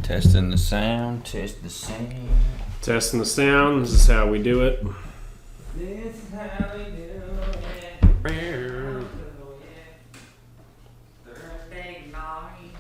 Testing the sound, test the sound. Testing the sound, this is how we do it. This is how we do it. Thursday night.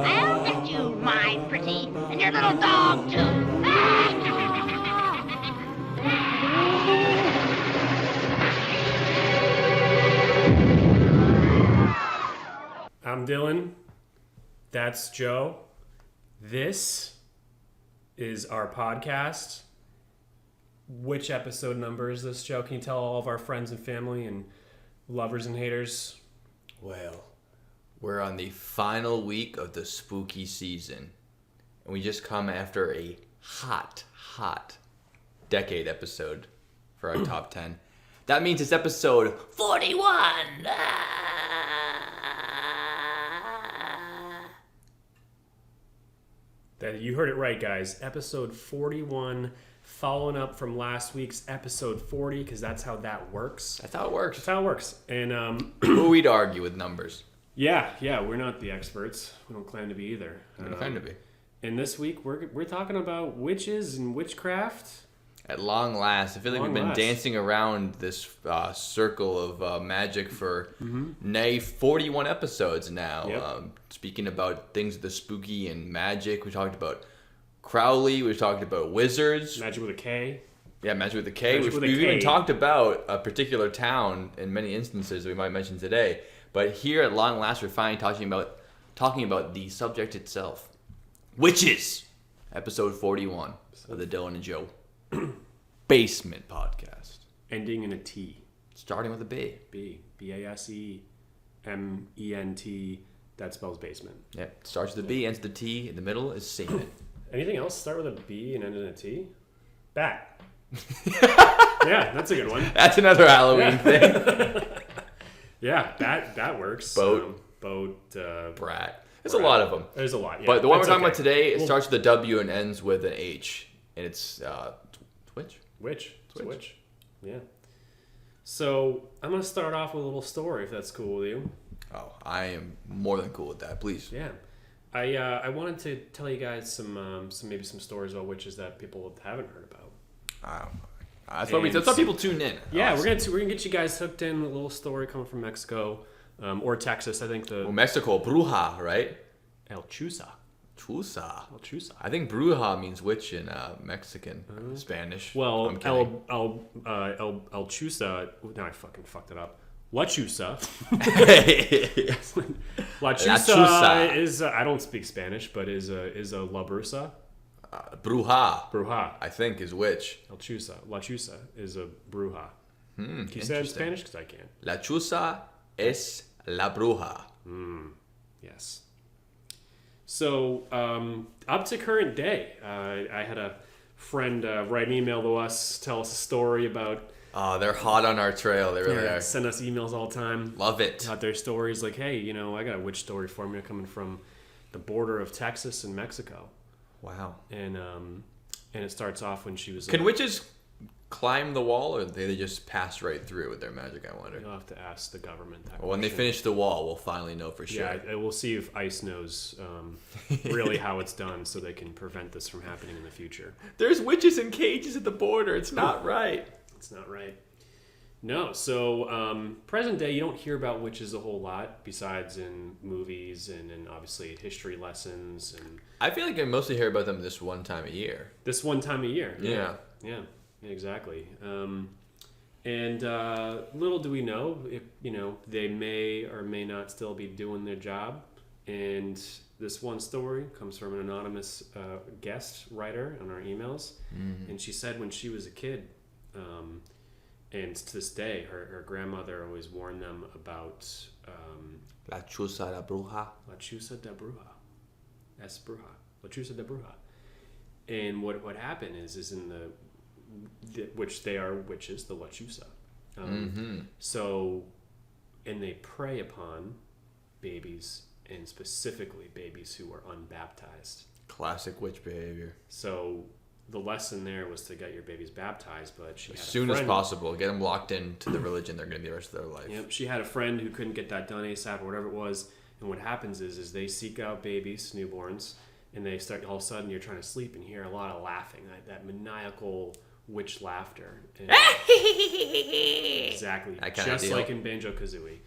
I'll get you, my pretty, and your little dog, too. I'm Dylan. That's Joe. This is our podcast. Which episode number is this, Joe? Can you tell all of our friends and family and lovers and haters? Well, we're on the final week of the spooky season. And we just come after a hot decade episode for our top 10. That means it's episode 41! That you heard it right, guys. Episode 41, following up from last week's episode 40, because that's how that works. That's how it works. That's how it works. And Who we'd argue with numbers. yeah, we're not the experts. We don't claim to be either. We don't claim to be. And this week we're talking about witches and witchcraft. At long last, I feel like Long we've been last. dancing around this circle of magic for nay 41 episodes now. Yep. Speaking about things of the spooky and magic, we talked about Crowley, we talked about wizards. Magic with a K. Yeah, magic with a K. Magic with a We've K. even talked about a particular town in many instances we might mention today. But here at long last, we're finally talking about the subject itself. Witches! Episode 41 of the Dylan and Joe Basement Podcast. Ending in a T. Starting with a B. B. Basement. That spells basement. Yep. Starts with a B, ends with a T. In the middle is semen. Anything else start with a B and end in a T? Bat. Yeah, that's a good one. That's another Halloween thing. Yeah, that works. Boat. Brat. There's a lot of them. There's a lot, yeah. But the one we're That's talking about okay. today, it starts with a W and ends with an H. And it's Twitch? Witch. It's a witch. Yeah. So I'm going to start off with a little story, if that's cool with you. Oh, I am more than cool with that. Please. Yeah. I wanted to tell you guys some stories about witches that people haven't heard about. That's why people tune in. Yeah, honestly. we're gonna get you guys hooked in with a little story coming from Mexico, or Texas. I think Mexico, bruja, right? El Chusa. Chusa. El Chusa. I think bruja means witch in Mexican Spanish. Well, I'm kidding. El Chusa. No, I fucking fucked it up. La Chusa. La Chusa is I don't speak Spanish, but is a La Brusa. Bruja, I think, is witch. El Chusa. La Chusa is a bruja. Can you say that in Interesting. Spanish? Because I can't. La chusa es la bruja. Yes. So, up to current day, I had a friend write an email to us, tell us a story about... Oh, they're hot on our trail. They really are. Send us emails all the time. Love it. About their stories, like, hey, I got a witch story for me coming from the border of Texas and Mexico. Wow. And it starts off when she was... Can witches climb the wall, or do they just pass right through with their magic, I wonder? You'll have to ask the government that Well, when they question. finish the wall, we'll finally know for sure. Yeah, we'll see if ICE knows really how it's done so they can prevent this from happening in the future. There's witches in cages at the border. It's not right. It's not right. No, so present day, you don't hear about witches a whole lot besides in movies and in obviously history lessons and I feel like I mostly hear about them this one time a year. this one time a year. Yeah. Yeah, exactly. And little do we know, if, they may or may not still be doing their job. And this one story comes from an anonymous guest writer on our emails. Mm-hmm. And she said when she was a kid, and to this day, her grandmother always warned them about La chusa la bruja. La chusa de bruja. Es bruja. La chusa de bruja. And what happened is in which they are witches, the Lechusa. So, and they prey upon babies, and specifically babies who are unbaptized. Classic witch behavior. So the lesson there was to get your babies baptized, but she had as soon as possible. Get them locked into the religion they're going to be the rest of their life. Yep. She had a friend who couldn't get that done ASAP or whatever it was. And what happens is they seek out babies, newborns, and they start, all of a sudden you're trying to sleep and you hear a lot of laughing, that maniacal witch laughter. And exactly. Just like in Banjo-Kazooie.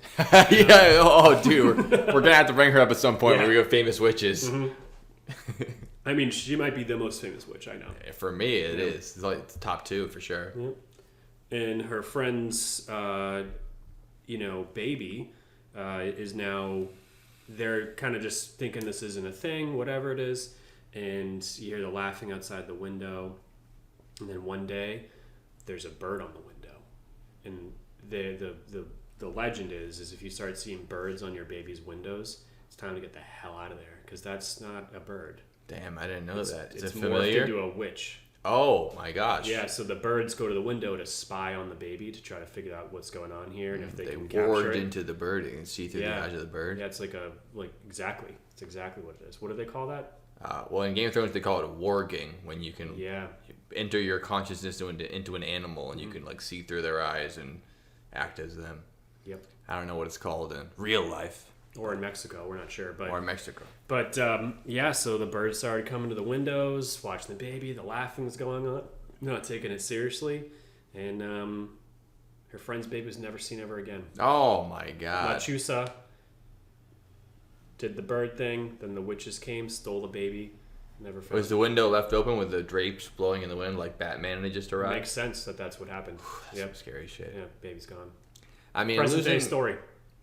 Yeah. Oh, dude. We're going to have to bring her up at some point where we go famous witches. I mean, she might be the most famous witch I know. For me, it is. It's like the top 2 for sure. Yep. And her friend's, baby is now, they're kind of just thinking this isn't a thing, whatever it is. And you hear the laughing outside the window. And then one day, there's a bird on the window. And the legend is if you start seeing birds on your baby's windows, it's time to get the hell out of there. Because that's not a bird. Damn, I didn't know that. Is it it's familiar? morphed into a witch. Oh my gosh. Yeah, so the birds go to the window to spy on the baby to try to figure out what's going on here and if they can capture ward it. into the bird and see through the eyes of the bird. Yeah, it's exactly. It's exactly what it is. What do they call that? Well, in Game of Thrones, they call it warging, when you can Yeah. enter your consciousness into an animal and you can like see through their eyes and act as them. Yep. I don't know what it's called in real life. Or in Mexico, we're not sure. Or in Mexico. But, so the birds started coming to the windows, watching the baby, the laughing was going on, not taking it seriously, and her friend's baby was never seen ever again. Oh, my God. Lechusa did the bird thing, then the witches came, stole the baby, never found Was the window left open with the drapes blowing in the wind like Batman had just arrived? Makes sense that's what happened. That's some scary shit. Yeah, baby's gone. I mean, Present day story.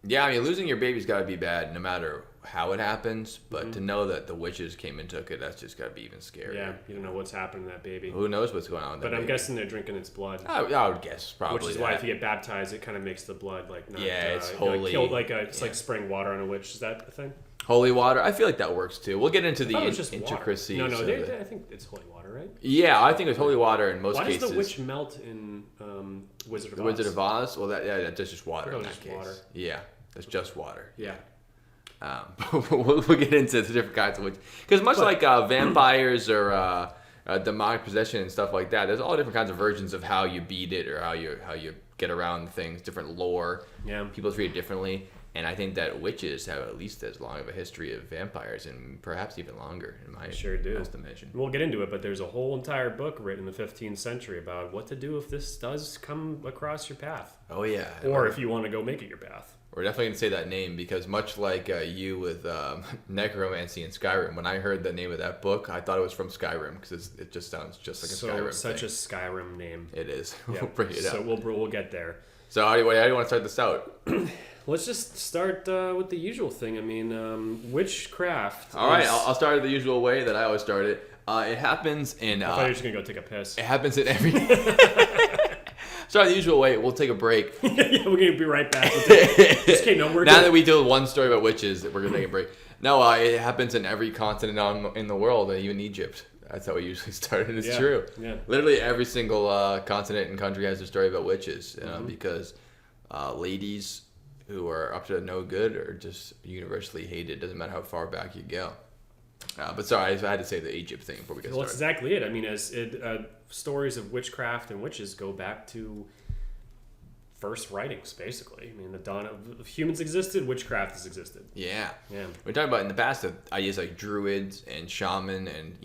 Yeah, I mean, losing your baby's got to be bad no matter how it happens, but to know that the witches came and took it, that's just got to be even scarier. Yeah, you don't know what's happened to that baby. Who knows what's going on with that But I'm baby. guessing they're drinking its blood. I would guess, probably. Which is why if you get baptized, it kind of makes the blood like not... it's holy. It's like spraying water on a witch. Is that the thing? Holy water? I feel like that works too. We'll get into the intricacies. No, I think it's holy water, right? Yeah, I think it's holy water in most cases. Why does the witch melt in Wizard of Oz? Wizard of Oz? Well, that's just water in that just case. Water. Yeah, that's just water. Yeah. We'll get into the different kinds of witches. Because much like vampires or demonic possession and stuff like that, there's all different kinds of versions of how you beat it or how you get around things, different lore. Yeah. People treat it differently. And I think that witches have at least as long of a history of vampires and perhaps even longer in my estimation. We'll get into it, but there's a whole entire book written in the 15th century about what to do if this does come across your path. Oh, yeah. Or if you want to go make it your path. We're definitely going to say that name because much like you with necromancy and Skyrim, when I heard the name of that book, I thought it was from Skyrim because it just sounds just like a Skyrim such thing. a Skyrim name. It is. Yeah. We'll bring it up. So we'll get there. So how do you want to start this out? Let's just start with the usual thing. I mean, witchcraft. All right, I'll start it the usual way that I always start it. It happens in... I thought you were just going to go take a piss. It happens in every... Start the usual way. We'll take a break. Yeah, we're going to be right back. Just kidding. No, now that we do one story about witches, we're going to take a break. No, it happens in every continent in the world, even Egypt. That's how we usually start it. It's true. Yeah. Literally every single continent and country has a story about witches because ladies who are up to no good are just universally hated. Doesn't matter how far back you go. But sorry, I had to say the Egypt thing before we get started. That's exactly it. I mean, stories of witchcraft and witches go back to first writings, basically. I mean, the dawn of humans existed, witchcraft has existed. Yeah. Yeah. We're talking about in the past ideas like druids and shaman and,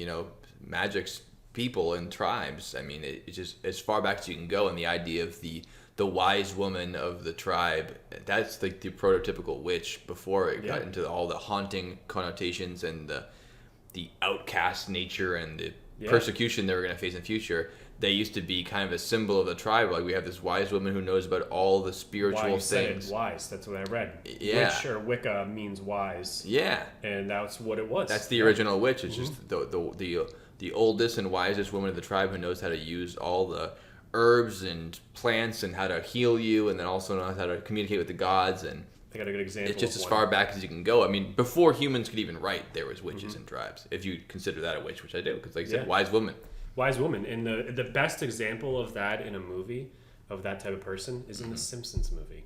magic's people and tribes. I mean, it's just as far back as you can go, and the idea of the wise woman of the tribe, that's like the prototypical witch before it got into all the haunting connotations and the outcast nature and the persecution they were going to face in the future. They used to be kind of a symbol of the tribe. Like, we have this wise woman who knows about all the spiritual things. Wise, that's what I read. Yeah. Witch or Wicca means wise. Yeah. And that's what it was. That's the original witch. It's just the oldest and wisest woman of the tribe who knows how to use all the herbs and plants and how to heal you, and then also knows how to communicate with the gods. And I got a good example. It's just of as one. far back as you can go. I mean, before humans could even write, there was witches and tribes. If you consider that a witch, which I do, because like you said, wise woman. Wise woman. And the best example of that in a movie, of that type of person, is in the Simpsons movie.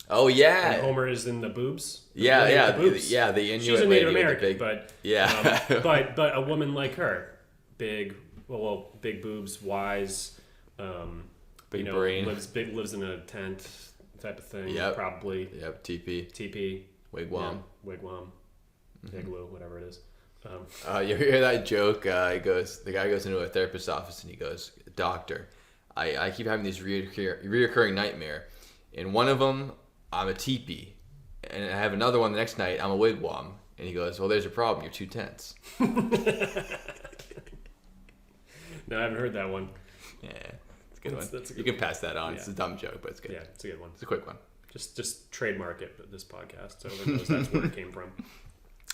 Oh yeah, And Homer is in the boobs. yeah, yeah, The boobs. yeah. The Inuit She's a lady Native with the American, big, but yeah, but a woman like her, big boobs, wise, big brain, lives in a tent type of thing. Yep. Probably. Yep, TP, wigwam, Yeah, wigwam, igloo, whatever it is. You hear that joke? The guy goes into a therapist's office and he goes, "Doctor, I keep having these reoccurring nightmare. In one of them, I'm a teepee, and I have another one the next night, I'm a wigwam." And he goes, "Well, there's your problem. You're too tense." No, I haven't heard that one. Yeah, it's a good one. That's a good you can pass that on. Yeah. It's a dumb joke, but it's good. Yeah, it's a good one. It's a quick one. Just trademark it, this podcast, so everyone knows that's where it came from.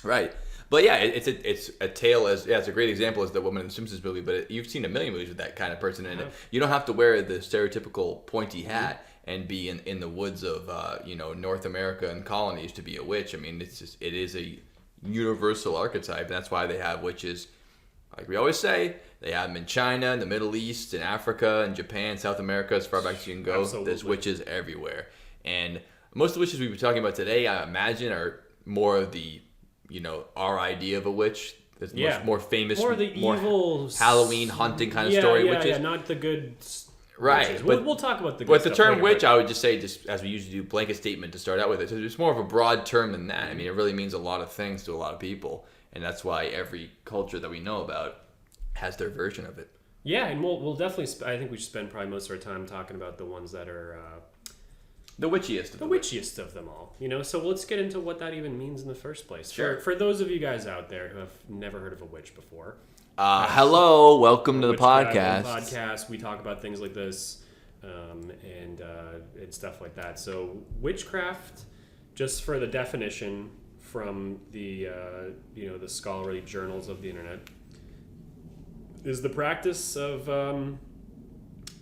Right, but yeah, it's a tale as it's a great example as the woman in the Simpsons movie. But you've seen a million movies with that kind of person in it. You don't have to wear the stereotypical pointy hat and be in the woods of North America and colonies to be a witch. I mean, it is a universal archetype, and that's why they have witches. Like we always say, they have them in China, in the Middle East, in Africa, in Japan, South America, as far back as you can go. Absolutely. There's witches everywhere. And most of the witches we've been talking about today, I imagine, are more of the, our idea of a witch. There's more famous, more the evil Halloween hunting kind of story witches. Yeah, not the good. Right, witches. but we'll talk about the good But the stuff term later, witch, but- I would just say, just as we usually do, blanket statement to start out with. It's more of a broad term than that. I mean, it really means a lot of things to a lot of people, and that's why every culture that we know about has their version of it. Yeah, and we'll definitely. I think we should spend probably most of our time talking about the ones that are The witchiest of the them. witchiest of them all. So let's get into what that even means in the first place. Sure. For those of you guys out there who have never heard of a witch before, Hello, welcome to the Witch Guy podcast. Podcast. We talk about things like this, and stuff like that. So witchcraft, just for the definition from the the scholarly journals of the internet, is the practice of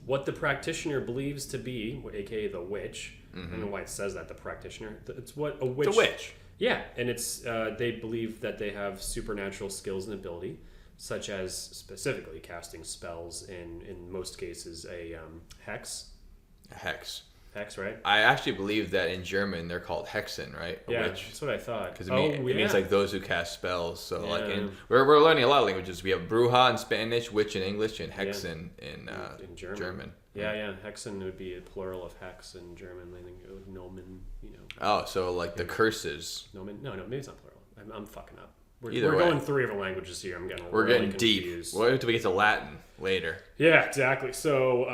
what the practitioner believes to be, aka the witch. I don't know why it says that, the practitioner. It's what a witch. It's a witch. Yeah, and it's they believe that they have supernatural skills and ability, such as specifically casting spells, and in most cases a hex. A hex. Hex, right? I actually believe that in German they're called Hexen, right? A Yeah, witch. that's what I thought. Because it means like those who cast spells. So like, Yeah. we're learning a lot of languages. We have brutha in Spanish, witch in English, and hexen in German. Yeah. Hexen would be a plural of hex in German. I think it would nomen, Oh, so like the curses. Nomen. No, maybe it's not plural. I'm fucking up. We're Either way. going 3 different languages here. I'm getting We're really getting confused. deep. Wait till we get to Latin later. Yeah, exactly. So,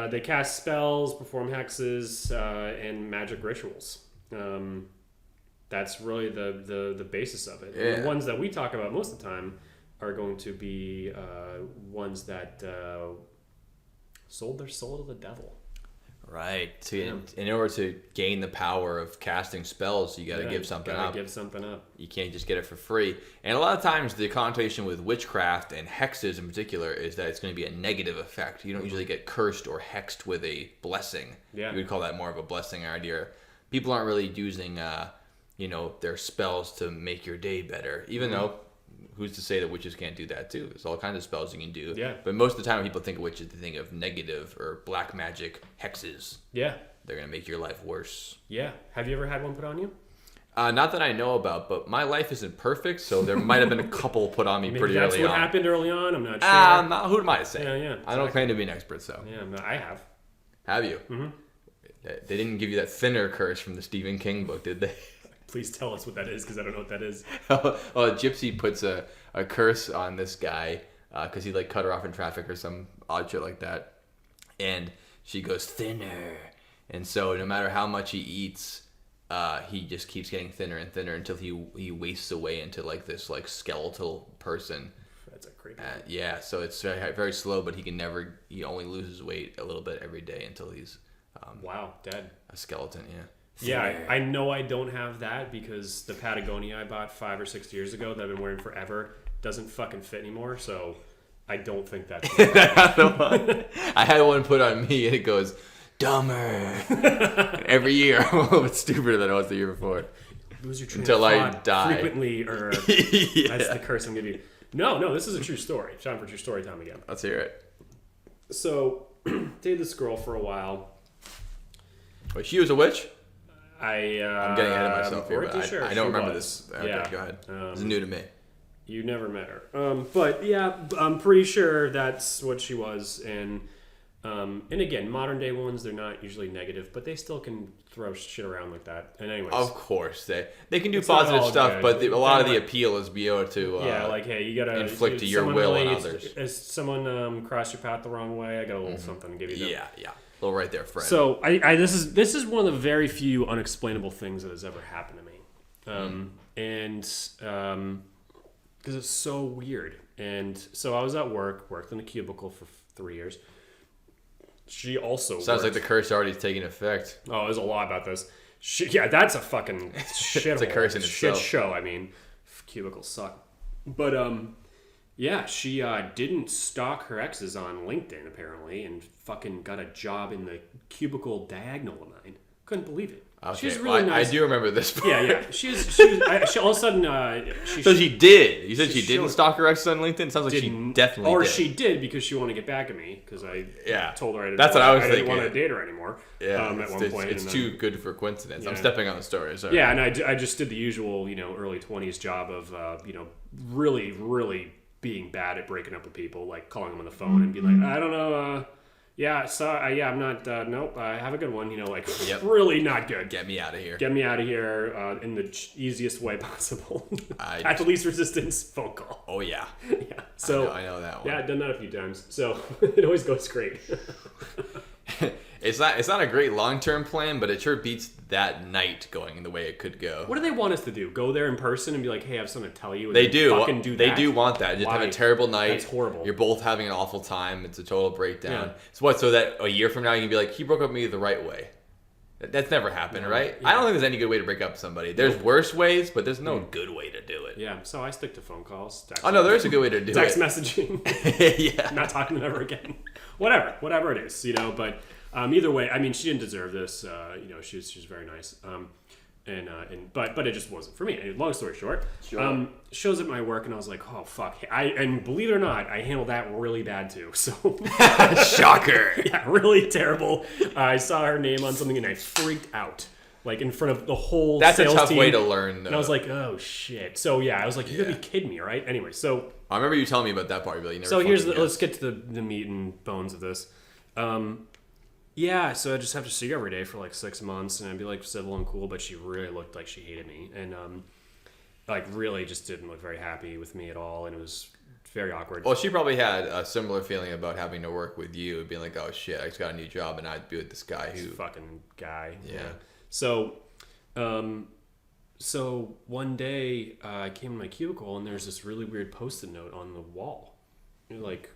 they cast spells, perform hexes, and magic rituals. That's really the basis of it. Yeah. And the ones that we talk about most of the time are going to be ones that sold their soul to the devil. Right. In order to gain the power of casting spells, you got to give something up. Give something up. You can't just get it for free. And a lot of times the connotation with witchcraft and hexes in particular is that it's going to be a negative effect. You don't usually get cursed or hexed with a blessing. Yeah. You would call that more of a blessing idea. People aren't really using their spells to make your day better. Even though, who's to say that witches can't do that too? There's all kinds of spells you can do. Yeah. But most of the time when people think of witches, they think of negative or black magic hexes. Yeah. They're going to make your life worse. Yeah. Have you ever had one put on you? Not that I know about, but my life isn't perfect, so there might have been a couple put on me pretty that's early what on. happened early on. I'm not sure. Who am I to say? Yeah, I don't claim to be an expert, so. Yeah, I have. Have you? Mm-hmm. They didn't give you that thinner curse from the Stephen King book, did they? Please tell us what that is, because I don't know what that is. Well, a gypsy puts a curse on this guy because he cut her off in traffic or some odd shit like that, and she goes thinner, and so no matter how much he eats, he just keeps getting thinner and thinner until he wastes away into this skeletal person. That's a creepy. Yeah, so it's very, very slow, but he only loses weight a little bit every day until he's Wow, dead. a skeleton. Yeah, I know I don't have that because the Patagonia I bought 5 or 6 years ago that I've been wearing forever doesn't fucking fit anymore, so I don't think that's I had one put on me and it goes, dumber. Every year, I'm a little bit stupider than I was the year before. Lose your train Until of I thought die. frequently, or Yeah. that's the curse I'm giving you. No, this is a true story. Time for true story time again. Let's hear it. So, dated this girl for a while. Wait, she was a witch? I'm getting ahead of myself here, but sure I don't she remember was. this. Okay, Yeah. go ahead. This is new to me. You never met her. But yeah, I'm pretty sure that's what she was. And again, modern day ones, they're not usually negative, but they still can throw shit around like that. And anyways. Of course, they can do It's not positive all stuff, good. but a lot of the Like- appeal is be able to like, hey, you gotta inflict if your someone will really, on others. As someone crossed your path the wrong way, I got a little something to give you. Yeah, a little right there, friend. So this is one of the very few unexplainable things that has ever happened to me, because it's so weird. And so I was at worked in a cubicle for 3 years. She also Sounds like worked- the curse already taking effect. Oh, there's a lot about this. That's a fucking shit. It's a curse in shit itself. show. I mean, cubicles suck. But yeah, she didn't stalk her exes on LinkedIn apparently, and fucking got a job in the cubicle diagonal of mine. Couldn't believe it. Okay, She's really nice. I do remember this part. Yeah. She all of a sudden So she did. You said she she didn't showed- stalk her exes on LinkedIn? Sounds like she definitely or did. she did because she wanted to get back at me because I told her I didn't. That's what I was didn't thinking. want to date her anymore. Yeah, at one point, it's and too then- good for coincidence. I'm Yeah. stepping on the story. Sorry. Yeah, and I just did the usual, early 20s job of, really, really being bad at breaking up with people, like calling them on the phone and be like, I don't know, I'm not, nope, have a good one, Yep. really not good. Get me out of here. Get me out of here in the easiest way possible. I- At the least resistance phone call. Oh yeah. Yeah, so I know that one. yeah, I've done that a few times, so it always goes great. It's not a great long-term plan, but it sure beats that night going the way it could go. What do they want us to do? Go there in person and be like, hey, I have something to tell you? And They then do. fucking do They that? do want that. Just have Why? a terrible night. That's horrible. You're both having an awful time. It's a total breakdown. Yeah. So what? So that a year from now you can be like, he broke up with me the right way. That's never happened, right? Yeah. I don't think there's any good way to break up with somebody. There's worse ways, but there's no good way to do it. Yeah, so I stick to phone calls. Text Oh no, there is a good way to do text it. messaging. Yeah. Not talking to them ever again. Whatever it is, But either way, I mean, she didn't deserve this. She was very nice. But it just wasn't for me. And long story short, shows at my work, and I was like, oh fuck. And believe it or not, I handled that really bad too. So Shocker. yeah, really terrible. I saw her name on something, and I freaked out. Like in front of the whole That's a sales tough team. way to learn, though. And I was like, oh shit. So yeah, I was like, you gotta be kidding me, right? Anyway, so I remember you telling me about that part. But you never so here's fucking let's get to the meat and bones of this. Yeah, so I just have to see her every day for like 6 months, and I'd be like civil and cool, but she really looked like she hated me, and like really just didn't look very happy with me at all, and it was very awkward. Well, she probably had a similar feeling about having to work with you, being like, "Oh shit, I just got a new job, and I'd be with this guy who." This fucking guy. Yeah. So, so one day I came to my cubicle, and there's this really weird Post-it note on the wall, like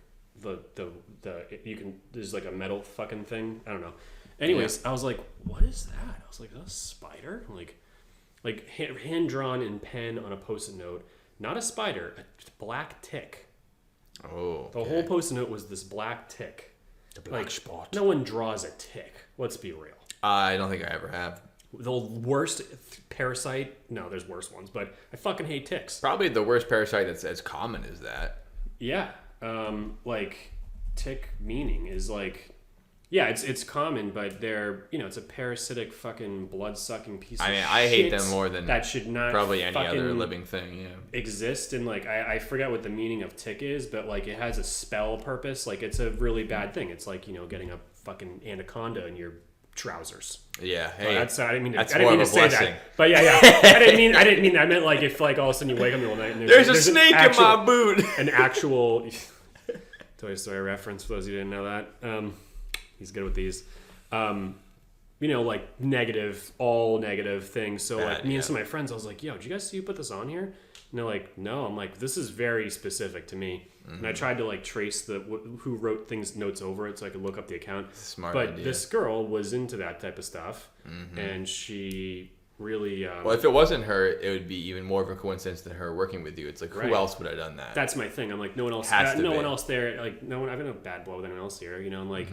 there's like a metal fucking thing. I don't know. Anyways, I was like, what is that? I was like, is that a spider? Like hand drawn in pen on a Post-it note. Not a spider, a black tick. Oh. The whole Post-it note was this black tick. The black spot. No one draws a tick. Let's be real. I don't think I ever have. The worst parasite. No, there's worse ones, but I fucking hate ticks. Probably the worst parasite that's as common as that. Yeah. Like tick meaning is like, yeah, it's common, but they're, it's a parasitic fucking blood sucking piece of shit. I hate them more than that should not probably any fucking other living thing. Yeah. exist. And like, I forget what the meaning of tick is, but like it has a spell purpose. Like it's a really bad thing. It's like, getting a fucking anaconda in your trousers. Yeah. Well, Hey. I didn't mean to, that's I didn't more mean of to a say blessing. that. But yeah. I didn't mean that. I meant like if like all of a sudden you wake up in the middle of the night and There's a snake in my boot. An actual Toy Story reference for those who didn't know that. He's good with these. Like all negative things. So like me and some of my friends, I was like, yo, did you guys see you put this on here? And they're like, no. I'm like, this is very specific to me. And I tried to like trace who wrote notes over it so I could look up the account. Smart But idea. this girl was into that type of stuff, and she really. Well, if it wasn't her, it would be even more of a coincidence than her working with you. It's like, Right. who else would have done that? That's my thing. I'm like, no one else. Has to no be. one else there. Like no one. I've been a bad blow with anyone else here. And like,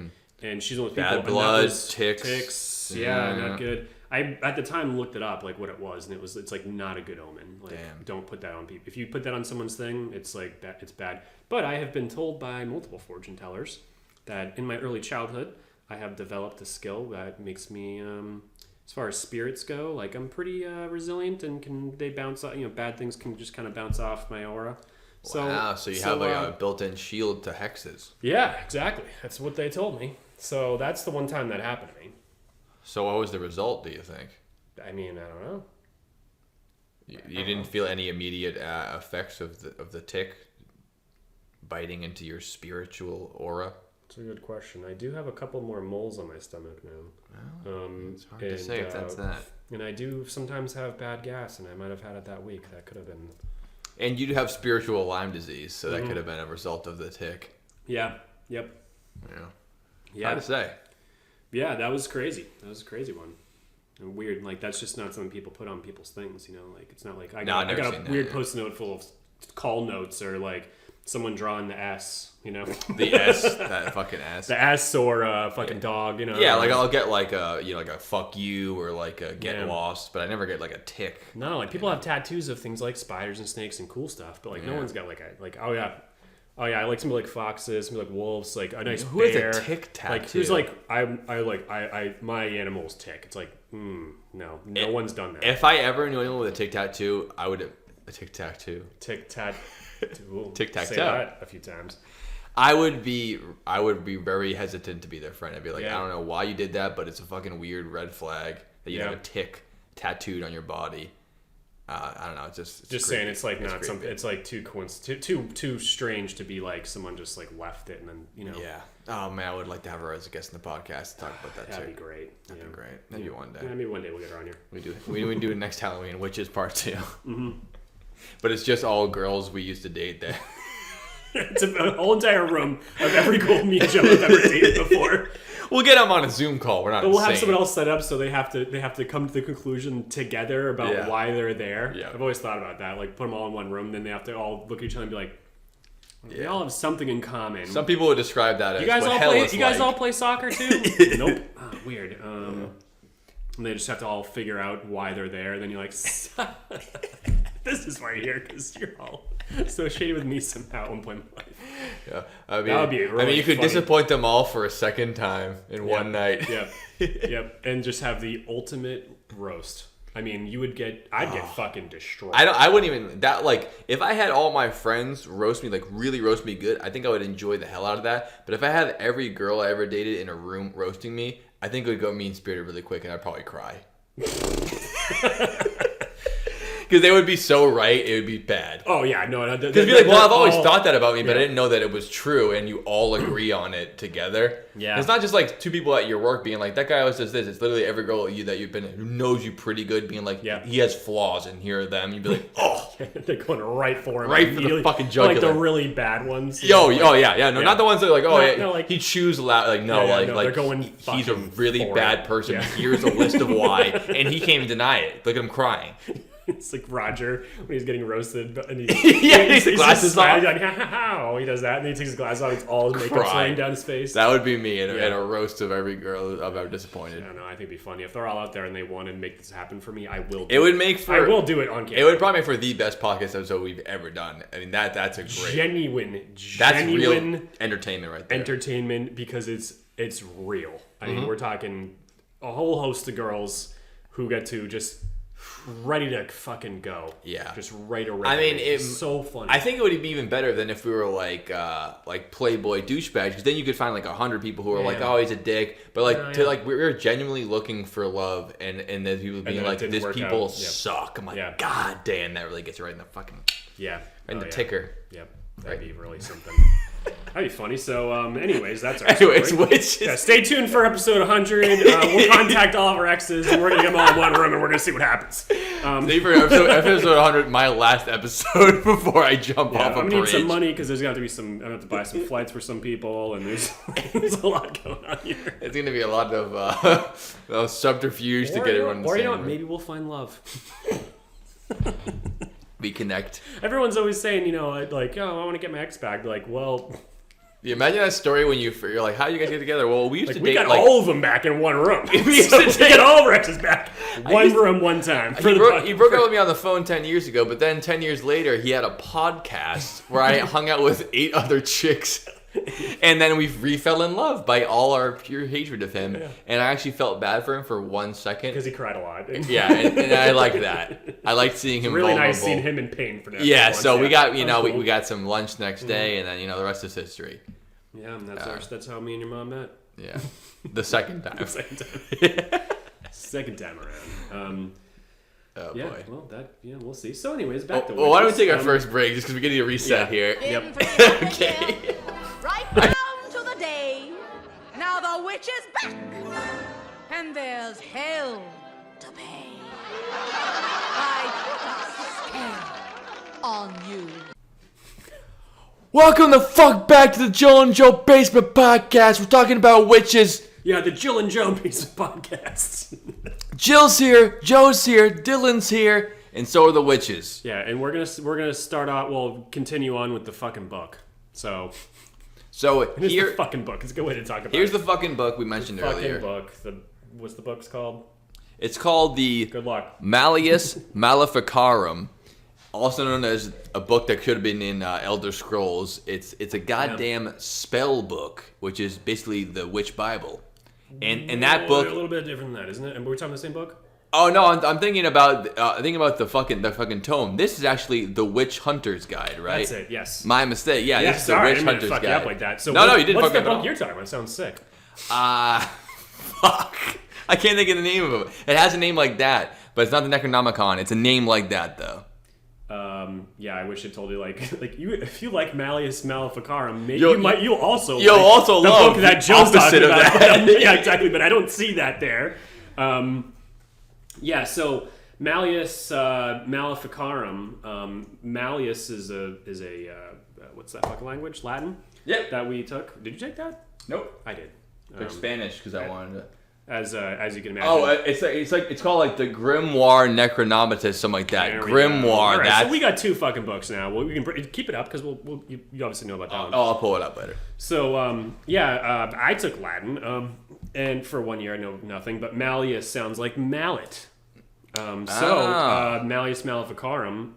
and she's one of those people. Bad blood, ticks. ticks. Yeah, not good. I at the time looked it up, like what it was, and it's like not a good omen. Like, damn. Don't put that on people. If you put that on someone's thing, it's like that. It's bad. But I have been told by multiple fortune tellers that in my early childhood, I have developed a skill that makes me, as far as spirits go, like I'm pretty resilient, and they bounce off. Bad things can just kind of bounce off my aura. Wow, so you have like a built-in shield to hexes. Yeah, exactly. That's what they told me. So that's the one time that happened to me. So what was the result, do you think? I mean, I don't know. You didn't feel any immediate effects of the tick biting into your spiritual aura? That's a good question. I do have a couple more moles on my stomach now. It's hard to say if that's that. And I do sometimes have bad gas, and I might have had it that week. That could have been... And you do have spiritual Lyme disease, so that could have been a result of the tick. Yeah. Yep. Yeah. Hard to say. Yeah, that was crazy. That was a crazy one. And weird. Like, that's just not something people put on people's things, Like, it's not like I got a weird post-it note full of call notes or, like, someone drawing the S, The S, that fucking S. The S or a fucking dog, Yeah, like I'll get like a, like a fuck you or like a get lost, but I never get like a tick. No, like people have tattoos of things like spiders and snakes and cool stuff, but like no one's got oh yeah, I like something like foxes, something like wolves, like a nice Who bear. has a tick tattoo? Like who's like my animal's tick. It's like no one's done that. If I ever knew anyone with a tick tattoo, I would a tic tac toe. Tic tac. Tic tac Say toe. that a few times. I would be very hesitant to be their friend. I'd be like, Yeah. I don't know why you did that, but it's a fucking weird red flag that you have a tick tattooed on your body. I don't know. It's just creepy. Saying it's like not something. It's like too strange to be like someone just like left it and then Yeah. Oh man, I would like to have her as a guest in the podcast to talk about that. That'd be great. That'd be great. Maybe one day. Yeah, maybe one day we'll get her on here. We do it next Halloween, which is part 2. Mm-hmm. But it's just all girls we used to date there. It's a whole entire room of every girl me and Joe have ever dated before. We'll get them on a Zoom call. We're not. But we'll have someone else set up so they have to come to the conclusion together about why they're there. Yeah. I've always thought about that. Like put them all in one room, then they have to all look at each other and be like, they all have something in common. Some people would describe that as you guys what all hell play. is You guys like. all play soccer too? Nope. Oh, weird. And they just have to all figure out why they're there. Then you're like, this is why you're here because you're all associated with me somehow at one point in my life. Yeah, that would be really you could funny. disappoint them all for a second time in one night. Yep, and just have the ultimate roast. I mean, I'd get fucking destroyed. I wouldn't even if I had all my friends roast me, like really roast me good, I think I would enjoy the hell out of that. But if I had every girl I ever dated in a room roasting me, I think it would go mean-spirited really quick and I'd probably cry. Because they would be so right, it would be bad. Oh yeah, no. Because be like, well, I've always thought that about me, but I didn't know that it was true, and you all agree on it together. Yeah. It's not just like two people at your work being like, that guy always does this. It's literally every girl that you've been who knows you pretty good being like, he has flaws, and here are them. You'd be like, oh. They're going right for him. Right for the fucking jugular. Like the really bad ones. No, not the ones that are like, like, he chews loud. Like, no, they're going he's a really bad person. Yeah. Here's a list of why, and he can't even deny it. Look at him crying. It's like Roger when he's getting roasted, and he takes his glasses off. Like, how he does that, and then he takes his glasses off. It's all his makeup flowing down his face. That would be me in a roast of every girl I've ever disappointed. I don't know. I think it'd be funny if they're all out there and they want to make this happen for me. I will. I will do it on camera. It would probably make for the best podcast episode we've ever done. I mean that's a great genuine real entertainment right there. Entertainment because it's real. I mean, we're talking a whole host of girls who get to just ready to fucking go. Yeah. Just right away. I mean, it's so funny. I think it would be even better than if we were like Playboy douchebags, because then you could find like 100 people who are like, oh, he's a dick. But like we're genuinely looking for love, and then people being like, these people suck. I'm like, God damn, that really gets you right in the fucking the ticker. Yep. That'd be really something. That'd be funny. So, anyways, that's our stay tuned for episode 100. We'll contact all of our exes, and we're going to get them all in one room, and we're going to see what happens. Stay for episode 100, my last episode before I jump off a bridge. I'm going to need some money, because there's going to be I'm going to have to buy some flights for some people, and there's a lot going on here. It's going to be a lot of subterfuge to get everyone in the same room. Maybe we'll find love. We connect. Everyone's always saying, like, oh, I want to get my ex back. Like, well, Imagine that story when you're like, how do you guys get together? Well, we used to date. We got like, all of them back in one room. We used to we date- got all of our exes back. One room, one time. He broke up with me on the phone 10 years ago, but then 10 years later, he had a podcast where I hung out with 8 other chicks. And then we fell in love by all our pure hatred of him. Yeah. And I actually felt bad for him for 1 second. Because he cried a lot. Yeah, and I liked that. I liked seeing him really vulnerable. nice seeing him in pain for that. Yeah, once. so we got, That was cool. we got some lunch next day, and then, the rest is history. Yeah, and that's how me and your mom met. Yeah. The second time. Second time around. Oh, Yeah, boy. well, we'll see. So, anyways, back to Well, why don't we witches. take our first break, just because we need a reset here. In Yep. for the Okay. Right down to the day. Now the witch is back. And there's hell to pay. I put a spell on you. Welcome the fuck back to the Jill and Joe Basement Podcast. We're talking about witches. Yeah, the Jill and Joe piece of podcasts. Jill's here, Joe's here, Dylan's here, and so are the witches. Yeah, and we're gonna start out. We'll continue on with the fucking book. So So here's here, the fucking book. It's a good way to talk about. here's it. the fucking book we mentioned fucking earlier. book. What's the book's called? It's called the Good luck. Malleus Maleficarum, also known as a book that could have been in Elder Scrolls. It's a goddamn spell book, which is basically the witch Bible. And that book. A little bit different than that, isn't it? And we're talking the same book. Oh no, I'm thinking about the fucking tome. This is actually the Witch Hunter's Guide, right? That's it. Yes. My mistake. Yeah, Yeah, this is sorry, the I Witch didn't mean to Hunter's fuck you Guide. up like that. So no, you didn't what's fuck the up at book all. you're talking about? It sounds sick. Fuck. I can't think of the name of it. It has a name like that, but it's not the Necronomicon. It's a name like that though. Yeah, I wish I told you like you if you like Malleus Maleficarum, maybe You'll you'll also you'll like also the love book that the Joe's opposite talking of about. that. Yeah, exactly. But I don't see that there. Yeah, so Malleus Maleficarum. Malleus is a what's that fucking language? Latin. Yep. That we took. Did you take that? Nope. I did. Took Spanish because I wanted to. As you can imagine. Oh, it's called like the Grimoire Necronomitus, something like that. There we go. Grimoire. All right, That's. so we got 2 fucking books now. Well, we can keep it up because you obviously know about that one. Oh, I'll pull it up later. So, I took Latin, and for 1 year I know nothing, but Malleus sounds like mallet. Malleus Maleficarum,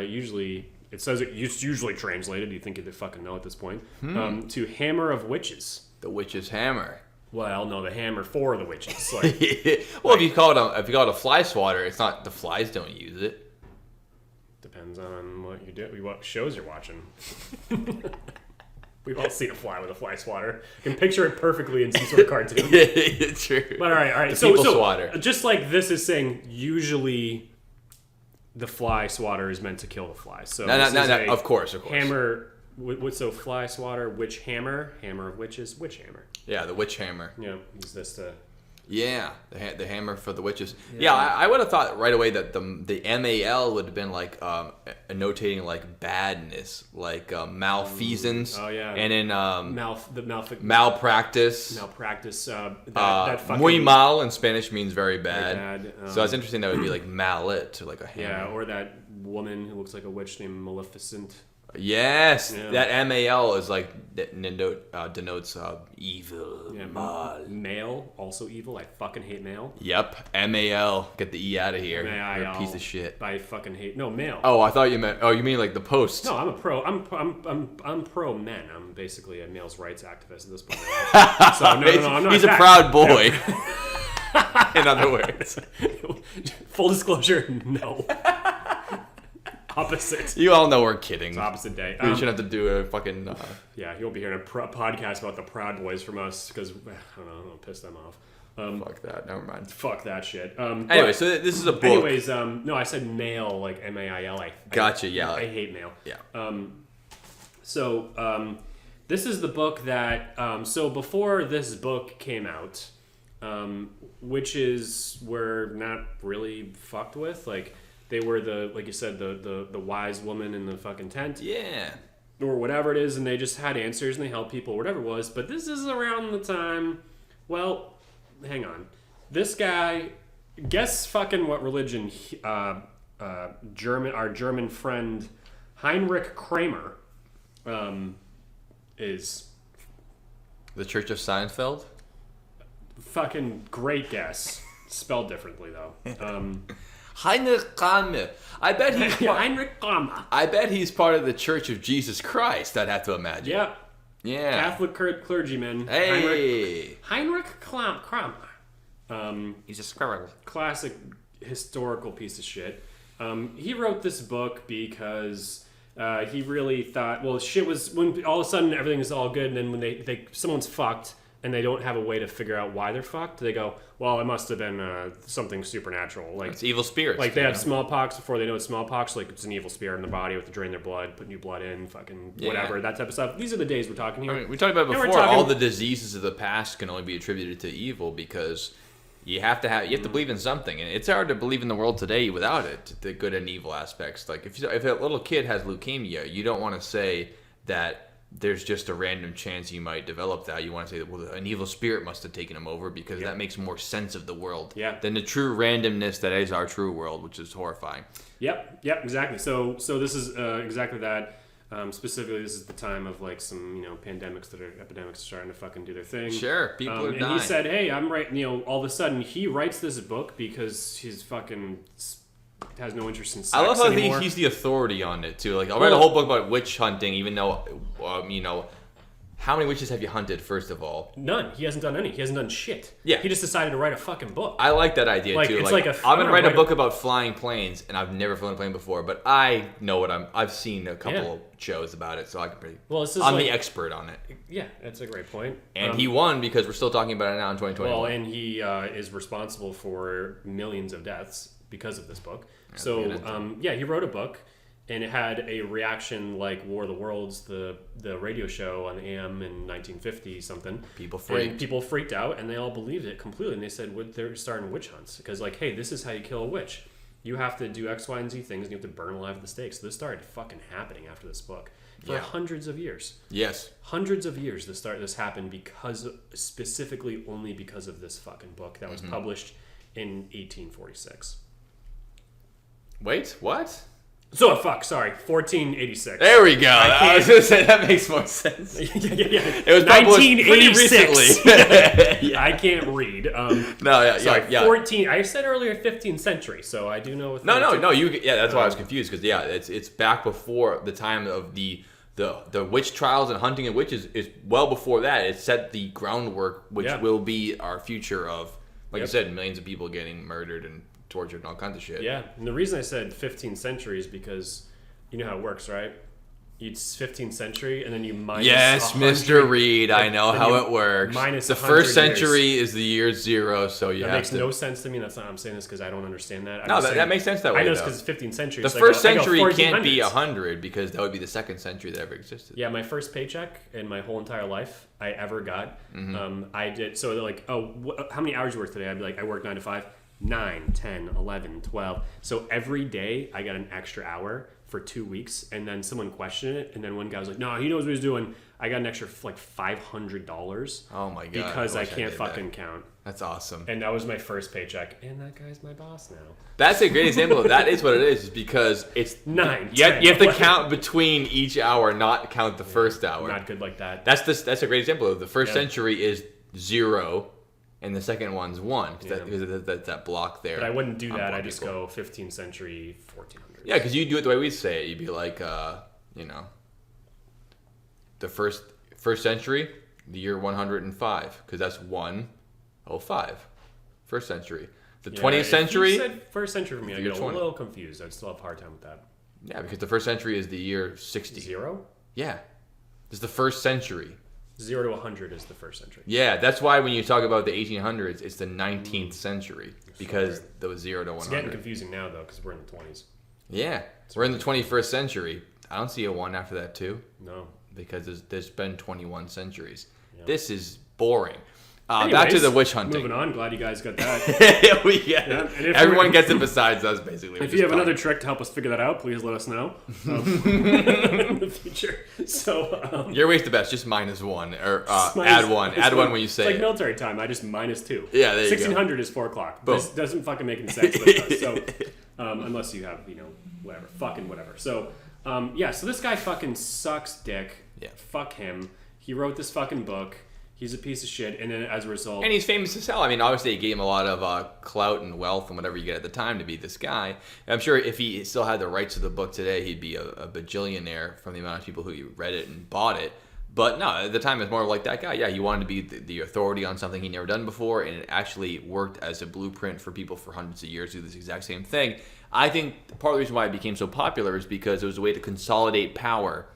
usually, it says it's usually translated, you think you'd fucking know at this point, to Hammer of Witches. The Witch's Hammer. Well, no, the hammer for the witches. Like, Well, if you call it a fly swatter, it's not. The flies don't use it. depends on what you do, what shows you're watching. We've all seen a fly with a fly swatter. I can picture it perfectly in some sort of cartoon. Yeah, true. But all right. The So people swatter. just like this is saying, usually the fly swatter is meant to kill the fly. So No, this is a of course. hammer. So fly swatter, witch hammer, hammer of witches, witch hammer. Yeah, the witch hammer. Yeah, use this to. Yeah, the hammer for the witches. Yeah, I would have thought right away that the MAL would have been like annotating like badness, like malfeasance. Oh yeah. And then malpractice. malpractice. That fucking Muy mal in Spanish means very bad. bad, So that's interesting. That would be like mallet, or like a hammer. Yeah, or that woman who looks like a witch named Maleficent. Yes, Yeah. that MAL is like denotes evil. Yeah, mal. male, also evil. I fucking hate male. Yep, MAL. Get the E out of here. You're a MAL. piece of shit. I fucking hate male. Oh, I thought you meant. Oh, you mean like the post? No, I'm a pro. I'm pro men. I'm basically a male's rights activist at this point. So no, I'm not. He's a that. proud boy. In other words, Full disclosure, no. Opposite. you all know we're kidding. It's opposite day. We shouldn't have to do a fucking. Yeah, you won't be hearing a podcast about the Proud Boys from us because I don't know, I'll piss them off. Fuck that. Never mind. Fuck that shit. Anyway, so this is a book. Anyways, no, I said male, like MAIL. Gotcha. Yeah. I hate male. Yeah. So this is the book that. So before this book came out, witches were not really fucked with. Like they were like you said, the wise woman in the fucking tent. Yeah. Or whatever it is, and they just had answers and they helped people, whatever it was. But this is around the time. Well, hang on. This guy, guess fucking what religion? Our German friend Heinrich Kramer is The Church of Seinfeld? Fucking great guess. Spelled differently, though. Heinrich Kramer. I bet he's Heinrich Kramer. I bet he's part of the Church of Jesus Christ, I'd have to imagine. Yeah. Yeah. Catholic clergyman. Hey. Heinrich Kramer. He's a squirrel. Classic historical piece of shit. He wrote this book because he really thought, well, shit was, when all of a sudden everything is all good, and then when someone's fucked and they don't have a way to figure out why they're fucked, they go, well, it must have been something supernatural. Like It's evil spirits. Like they had smallpox before they know it's smallpox. Like it's an evil spirit in the body with to drain their blood, put new blood in, fucking whatever, that type of stuff. These are the days we're talking here. I mean, we talked about before. All the diseases of the past can only be attributed to evil because you have to believe in something, and it's hard to believe in the world today without it. The good and evil aspects. Like if a little kid has leukemia, you don't want to say that there's just a random chance he might develop that. You want to say that, well, an evil spirit must have taken him over because that makes more sense of the world than the true randomness that is our true world, which is horrifying. Yep, exactly. So this is exactly that. Specifically, this is the time of like some epidemics are starting to fucking do their thing. Sure, people are dying. And he said, "Hey, I'm right." All of a sudden, he writes this book because he's fucking has no interest in sex I love how anymore. he's the authority on it too. Like I'll write a whole book about witch hunting, even though how many witches have you hunted? First of all, none. He hasn't done any. He hasn't done shit. Yeah, he just decided to write a fucking book. I like that idea too. It's I'm gonna write a book about flying planes, and I've never flown a plane before, but I know I've seen a couple of shows about it, so I can pretty. Well, I'm the expert on it. Yeah, that's a great point. And he won because we're still talking about it now in 2021. Well, and he is responsible for millions of deaths because of this book. So he wrote a book, and it had a reaction like War of the Worlds, the radio show on AM in 1950 something. People freaked out, and they all believed it completely. And they said they're starting witch hunts because, like, hey, this is how you kill a witch. You have to do X, Y, and Z things, and you have to burn alive at the stake. So this started fucking happening after this book for hundreds of years. Yes, hundreds of years. This happened specifically only because of this fucking book that was published in 1846. Wait, what? So, 1486. There we go. I was going to say, that makes more sense. yeah. It was published pretty recently. I can't read. Sorry, 14. I said earlier 15th century, so I do know. With No. That's why I was confused, because, it's back before the time of the witch trials and hunting of witches is well before that. It set the groundwork, which will be our future of, like you said, millions of people getting murdered and tortured and all kinds of shit. Yeah, and the reason I said 15th century is because you know how it works, right? It's 15th century, and then you minus. Yes, Mr. Reed, I know how it works. Minus the first century is the year 0, so you that have makes no sense to me. That's not. I'm saying this because I don't understand that. That makes sense that way. I know it's because it's 15th century. The first century can't be 100 because that would be the second century that ever existed. Yeah, my first paycheck in my whole entire life I ever got. I did so. They're like, how many hours you work today? I'd be like, I work 9 to 5. 9, 10, 11, 12. So every day I got an extra hour for 2 weeks, and then someone questioned it, and then one guy was like, no, he knows what he's doing. I got an extra like $500. Oh my god! Because I can't fucking count. That's awesome. And that was my first paycheck, and that guy's my boss now. That's a great example. That is what it is because it's 9. You have to count between each hour, not count the first hour. Not good like that. That's a great example of the first century is 0. And the second one's 1 because that's that block there. But I wouldn't do that. I just go 15th century, 1400s. Yeah, because you do it the way we say it. You'd be like, the first century, the year 105, because that's 105. First century. The 20th century. If you said first century for me, I get a little confused. I'd still have a hard time with that. Yeah, because the first century is the year 60. 0? Yeah, it's the first century. 0 to 100 is the first century. Yeah, that's why when you talk about the 1800s, it's the 19th century because there was 0 to 100. It's getting confusing now though because we're in the 20s. Yeah, we're in the 21st century. I don't see a 1 after that too. No, because there's been 21 centuries. Yeah. This is boring. Anyways, back to the witch hunting. Moving on. Glad you guys got that. Everyone gets it besides us, basically. If you have another trick to help us figure that out, please let us know in the future. So your way's the best. Just -1 or add 1. Add 1 when you say it's like military time. I just -2. Yeah, there you 1600 go. is 4 o'clock. This doesn't fucking make any sense with us. So unless you have whatever. So so this guy fucking sucks dick. Yeah. Fuck him. He wrote this fucking book. He's a piece of shit, and then as a result... And he's famous as hell. I mean, obviously, it gave him a lot of clout and wealth and whatever you get at the time to be this guy. And I'm sure if he still had the rights to the book today, he'd be a bajillionaire from the amount of people who read it and bought it. But no, at the time, it's more like that guy. Yeah, he wanted to be the authority on something he'd never done before, and it actually worked as a blueprint for people for hundreds of years to do this exact same thing. I think part of the reason why it became so popular is because it was a way to consolidate power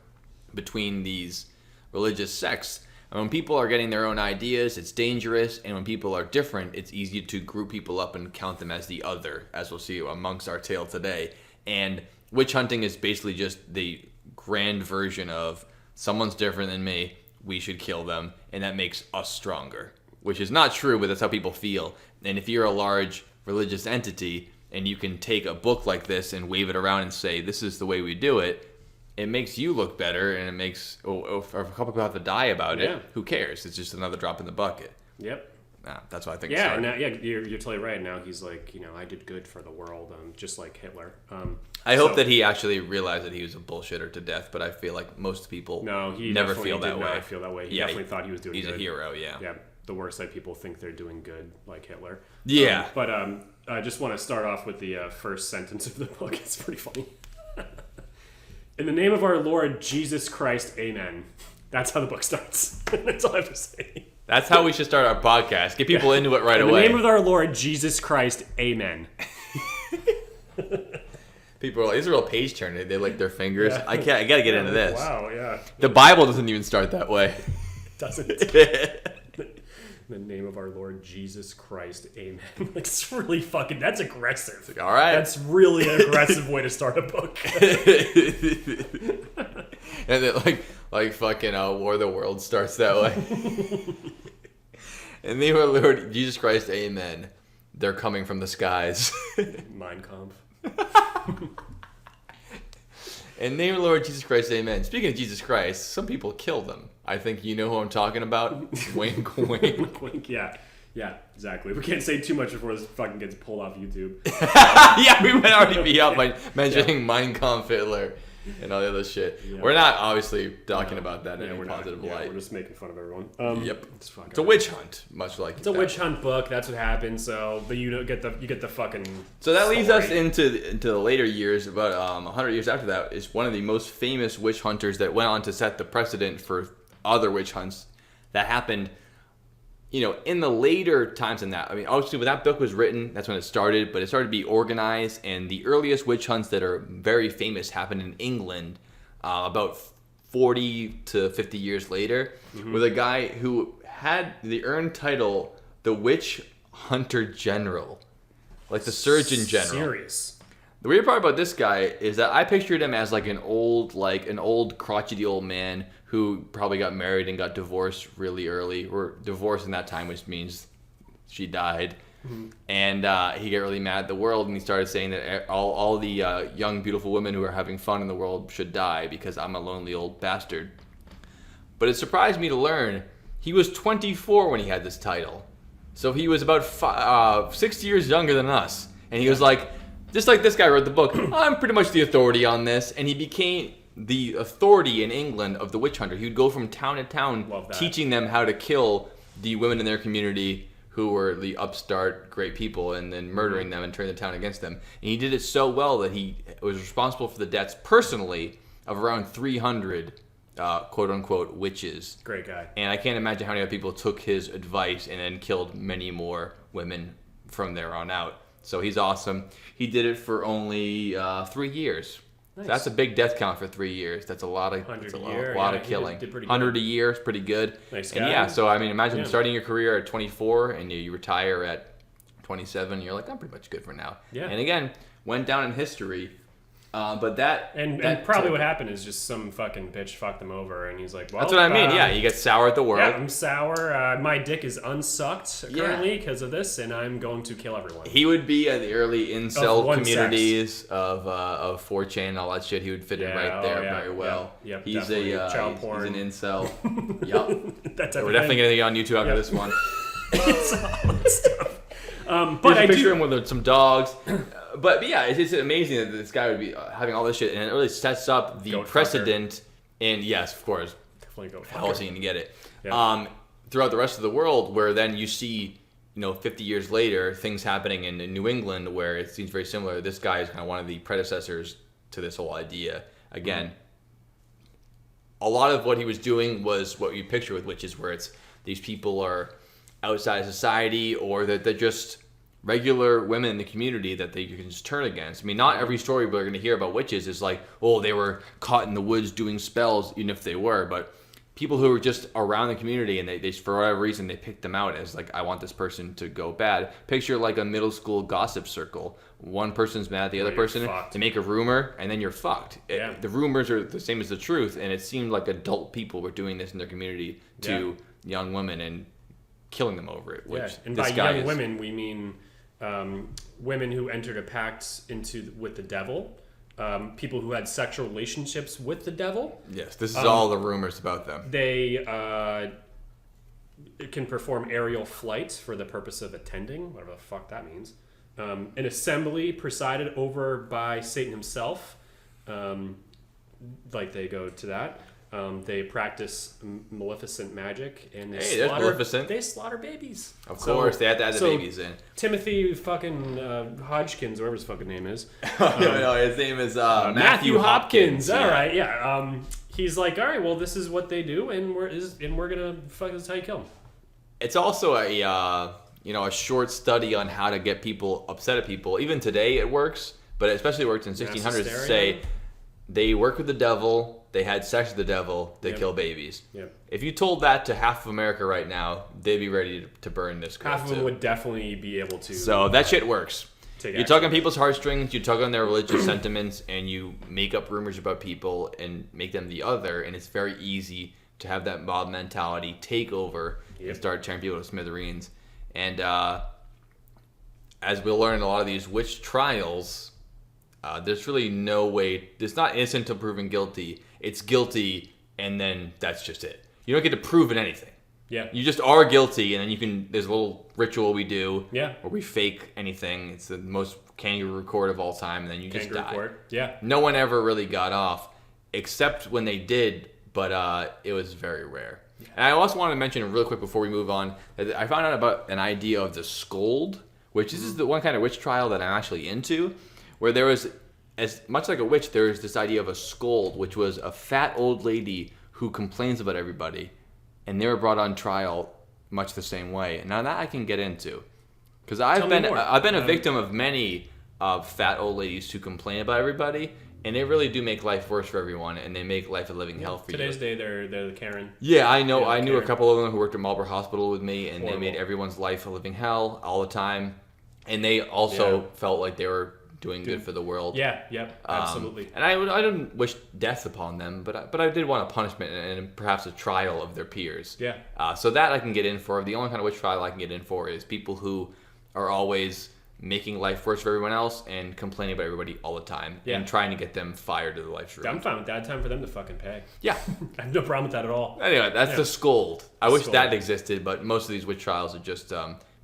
between these religious sects. And when people are getting their own ideas, it's dangerous. And when people are different, it's easy to group people up and count them as the other, as we'll see amongst our tale today. And witch hunting is basically just the grand version of someone's different than me, we should kill them, and that makes us stronger. Which is not true, but that's how people feel. And if you're a large religious entity and you can take a book like this and wave it around and say, this is the way we do it, it makes you look better, and it makes, if a couple people have to die about it, who cares? It's just another drop in the bucket. Yep. That's what I think. Yeah, now, you're totally right. Now he's like, I did good for the world, just like Hitler. I hope that he actually realized that he was a bullshitter to death, but I feel like most people never feel that way. Feel that way. He definitely thought he was doing good. He's a hero, yeah. Yeah, the worst that people think they're doing good, like Hitler. Yeah. But I just want to start off with the first sentence of the book. It's pretty funny. In the name of our Lord Jesus Christ, amen. That's how the book starts. That's all I have to say. That's how we should start our podcast. Get people into it right away. In the name of our Lord Jesus Christ, amen. People are like, these are real page turner. They lick their fingers. Yeah. I gotta get into this. Wow, yeah. The Bible doesn't even start that way. It doesn't. In the name of our Lord Jesus Christ, amen. Like, it's really fucking, that's aggressive. All right. That's really an aggressive way to start a book. And then like fucking War of the World starts that way. In the name of our Lord Jesus Christ, amen. They're coming from the skies. Mein Kampf. In the name of the Lord Jesus Christ, amen. Speaking of Jesus Christ, some people killed him. I think you know who I'm talking about. Wink, wink. Wink, wink, yeah. Yeah, exactly. We can't say too much before this fucking gets pulled off YouTube. Yeah, we might already be out by mentioning Mein Kampf, Hitler, and all the other shit. Yep. We're not obviously talking about that in any positive light. We're just making fun of everyone. Yep. It's a witch hunt, much like it's a witch hunt book. That's what happened. So, but you get the fucking. So that leads us into the later years. About 100 years after that, is one of the most famous witch hunters that went on to set the precedent for other witch hunts that happened. In the later times than that, I mean, obviously when that book was written, that's when it started, but it started to be organized, and the earliest witch hunts that are very famous happened in England about 40 to 50 years later, with a guy who had the earned title, the Witch Hunter General, like the Surgeon General. Serious. The weird part about this guy is that I pictured him as like an old crotchety old man who probably got married and got divorced really early, or divorced in that time, which means she died. Mm-hmm. And he got really mad at the world, and he started saying that all the young, beautiful women who are having fun in the world should die because I'm a lonely old bastard. But it surprised me to learn he was 24 when he had this title. So he was about 6 years younger than us. And he was like, just like this guy wrote the book, I'm pretty much the authority on this. And he became the authority in England of the witch hunter. He would go from town to town teaching them how to kill the women in their community who were the upstart great people, and then murdering them and turning the town against them. And he did it so well that he was responsible for the deaths personally of around 300 quote-unquote witches. Great guy. And I can't imagine how many other people took his advice and then killed many more women from there on out. So he's awesome. He did it for only 3 years. Nice. So that's a big death count for 3 years. That's a lot of killing. 100 a year is pretty good. Nice guy. And yeah, so I mean, imagine starting your career at 24 and you retire at 27. And you're like, I'm pretty much good for now. Yeah. And again, went down in history. But that probably what happened is just some fucking bitch fucked him over, and he's like, well, that's what I mean. Yeah, you get sour at the world. Yeah, I'm sour. My dick is unsucked currently because of this, and I'm going to kill everyone. He would be at the early incel communities of 4chan and all that shit. He would fit in right there very well. Yep, he's child porn. He's an incel. Yep. We're definitely going to get on YouTube after this one. Incel stuff. But I picture him with some dogs. But yeah, it's amazing that this guy would be having all this shit, and it really sets up the precedent. And yes, of course, definitely go. How else are you gonna get it? throughout the rest of the world, where then you see, 50 years later, things happening in New England where it seems very similar. This guy is kind of one of the predecessors to this whole idea. Again, a lot of what he was doing was what you picture with witches, where it's these people are outside of society, or that they're just regular women in the community that you can just turn against. I mean, not every story we're going to hear about witches is like, oh, they were caught in the woods doing spells, even if they were. But people who were just around the community and they for whatever reason, they picked them out as like, I want this person to go bad. Picture like a middle school gossip circle. One person's mad at the other person. They make a rumor, and then you're fucked. Yeah. The rumors are the same as the truth, and it seemed like adult people were doing this in their community to young women and killing them over it. Which and by young women, we mean women who entered a pact with the devil, people who had sexual relationships with the devil. Yes, this is all the rumors about them. They can perform aerial flights for the purpose of attending, whatever the fuck that means. An assembly presided over by Satan himself. They go to that. They practice maleficent magic, and they slaughter babies. Of course, they had to add the babies in. Timothy fucking Hodgkins, whatever his fucking name is. No, his name is Matthew Hopkins. All right, yeah. He's like, all right, well, this is what they do, and we're gonna fuck. This is how you kill them. It's also a short study on how to get people upset at people. Even today, it works, but it especially worked in 1600s. To say they work with the devil. They had sex with the devil. They kill babies. Yep. If you told that to half of America right now, they'd be ready to burn this girl. Half of them would definitely be able to. So that shit works. You tug on people's heartstrings, you tug on their religious sentiments, and you make up rumors about people and make them the other. And it's very easy to have that mob mentality take over and start tearing people to smithereens. And as we'll learn in a lot of these witch trials, there's really no way. It's not innocent until proven guilty. It's guilty, and then that's just it. You don't get to prove anything. Yeah. You just are guilty, and then there's a little ritual we do where we fake anything. It's the most kangaroo court of all time, and then you just die. Court. Yeah. No one ever really got off, except when they did, but it was very rare. Yeah. And I also wanted to mention real quick before we move on, that I found out about an idea of the scold, which this is the one kind of witch trial that I'm actually into, where there was, as much like a witch, there is this idea of a scold, which was a fat old lady who complains about everybody, and they were brought on trial much the same way. Now that I can get into, because I've been a victim of many fat old ladies who complain about everybody, and they really do make life worse for everyone, and they make life a living hell for Today's day, they're the Karen. Yeah, I know. I knew a couple of them who worked at Marlborough Hospital with me, and they made everyone's life a living hell all the time, and they also felt like they were doing good for the world. Yeah, yep, absolutely. And I didn't wish death upon them, but I did want a punishment and perhaps a trial of their peers. Yeah. So that I can get in for. The only kind of witch trial I can get in for is people who are always making life worse for everyone else and complaining about everybody all the time and trying to get them fired to the life stream. I'm fine with that. Time for them to fucking pay. Yeah. I have no problem with that at all. Anyway, that's the scold. I wish that existed, but most of these witch trials are just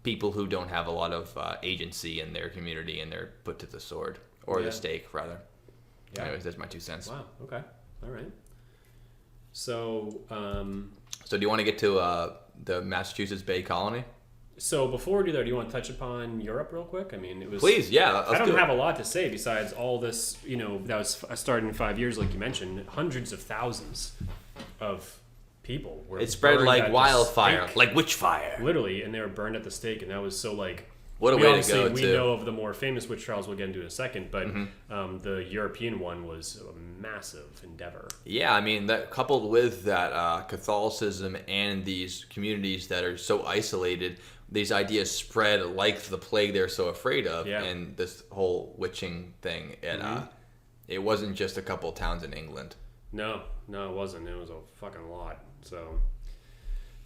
people who don't have a lot of agency in their community, and they're put to the sword or the stake, rather. Yeah. Anyways, that's my 2 cents. Wow. Okay. All right. So, so do you want to get to the Massachusetts Bay Colony? So before we do that, do you want to touch upon Europe real quick? I mean, it was. Please, yeah. I don't have a lot to say besides all this. That was started in 5 years, like you mentioned. Hundreds of thousands of people were. It spread like wildfire, like witch fire. Literally, and they were burned at the stake, and that was so like. What a way to go! We know of the more famous witch trials. We'll get into in a second, but the European one was a massive endeavor. Yeah, I mean that coupled with that Catholicism and these communities that are so isolated. These ideas spread like the plague they're so afraid of, and this whole witching thing. And it wasn't just a couple towns in England. No, it wasn't. It was a fucking lot. So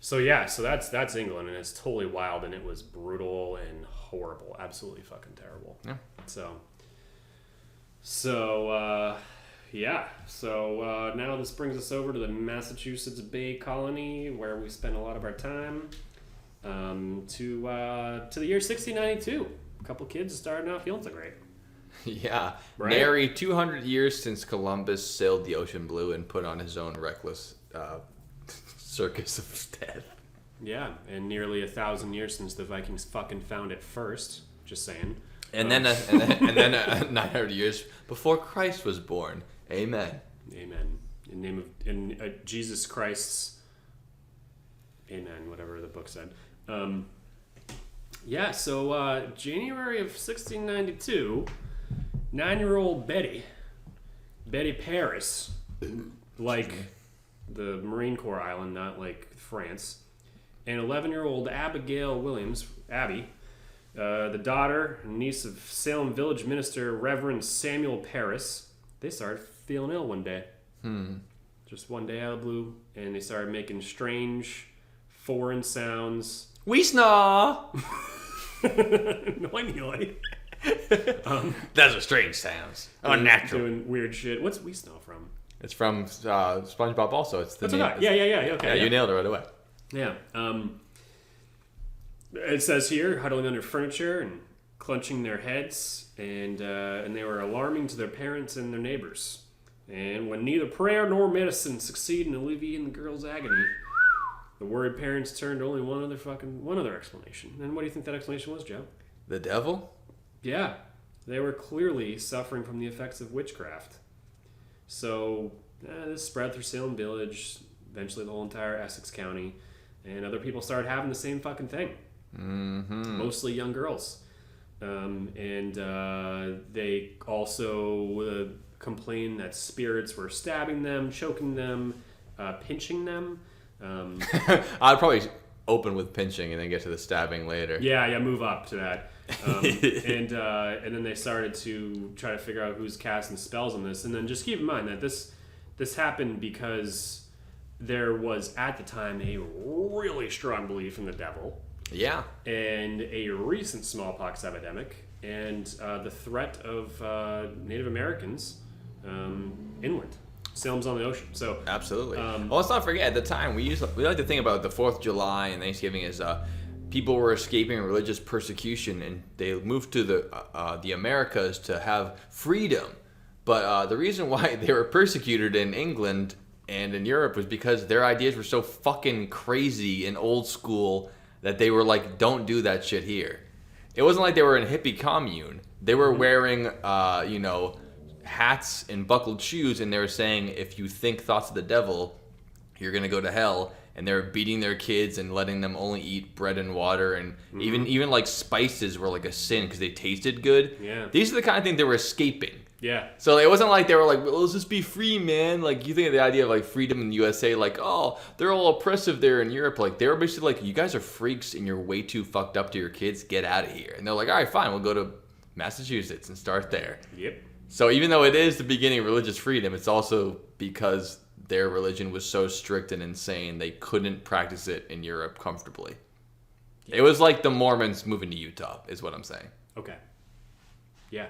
that's England, and it's totally wild, and it was brutal and horrible, absolutely fucking terrible. Yeah. So now this brings us over to the Massachusetts Bay Colony, where we spent a lot of our time. To the year 1692. A couple kids starting out feeling so great. Yeah. Right? Nary 200 years since Columbus sailed the ocean blue and put on his own reckless circus of death. Yeah, and nearly 1,000 years since the Vikings fucking found it first. Just saying. And then 900 years before Christ was born. Amen. Amen. In Jesus Christ's. Amen. Whatever the book said. So January of 1692, 9-year-old Betty Paris, like the Marine Corps island, not like France, and 11-year-old Abigail Williams, Abby, the daughter and niece of Salem village minister Reverend Samuel Paris, they started feeling ill one day. Just one day out of the blue, and they started making strange, foreign sounds. We snaw. Noy. Those are strange sounds. Unnatural. Doing weird shit. What's we snow from? It's from SpongeBob. Also, it's the That's name. what yeah. Okay. Yeah, you nailed it right away. Yeah. It says here, huddling under furniture and clenching their heads, and they were alarming to their parents and their neighbors. And when neither prayer nor medicine succeed in alleviating the girl's agony, the worried parents turned to only one other explanation. And what do you think that explanation was, Joe? The devil? Yeah, they were clearly suffering from the effects of witchcraft. So this spread through Salem Village, eventually the whole entire Essex County, and other people started having the same fucking thing. Mm-hmm. Mostly young girls. They also complained that spirits were stabbing them, choking them, pinching them. I'd probably open with pinching and then get to the stabbing later. Yeah, move up to that. And then they started to try to figure out who's casting spells on this. And then just keep in mind that this happened because there was, at the time, a really strong belief in the devil. Yeah. And a recent smallpox epidemic and the threat of Native Americans inland. Salem's on the ocean, so absolutely. Well, let's not forget at the time we like to think about the 4th of July and Thanksgiving as people were escaping religious persecution and they moved to the Americas to have freedom. But the reason why they were persecuted in England and in Europe was because their ideas were so fucking crazy and old school that they were like, don't do that shit here. It wasn't like they were in a hippie commune. They were wearing, hats and buckled shoes, and they were saying if you think thoughts of the devil, you're gonna go to hell. And they were beating their kids and letting them only eat bread and water, and even like spices were like a sin because they tasted good. Yeah, these are the kind of things they were escaping. Yeah. So it wasn't like they were like, well, let's just be free, man. Like you think of the idea of like freedom in the USA, like oh, they're all oppressive there in Europe. Like they were basically like, you guys are freaks and you're way too fucked up to your kids. Get out of here. And they're like, all right, fine, we'll go to Massachusetts and start there. Yep. So even though it is the beginning of religious freedom, it's also because their religion was so strict and insane, they couldn't practice it in Europe comfortably. It was like the Mormons moving to Utah, is what I'm saying. Okay. Yeah,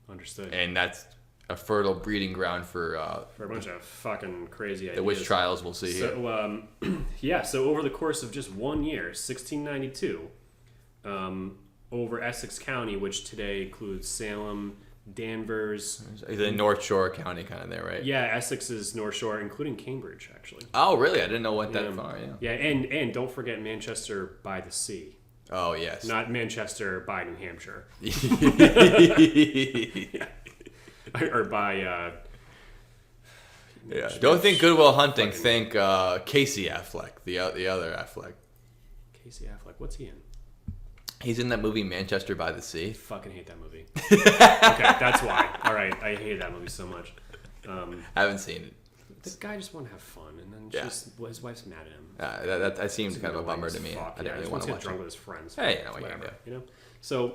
understood. And that's a fertile breeding ground for a bunch of fucking crazy ideas. The witch trials we'll see here. So over the course of just 1 year, 1692, over Essex County, which today includes Salem, Danvers, the North Shore County kind of there, right? Yeah, Essex is North Shore, including Cambridge, actually. Oh, really? I didn't know went that far. Yeah, and don't forget Manchester by the sea. Oh, yes. Not Manchester by New Hampshire. Or by. Don't think Goodwill Hunting. Think Casey Affleck, the other Affleck. Casey Affleck, what's he in? He's in that movie Manchester by the Sea. I fucking hate that movie. Okay, that's why. All right, I hate that movie so much. I haven't seen it. The guy just want to have fun, and then his wife's mad at him. That seemed kind of a bummer to me. I didn't really want to watch drunk with his friends. Hey, what you can do. You know. So,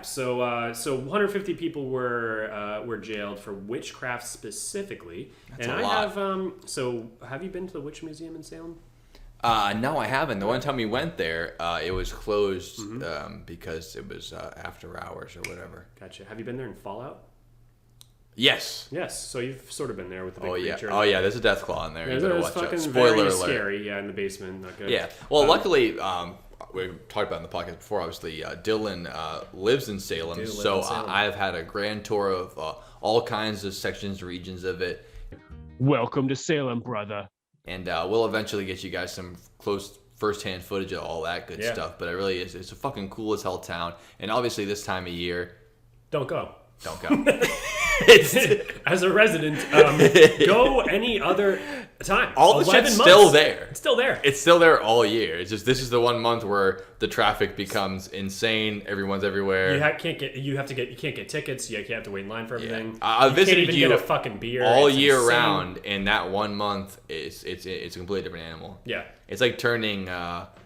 so 150 people were jailed for witchcraft specifically. That's a lot. Have you been to the Witch Museum in Salem? No, I haven't. The one time we went there, it was closed because it was after hours or whatever. Gotcha. Have you been there in Fallout? Yes. Yes. So you've sort of been there with the big creature. Oh yeah. There's a death claw in there. Yeah, you better watch out. Spoiler alert. Scary. Yeah, in the basement. Not good. Yeah. Well, luckily, we talked about it in the podcast before. Obviously, Dylan lives in Salem, I've had a grand tour of all kinds of sections, regions of it. Welcome to Salem, brother. And we'll eventually get you guys some close first-hand footage of all that good stuff. But it really is. It's a fucking cool as hell town. And obviously this time of year, don't go. As a resident, go any other time. All the shit's still there. It's still there. It's still there all year. It's just this is the one month where the traffic becomes insane. Everyone's everywhere. You can't get tickets. You have to wait in line for everything. I visited can't even get a fucking beer all year round, and that 1 month it's a completely different animal. Yeah, it's like turning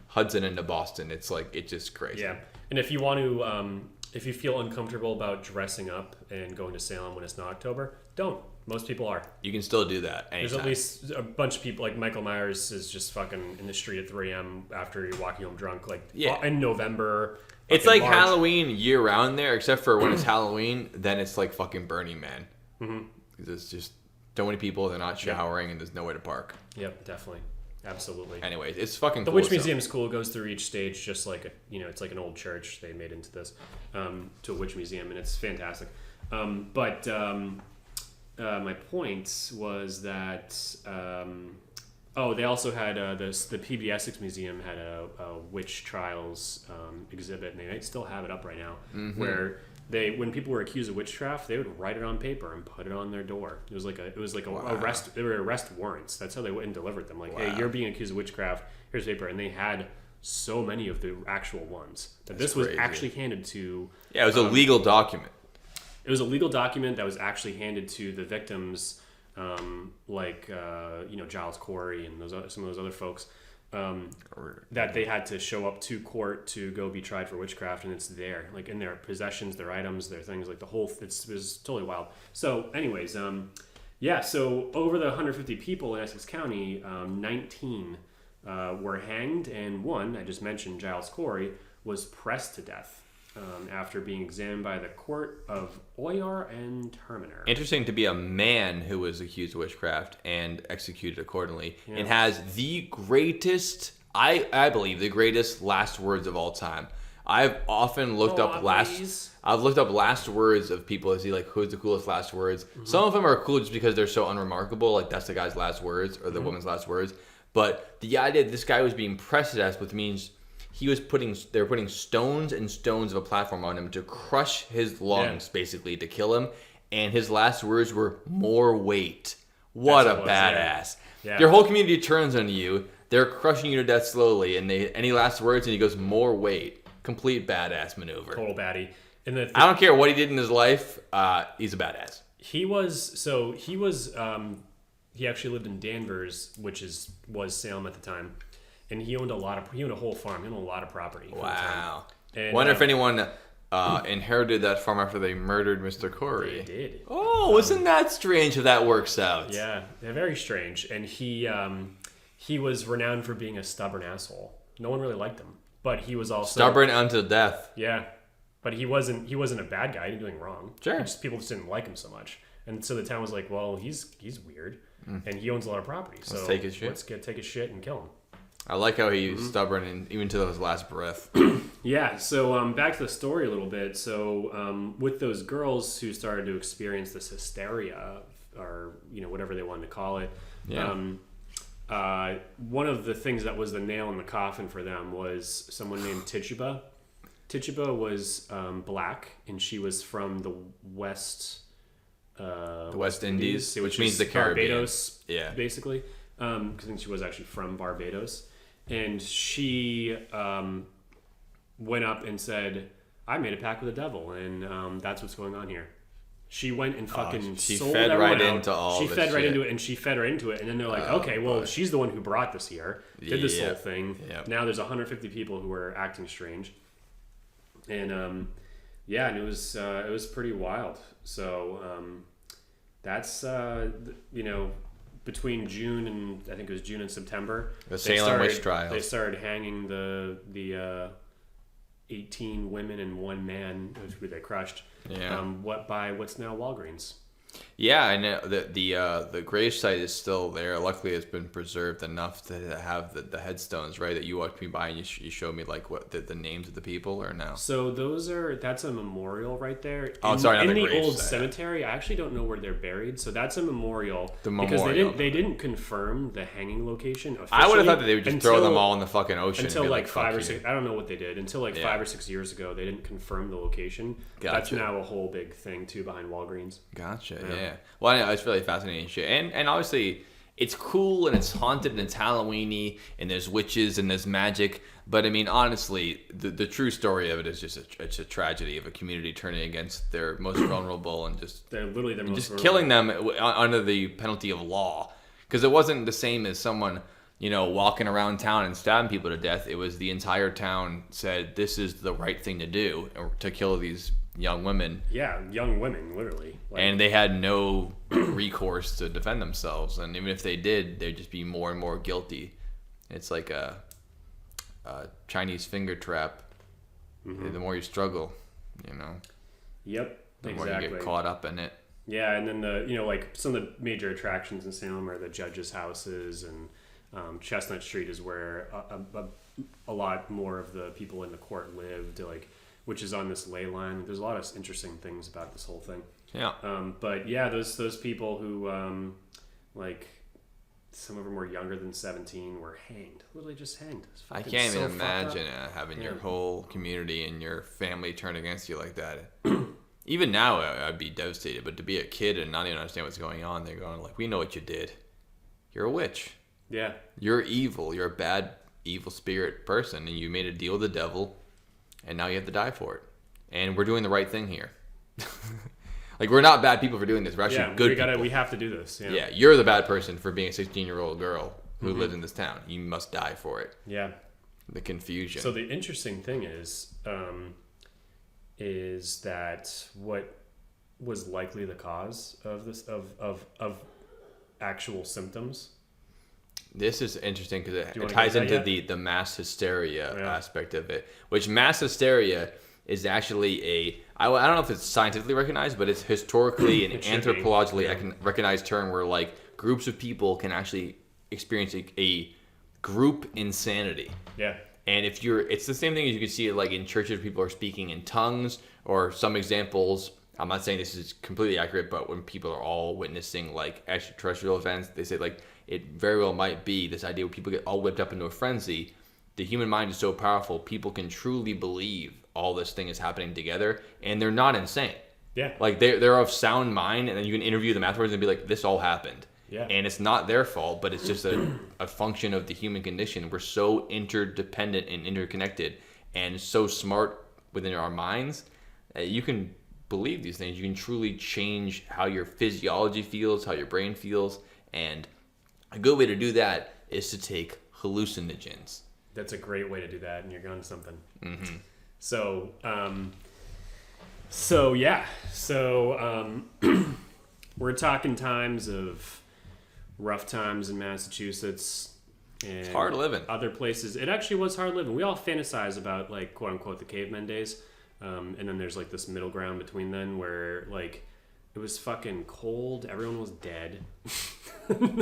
Hudson into Boston. It's just crazy. Yeah, and if you want to. If you feel uncomfortable about dressing up and going to Salem when it's not October, don't. Most people are. You can still do that anytime. There's at least a bunch of people, like Michael Myers is just fucking in the street at 3 a.m. after you're walking home drunk, in November. It's like March. Halloween year round there, except for when it's Halloween, then it's like fucking Burning Man. Mm-hmm. There's just so many people, they're not showering, and there's nowhere to park. Yep, definitely. Absolutely. Anyways, it's fucking cool. The Witch Museum is cool. It goes through each stage just like it's like an old church they made into this, to a witch museum, and it's fantastic. But my point was that they also had the PBS Essex Museum had a witch trials exhibit, and they still have it up right now, where when people were accused of witchcraft, they would write it on paper and put it on their door. It was like arrest. They were arrest warrants. That's how they went and delivered them. Like, hey, you're being accused of witchcraft. Here's paper, and they had so many of the actual ones that this was actually handed to. Yeah, it was a legal document. It was a legal document that was actually handed to the victims, Giles Corey and some of those other folks. That they had to show up to court to go be tried for witchcraft, and it's there, like in their possessions, their items, their things, like the whole. It was totally wild. So, anyways, so over the 150 people in Essex County, 19 were hanged, and one, I just mentioned, Giles Corey, was pressed to death after being examined by the court of Oyar and Terminer. Interesting to be a man who was accused of witchcraft and executed accordingly, and has the greatest, I believe, the greatest last words of all time. I've often looked up last words of people to see like who's the coolest last words. Mm-hmm. Some of them are cool just because they're so unremarkable, like that's the guy's last words or the woman's last words. But the idea that this guy was being pressed to death, which means they were putting stones and stones of a platform on him to crush his lungs, basically, to kill him. And his last words were, "More weight." What a badass. Yeah. Your whole community turns on you. They're crushing you to death slowly. And any last words, and he goes, "More weight." Complete badass maneuver. Total baddie. And I don't care what he did in his life. He's a badass. He actually lived in Danvers, which was Salem at the time. And he owned a whole farm. He owned a lot of property. Wow. And, wonder if anyone inherited that farm after they murdered Mr. Corey. They did. Oh, isn't that strange if that works out? Yeah, they're very strange. And he was renowned for being a stubborn asshole. No one really liked him, but he was also stubborn unto death. Yeah, but he wasn't a bad guy. He didn't do anything wrong. Sure. People just didn't like him so much, and so the town was like, well, he's weird, and he owns a lot of property. So let's take his shit. Let's take his shit and kill him. I like how he was stubborn and even to his last breath. Yeah, so back to the story a little bit. So with those girls who started to experience this hysteria, or whatever they wanted to call it, one of the things that was the nail in the coffin for them was someone named Tituba. Tituba was black, and she was from the West Indies, which means the Caribbean. Barbados, basically. Because I think she was actually from Barbados. And she went up and said, "I made a pact with the devil, and that's what's going on here." She went and fucking sold everyone out. She fed right into it, and she fed right into it. And then they're like, okay, well, she's the one who brought this here, did this whole thing. Yep. Now there's 150 people who are acting strange. And, and it was pretty wild. So that's, between June and I think it was June and September. The Salem witch trials. They started hanging the 18 women and one man who they crushed. Yeah. What's now Walgreens. Yeah, and the grave site is still there. Luckily, it's been preserved enough to have the headstones, right? That you walked me by and you showed me like what the names of the people or no? So that's a memorial right there. Oh, sorry, not in the the grave old site. cemetery. I actually don't know where they're buried. So that's a memorial. The because memorial. they didn't confirm the hanging location officially. I would have thought that they would just throw them all in the fucking ocean until and be like 5 or "Fuck 6. you." I don't know what they did until like 5 or 6 years ago. They didn't confirm the location. That's Gotcha. now a whole big thing too behind Walgreens. Gotcha. Yeah. Well, I know, it's really fascinating shit, and obviously it's cool and it's haunted and it's Halloweeny and there's witches and there's magic. But I mean, honestly, the true story of it is just it's a tragedy of a community turning against their most vulnerable and just They're literally their most just vulnerable. killing them under the penalty of law. Because it wasn't the same as someone walking around town and stabbing people to death. It was the entire town said this is the right thing to do to kill these young women. Yeah, young women, literally. Like, And they had no recourse to defend themselves. And even if they did, they'd just be more and more guilty. It's like a Chinese finger trap. Mm-hmm. The more you struggle, Yep, the more exactly. you get caught up in it. Yeah, and then like some of the major attractions in Salem are the judges' houses, and Chestnut Street is where a lot more of the people in the court lived, which is on this ley line. There's a lot of interesting things about this whole thing. Yeah. But yeah, those people who some of them were younger than 17 were hanged, literally just hanged. It's I fucking can't so even fucked up. imagine having your Yeah. whole community and your family turn against you like that. Even now, I'd be devastated. But to be a kid and not even understand what's going on, they're going like, "We know what you did. You're a witch. Yeah. You're evil. You're a bad, evil spirit person, and you made a deal with the devil, and now you have to die for it. And we're doing the right thing here. Like, we're not bad people for doing this. We're actually good people. We have to do this. Yeah. Yeah, you're the bad person for being a 16-year-old girl who lives in this town. You must die for it. Yeah. The confusion. So the interesting thing is that what was likely the cause of this of actual symptoms. This is interesting because it wanna ties get into that the mass hysteria Yeah. aspect of it, which mass hysteria is actually I don't know if it's scientifically recognized, but it's historically and It should be. anthropologically Yeah. recognized term where like groups of people can actually experience a group insanity. Yeah. And it's the same thing as you can see like in churches, people are speaking in tongues, or some examples. I'm not saying this is completely accurate, but when people are all witnessing like extraterrestrial events, they say like it very well might be this idea where people get all whipped up into a frenzy. The human mind is so powerful, people can truly believe all this thing is happening together, and they're not insane. Yeah. Like they're of sound mind, and then you can interview them afterwards and be like, this all happened. Yeah. And it's not their fault, but it's just a function of the human condition. We're so interdependent and interconnected and so smart within our minds that you can believe these things. You can truly change how your physiology feels, how your brain feels. And a good way to do that is to take hallucinogens. That's a great way to do that, and you're going to something. Mm-hmm. So we're talking times of rough times in Massachusetts and It's hard living. other places. It actually was hard living. We all fantasize about like quote unquote the caveman days, and then there's like this middle ground between then where like it was fucking cold. Everyone was dead.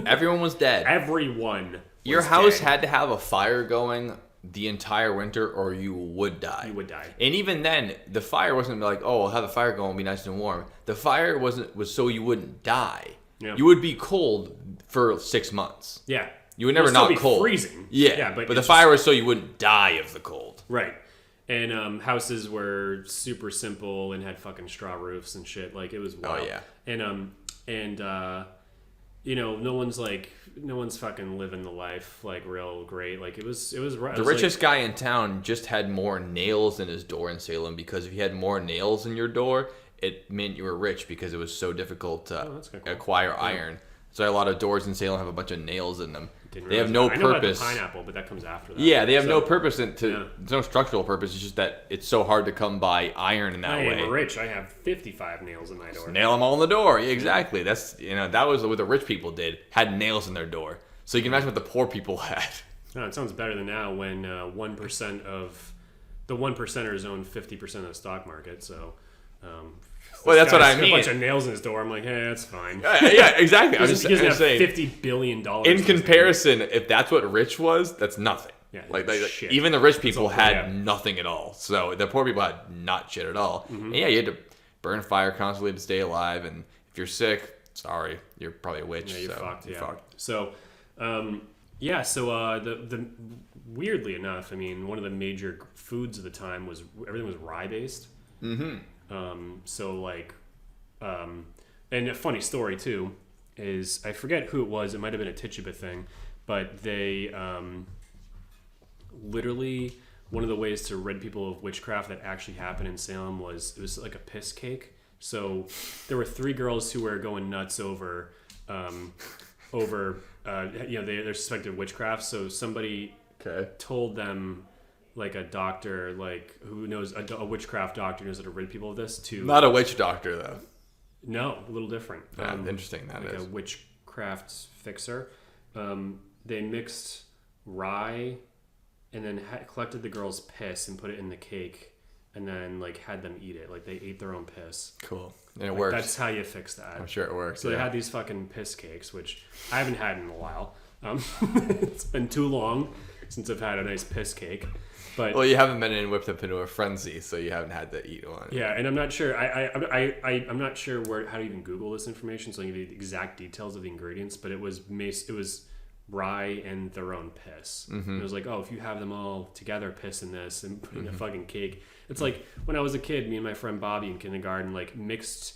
Everyone was dead. Everyone. Your was house dead. had to have a fire going the entire winter or you would die. You would die. And even then, the fire wasn't like, oh, I'll have a fire going, be nice and warm. The fire was so you wouldn't die. Yeah. You would be cold for 6 months. Yeah. You would never It'd still not be cold. freezing. Yeah, but but the it's fire was so you wouldn't die of the cold. Right. And houses were super simple and had fucking straw roofs and shit. Like it was wild. Oh, yeah. And no one's fucking living the life like real great. Like it was The richest guy in town just had more nails in his door in Salem because if you had more nails in your door, it meant you were rich because it was so difficult to that's kinda cool. acquire iron. So a lot of doors in Salem have a bunch of nails in them. Didn't They have realize no that. I know purpose. about the pineapple, but that comes after that. Yeah, they have So, no purpose yeah. there's no structural purpose. It's just that it's so hard to come by iron in that I way. am rich. I have 55 nails in my door. Nail them all in the door. Yeah, exactly. That's that was what the rich people did. Had nails in their door. So you can imagine what the poor people had. No, it sounds better than now when 1% of the 1%ers own 50% of the stock market. So Well, that's what I A mean. bunch of nails in his door. I'm like, hey, that's fine. Yeah, exactly. He doesn't have saying, $50 billion. in comparison, if that's what rich was, that's nothing. Yeah, like shit. even the rich people all- had yeah. nothing at all. So the poor people had not shit at all. And yeah, you had to burn fire constantly to stay alive. And if you're sick, sorry, you're probably a witch. Yeah, you're so fucked. You're Yeah. fucked. So, the weirdly enough, I mean, one of the major foods of the time was everything was rye based. And a funny story too is I forget who it was. It might have been a Tituba thing, but they literally one of the ways to rid people of witchcraft that actually happened in Salem was it was like a piss cake. So there were 3 girls who were going nuts over they're suspected witchcraft. So somebody told them, like a doctor, like who knows a witchcraft doctor knows how to rid people of this. To Not a witch doctor though. no, a little different. Interesting that like is. a witchcraft fixer. They mixed rye and then collected the girl's piss and put it in the cake, and then like had them eat it. Like they ate their own piss. Cool. And it Like, works. That's how you fix that. I'm sure it works. So yeah. they had these fucking piss cakes, which I haven't had in a while. It's been too long since I've had a nice piss cake. But Well, you haven't been whipped up into a frenzy, so you haven't had to eat one. yeah, and I'm not sure. I'm not sure how to even Google this information, so I can give you the exact details of the ingredients. But it was rye and their own piss. And it was like, oh, if you have them all together, piss in this and put in a fucking cake. It's like when I was a kid, me and my friend Bobby in kindergarten like mixed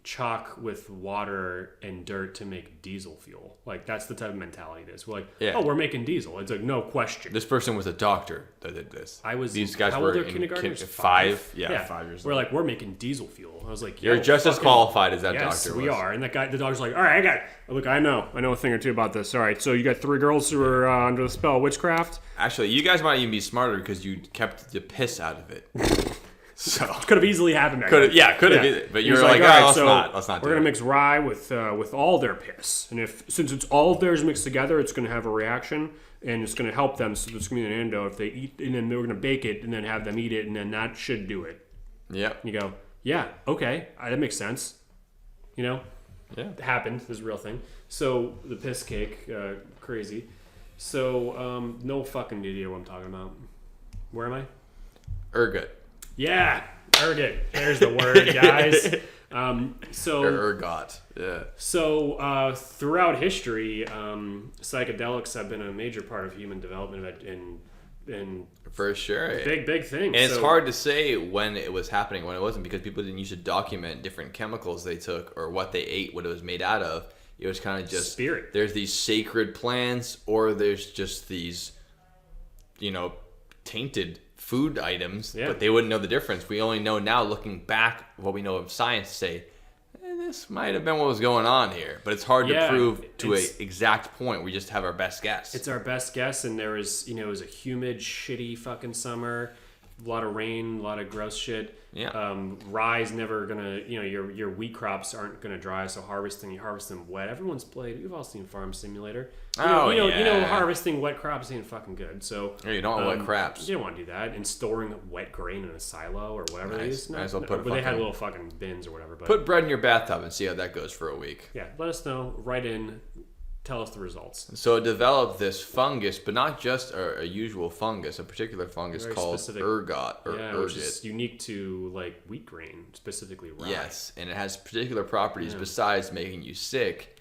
chalk with water and dirt to make diesel fuel. Like that's the type of mentality it is. We're like, oh, we're making diesel. It's like no question. This person was a doctor that did this. I was. These guys how were old are in kindergartners? 5. Yeah, 5 years We're old. like, we're making diesel fuel. I was like, You're yo, just as fucking- qualified as that Yes, doctor we was. are. And that guy, the doctor's like, all right, look, I know a thing or two about this. All right, so you got 3 girls who are under the spell of witchcraft. Actually, you guys might even be smarter because you kept the piss out of it. So Could have easily happened. could have, but you He's were like, all right, oh, so let's not do we're it. gonna mix rye with all their piss, and since it's all of theirs mixed together, it's gonna have a reaction, and it's gonna help them. So it's gonna be an antidote if they eat, and then we're gonna bake it, and then have them eat it, and then that should do it. Yep. You go, yeah, okay, that makes sense. You know, Yeah. it happened. This is a real thing. So the piss cake, crazy. So no fucking idea what I'm talking about. Where am I? Ergot. Yeah, ergot. There's the word, guys. Ergot. Yeah. So throughout history, psychedelics have been a major part of human development and For sure. big thing. And it's hard to say when it was happening, when it wasn't, because people didn't used to document different chemicals they took or what they ate, what it was made out of. It was kind of just spirit. There's these sacred plants, or there's just these, tainted food items, but they wouldn't know the difference. We only know now, looking back, what we know of science, to say this might have been what was going on here, but it's hard to prove to an exact point. We just have our best guess. It's our best guess, and there was, it was a humid, shitty fucking summer, a lot of rain, a lot of gross shit. Yeah. Rye's never gonna, your wheat crops aren't gonna dry, so you harvest them wet. Everyone's played. We've all seen Farm Simulator. You know, harvesting wet crops ain't fucking good. So you don't want wet crops. You don't want to do that. And storing wet grain in a silo or whatever they use. Might as well put they had little fucking bins or whatever. But put bread in your bathtub and see how that goes for a week. Yeah, let us know. Write in. Tell us the results. So it developed this fungus, but not just a usual fungus, a particular fungus Very called specific. ergot or Which is ergot. unique to like wheat grain, specifically rye. Yes, and it has particular properties besides making you sick,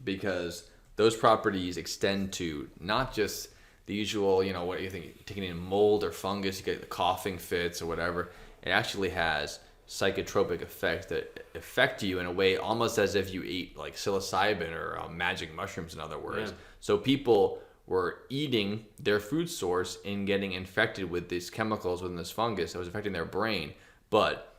because those properties extend to not just the usual, what you think, taking in mold or fungus, you get the coughing fits or whatever. It actually has psychotropic effects that affect you in a way almost as if you eat like psilocybin or magic mushrooms, in other words. Yeah. So people were eating their food source and getting infected with these chemicals within this fungus that was affecting their brain. But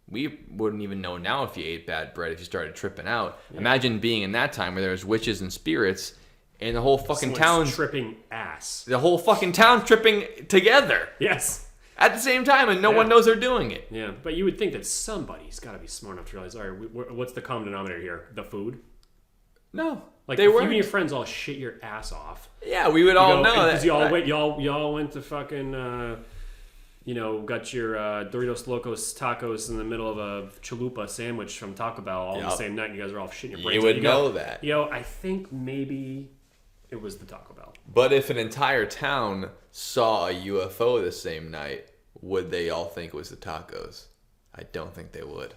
we wouldn't even know now if you ate bad bread, if you started tripping out. Yeah. Imagine being in that time where there's witches and spirits and the whole fucking town tripping ass. The whole fucking town tripping together. Yes. At the same time, and no one knows they're doing it. Yeah, but you would think that somebody's got to be smart enough to realize, all right, what's the common denominator here? The food? No, like they if weren't. you and your friends all shit your ass off. Yeah, we would all know that. Because y'all went to fucking, got your Doritos Locos tacos in the middle of a chalupa sandwich from Taco Bell all the same night, and you guys are all shitting your brains You out. would know that. I think maybe it was the Taco Bell. But if an entire town saw a UFO the same night, would they all think it was the tacos? I don't think they would.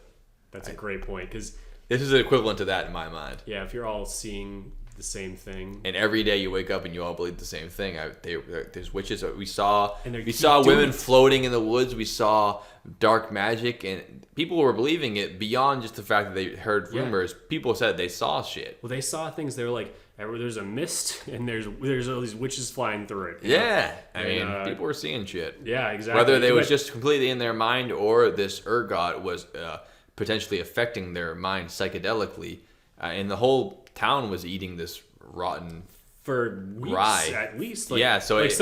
That's a great point, because this is the equivalent to that in my mind. yeah, if you're all seeing the same thing, And every day you wake up and you all believe the same thing. There's witches. We saw keep women doing it. floating in the woods. We saw dark magic, and people were believing it beyond just the fact that they heard rumors. People said they saw shit. well, they saw things. They were like, there's a mist, and there's all these witches flying through it. Yeah, I And, mean, people were seeing shit. Yeah, exactly. Whether they was But- just completely in their mind or this ergot was potentially affecting their mind psychedelically, and the whole town was eating this rotten. for weeks Rye. at least. So it's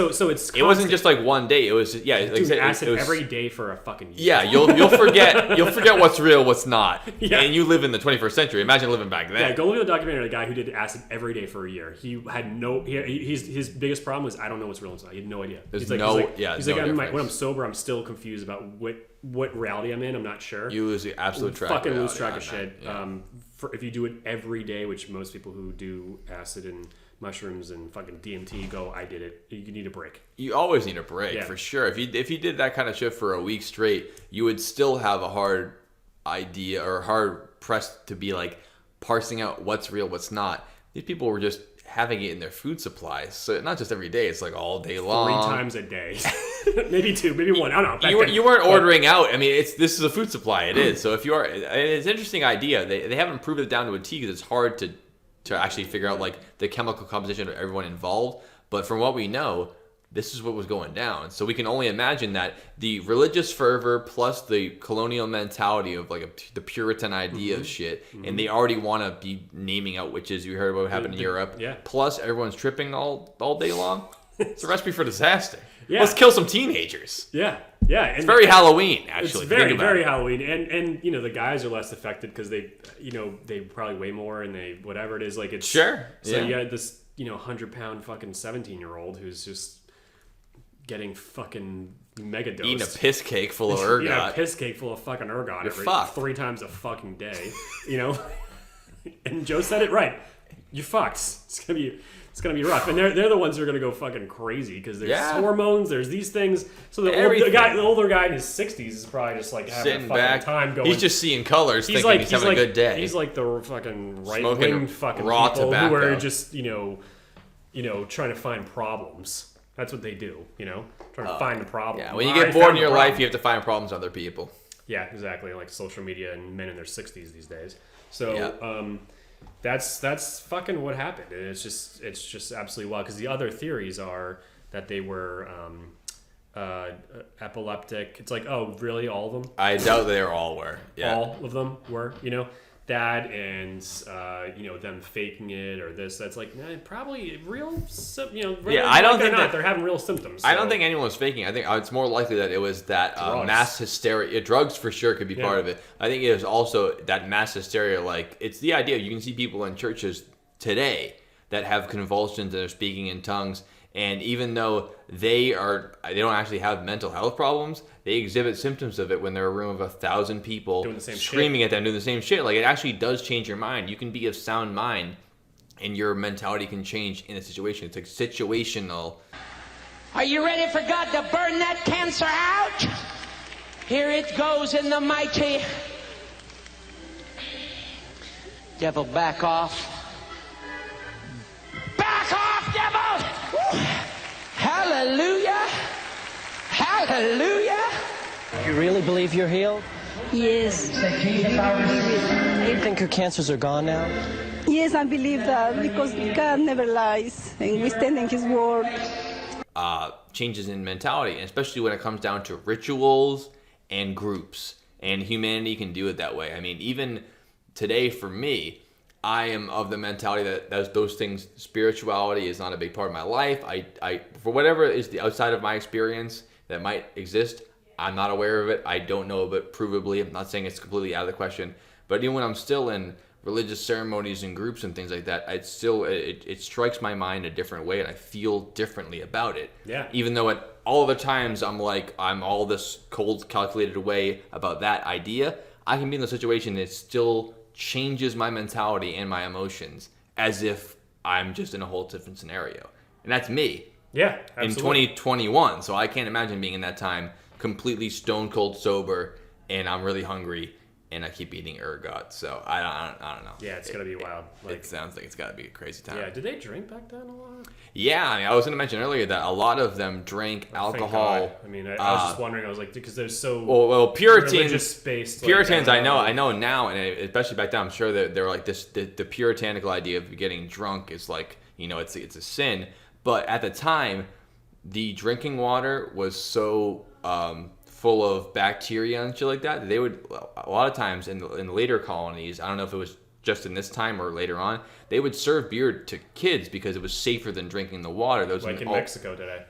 it wasn't just like one day. It was like I doing said, acid it was, every day for a fucking year. Yeah, you'll forget what's real, what's not. Yeah. And you live in the 21st century. Imagine living back then. Yeah, go look at the documentary of the guy who did acid every day for a year. He had no. His biggest problem was I don't know what's real inside. He had no idea. There's he's no like, difference. when I'm sober, I'm still confused about what reality I'm in. I'm not sure. You lose the absolute track. Fucking of lose track reality of on shit. that. Yeah. If you do it every day, which most people who do acid and mushrooms and fucking DMT go, I did it. You need a break. You always need a break, Yeah. for sure. If you did that kind of shit for a week straight, you would still have a hard idea or hard pressed to be like parsing out what's real, what's not. These people were just having it in their food supplies. So not just every day, it's like all day long. 3 times a day. Maybe 2, maybe 1. I don't know. You weren't ordering out. I mean, this is a food supply. It is. So if you are, it's an interesting idea. They haven't proved it down to a T because it's hard to actually figure out like the chemical composition of everyone involved. But from what we know, this is what was going down. So we can only imagine that the religious fervor plus the colonial mentality of like the Puritan idea of shit, and they already want to be naming out witches. You heard what happened in Europe. Yeah. Plus everyone's tripping all day long. It's a recipe for disaster. Yeah. Let's kill some teenagers. Yeah. And It's very Halloween, actually. It's if you think very, about very it. Halloween, and the guys are less affected because they probably weigh more and they whatever it is like it's Sure. So Yeah. you got this 100-pound fucking 17-year-old who's just getting fucking mega dosed. Eating a piss cake full of ergot. Yeah, a piss cake full of fucking ergot You're fucked. 3 times a fucking day. And Joe said it right. You're fucked. It's gonna be rough, and they're the ones who are gonna go fucking crazy because there's hormones, there's these things. So the older guy in his 60s is probably just like having Sitting a fucking back, time going. he's just seeing colors, thinking he's having a good day. He's like the fucking right Smoking wing fucking raw people tobacco. who are just trying to find problems. That's what they do, trying to find a problem. Yeah, when you get bored in your life, you have to find problems with other people. Yeah, exactly. Like social media and men in their 60s these days. So Yeah. that's fucking what happened. And it's just absolutely wild because the other theories are that they were epileptic. It's like, oh, really? All of them? I doubt they all were. Yeah. All of them were, that and them faking it or this. That's like probably real. I don't think that they're having real symptoms. I don't so- think anyone was faking. I think it's more likely that it was that Drugs. mass hysteria. Drugs for sure could be part of it. I think it was also that mass hysteria. Like it's the idea you can see people in churches today that have convulsions and are speaking in tongues, and even though they don't actually have mental health problems, they exhibit symptoms of it when they're a room of 1,000 people Doing the same screaming at them, doing the same shit. Like it actually does change your mind. You can be of sound mind, and your mentality can change in a situation. It's like situational. Are you ready for God to burn that cancer out? Here it goes in the mighty. Devil, back off. Back off, devil! Woo. Hallelujah! Hallelujah! You really believe you're healed? Yes. You think your cancers are gone now? Yes, I believe that because God never lies and we stand in His word. Changes in mentality, and especially when it comes down to rituals and groups, and humanity can do it that way. I mean, even today for me, I am of the mentality that those things, spirituality is not a big part of my life. I for whatever is the outside of my experience that might exist, I'm not aware of it. I don't know of it provably. I'm not saying it's completely out of the question, but even when I'm still in religious ceremonies and groups and things like that, it strikes my mind a different way, and I feel differently about it. Yeah. Even though at all other times I'm all this cold, calculated way about that idea, I can be in the situation that still changes my mentality and my emotions as if I'm just in a whole different scenario. And that's me. Yeah, absolutely. In 2021. So I can't imagine being in that time completely stone cold sober and I'm really hungry and I keep eating ergot. So I don't know. Yeah, it's going to be wild. It sounds like it's got to be a crazy time. Yeah, did they drink back then a lot? Yeah, I was going to mention earlier that a lot of them drank alcohol. I mean, I was just wondering. I was like, because they're so well, Puritans, based. Puritans, I know now, and especially back then, I'm sure that they were like this. The puritanical idea of getting drunk is like, it's a sin. But at the time, the drinking water was so full of bacteria and shit like that. They would, a lot of times in later colonies, I don't know if it was just in this time or later on, they would serve beer to kids because it was safer than drinking the water. Those like in Mexico today.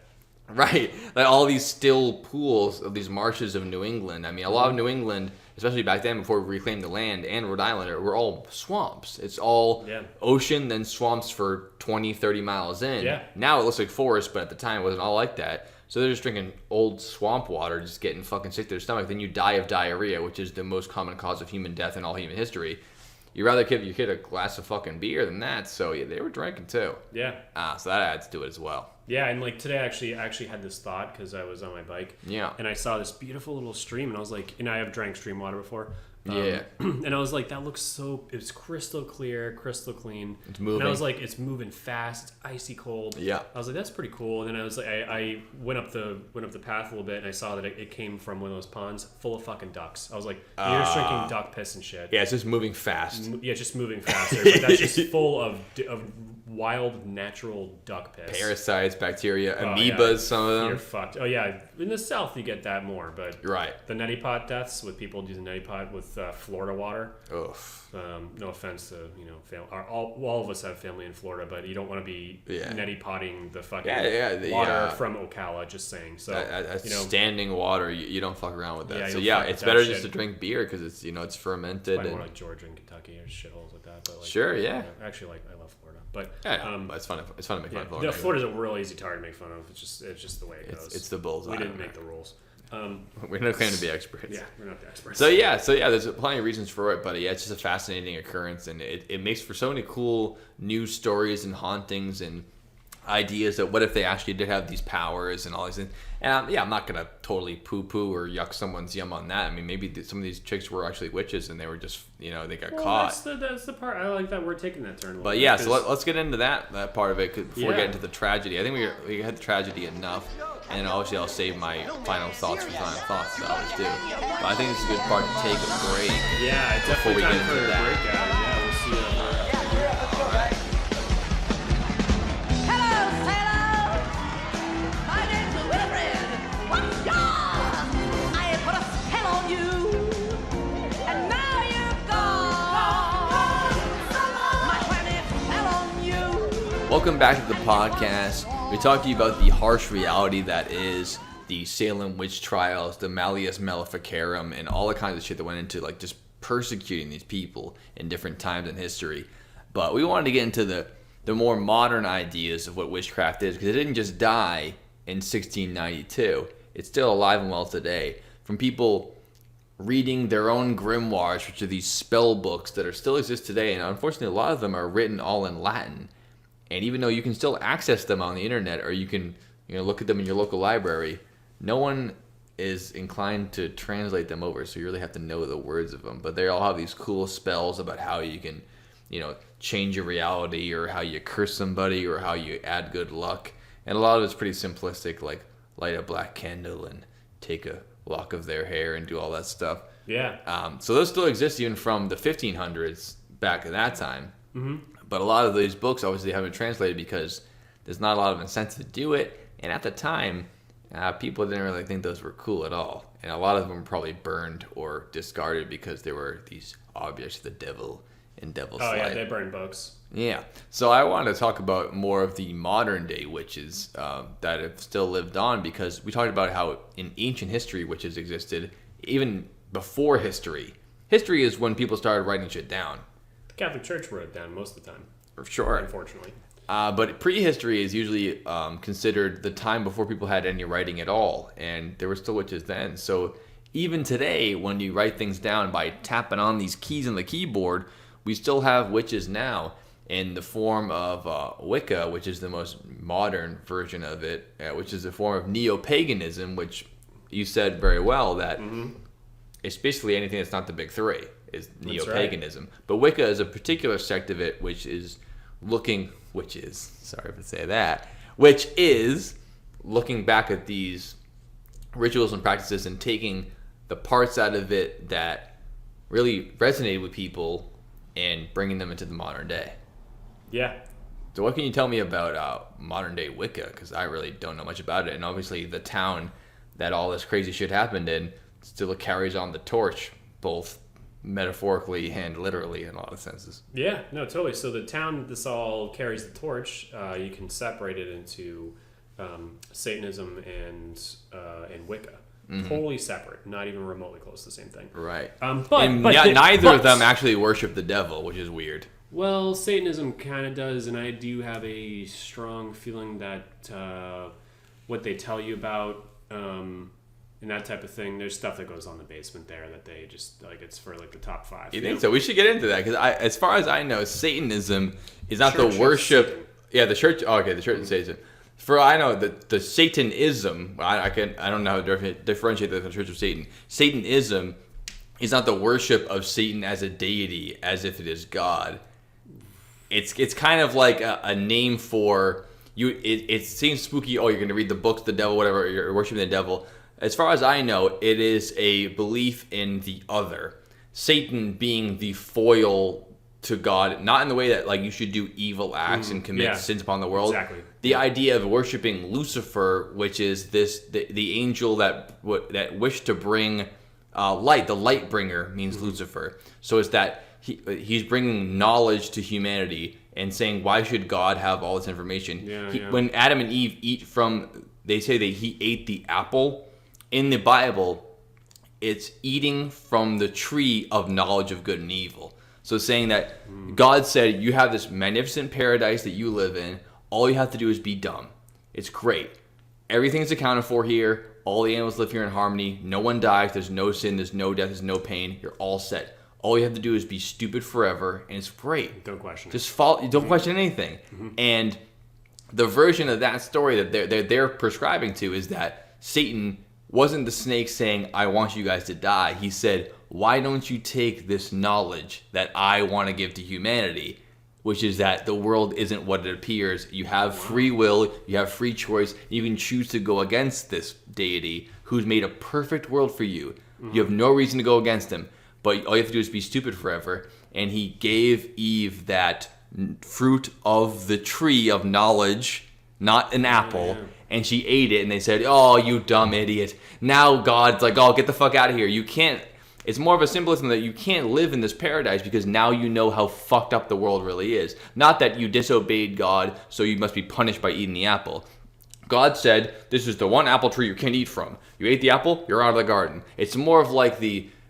Right. Like all these still pools of these marshes of New England. I mean, a lot of New England, especially back then before we reclaimed the land, and Rhode Island were all swamps. It's all ocean, then swamps for 20, 30 miles in. Yeah. Now it looks like forest, but at the time it wasn't all like that. So they're just drinking old swamp water, just getting fucking sick to their stomach. Then you die of diarrhea, which is the most common cause of human death in all human history. You'd rather give your kid a glass of fucking beer than that. So yeah, they were drinking too. Yeah. So that adds to it as well. Yeah, and like today I actually had this thought because I was on my bike. Yeah. And I saw this beautiful little stream, and I was like, and I have drank stream water before. Yeah. And I was like, that looks so, it's crystal clear, crystal clean. It's moving. And I was like, it's moving fast, it's icy cold. Yeah. I was like, that's pretty cool. And then I was like, I went up the path a little bit, and I saw that it came from one of those ponds full of fucking ducks. I was like, you're just drinking duck piss and shit. Yeah, it's just moving fast. Yeah, it's just moving faster. But that's just full of wild, natural duck piss. Parasites, bacteria, amoebas, some of them. You're fucked. Oh, yeah. In the South, you get that more. But right. The neti pot deaths with people using neti pot with Florida water. Oof. No offense to, all of us have family in Florida, but you don't want to be neti potting the fucking water from Ocala, just saying. So, standing water, you don't fuck around with that. Yeah, so yeah, it's better just to drink beer because it's, it's fermented. Probably more like Georgia and Kentucky. There's shitholes like that. But sure, yeah. Actually, I love Florida. But it's fun. It's fun to make fun of Florida. Florida's a real easy target to make fun of. It's just the way it goes. It's the bullseye. We didn't make the rules. We're not claiming to be experts. Yeah, we're not the experts. So yeah, there's plenty of reasons for it, but yeah, it's just a fascinating occurrence, and it makes for so many cool news stories and hauntings and ideas that what if they actually did have these powers and all these things. And I'm not gonna totally poo-poo or yuck someone's yum on that. I mean, maybe some of these chicks were actually witches and they were just, they got caught. That's the part. I like that we're taking that turn. But yeah, so let's get into that part of it before we get into the tragedy. I think we had the tragedy enough, and obviously I'll save my final thoughts for final thoughts. I always do. But I think it's a good part to take a break. Yeah, it's before we definitely get time into for that. a break, guys. Yeah, we'll see you. Hello, sailor! My name's Wilfred! What's yours? I put a spell on you, and now you're gone. My planet fell on you. Welcome back to the podcast. We talked to you about the harsh reality that is the Salem witch trials, the Malleus Maleficarum, and all the kinds of shit that went into just persecuting these people in different times in history. But we wanted to get into the more modern ideas of what witchcraft is, because it didn't just die in 1692. It's still alive and well today. From people reading their own grimoires, which are these spell books that still exist today, and unfortunately a lot of them are written all in Latin. And even though you can still access them on the internet, or you can look at them in your local library, no one is inclined to translate them over, so you really have to know the words of them. But they all have these cool spells about how you can, change your reality, or how you curse somebody, or how you add good luck. And a lot of it's pretty simplistic, like light a black candle and take a lock of their hair and do all that stuff. Yeah. So those still exist even from the 1500s back at that time. Mm-hmm. But a lot of these books obviously haven't translated because there's not a lot of incentive to do it. And at the time, people didn't really think those were cool at all. And a lot of them were probably burned or discarded because they were these objects of the devil and devil's light. Oh, yeah, they burned books. Yeah. So I wanted to talk about more of the modern day witches that have still lived on, because we talked about how in ancient history witches existed even before history. History is when people started writing shit down. Catholic Church wrote it down most of the time. Sure. Unfortunately. But prehistory is usually considered the time before people had any writing at all, and there were still witches then. So even today, when you write things down by tapping on these keys on the keyboard, we still have witches now in the form of Wicca, which is the most modern version of it, which is a form of neo-paganism, which you said very well that it's basically anything that's not the big three is neo-paganism. Right. But Wicca is a particular sect of it, which is looking back at these rituals and practices and taking the parts out of it that really resonated with people and bringing them into the modern day. Yeah. So what can you tell me about modern day Wicca? Because I really don't know much about it. And obviously the town that all this crazy shit happened in still carries on the torch, both metaphorically and literally in a lot of senses. Yeah, no, totally. So the town this all carries the torch, you can separate it into Satanism and Wicca. Totally separate, not even remotely close to the same thing. Right. But neither of them actually worship the devil, which is weird. Well, Satanism kind of does, and I do have a strong feeling that what they tell you about and that type of thing, there's stuff that goes on in the basement there that they just, like, it's for, like, the top 5. You think so? We should get into that, because as far as I know, Satanism is not the worship... Yeah, the church... Oh, okay, the church of Satan. For I know, the Satanism, I don't know how to differentiate that from the Church of Satan. Satanism is not the worship of Satan as a deity, as if it is God. It's kind of like a name for... It seems spooky. Oh, you're going to read the books, the devil, whatever. You're worshiping the devil. As far as I know, it is a belief in the other. Satan being the foil to God, not in the way that like you should do evil acts and commit sins upon the world. Exactly. The idea of worshiping Lucifer, which is the angel that wished to bring light. The light bringer means Lucifer. So it's that he's bringing knowledge to humanity and saying, why should God have all this information? When Adam and Eve they say that he ate the apple. In the Bible, it's eating from the tree of knowledge of good and evil. So saying that God said, you have this magnificent paradise that you live in. All you have to do is be dumb. It's great. Everything's accounted for here. All the animals live here in harmony. No one dies. There's no sin. There's no death. There's no pain. You're all set. All you have to do is be stupid forever, and it's great. Don't question. Just follow. Don't question anything. And the version of that story that they're prescribing to is that Satan wasn't the snake saying, I want you guys to die. He said, why don't you take this knowledge that I want to give to humanity, which is that the world isn't what it appears. You have free will, you have free choice. You can choose to go against this deity who's made a perfect world for you. You have no reason to go against him, but all you have to do is be stupid forever. And he gave Eve that fruit of the tree of knowledge, not an apple. And she ate it, and they said, oh, you dumb idiot. Now God's like, oh, get the fuck out of here. You can't, it's more of a symbolism that you can't live in this paradise because now you know how fucked up the world really is. Not that you disobeyed God, so you must be punished by eating the apple. God said, this is the one apple tree you can't eat from. You ate the apple, you're out of the garden. It's more of like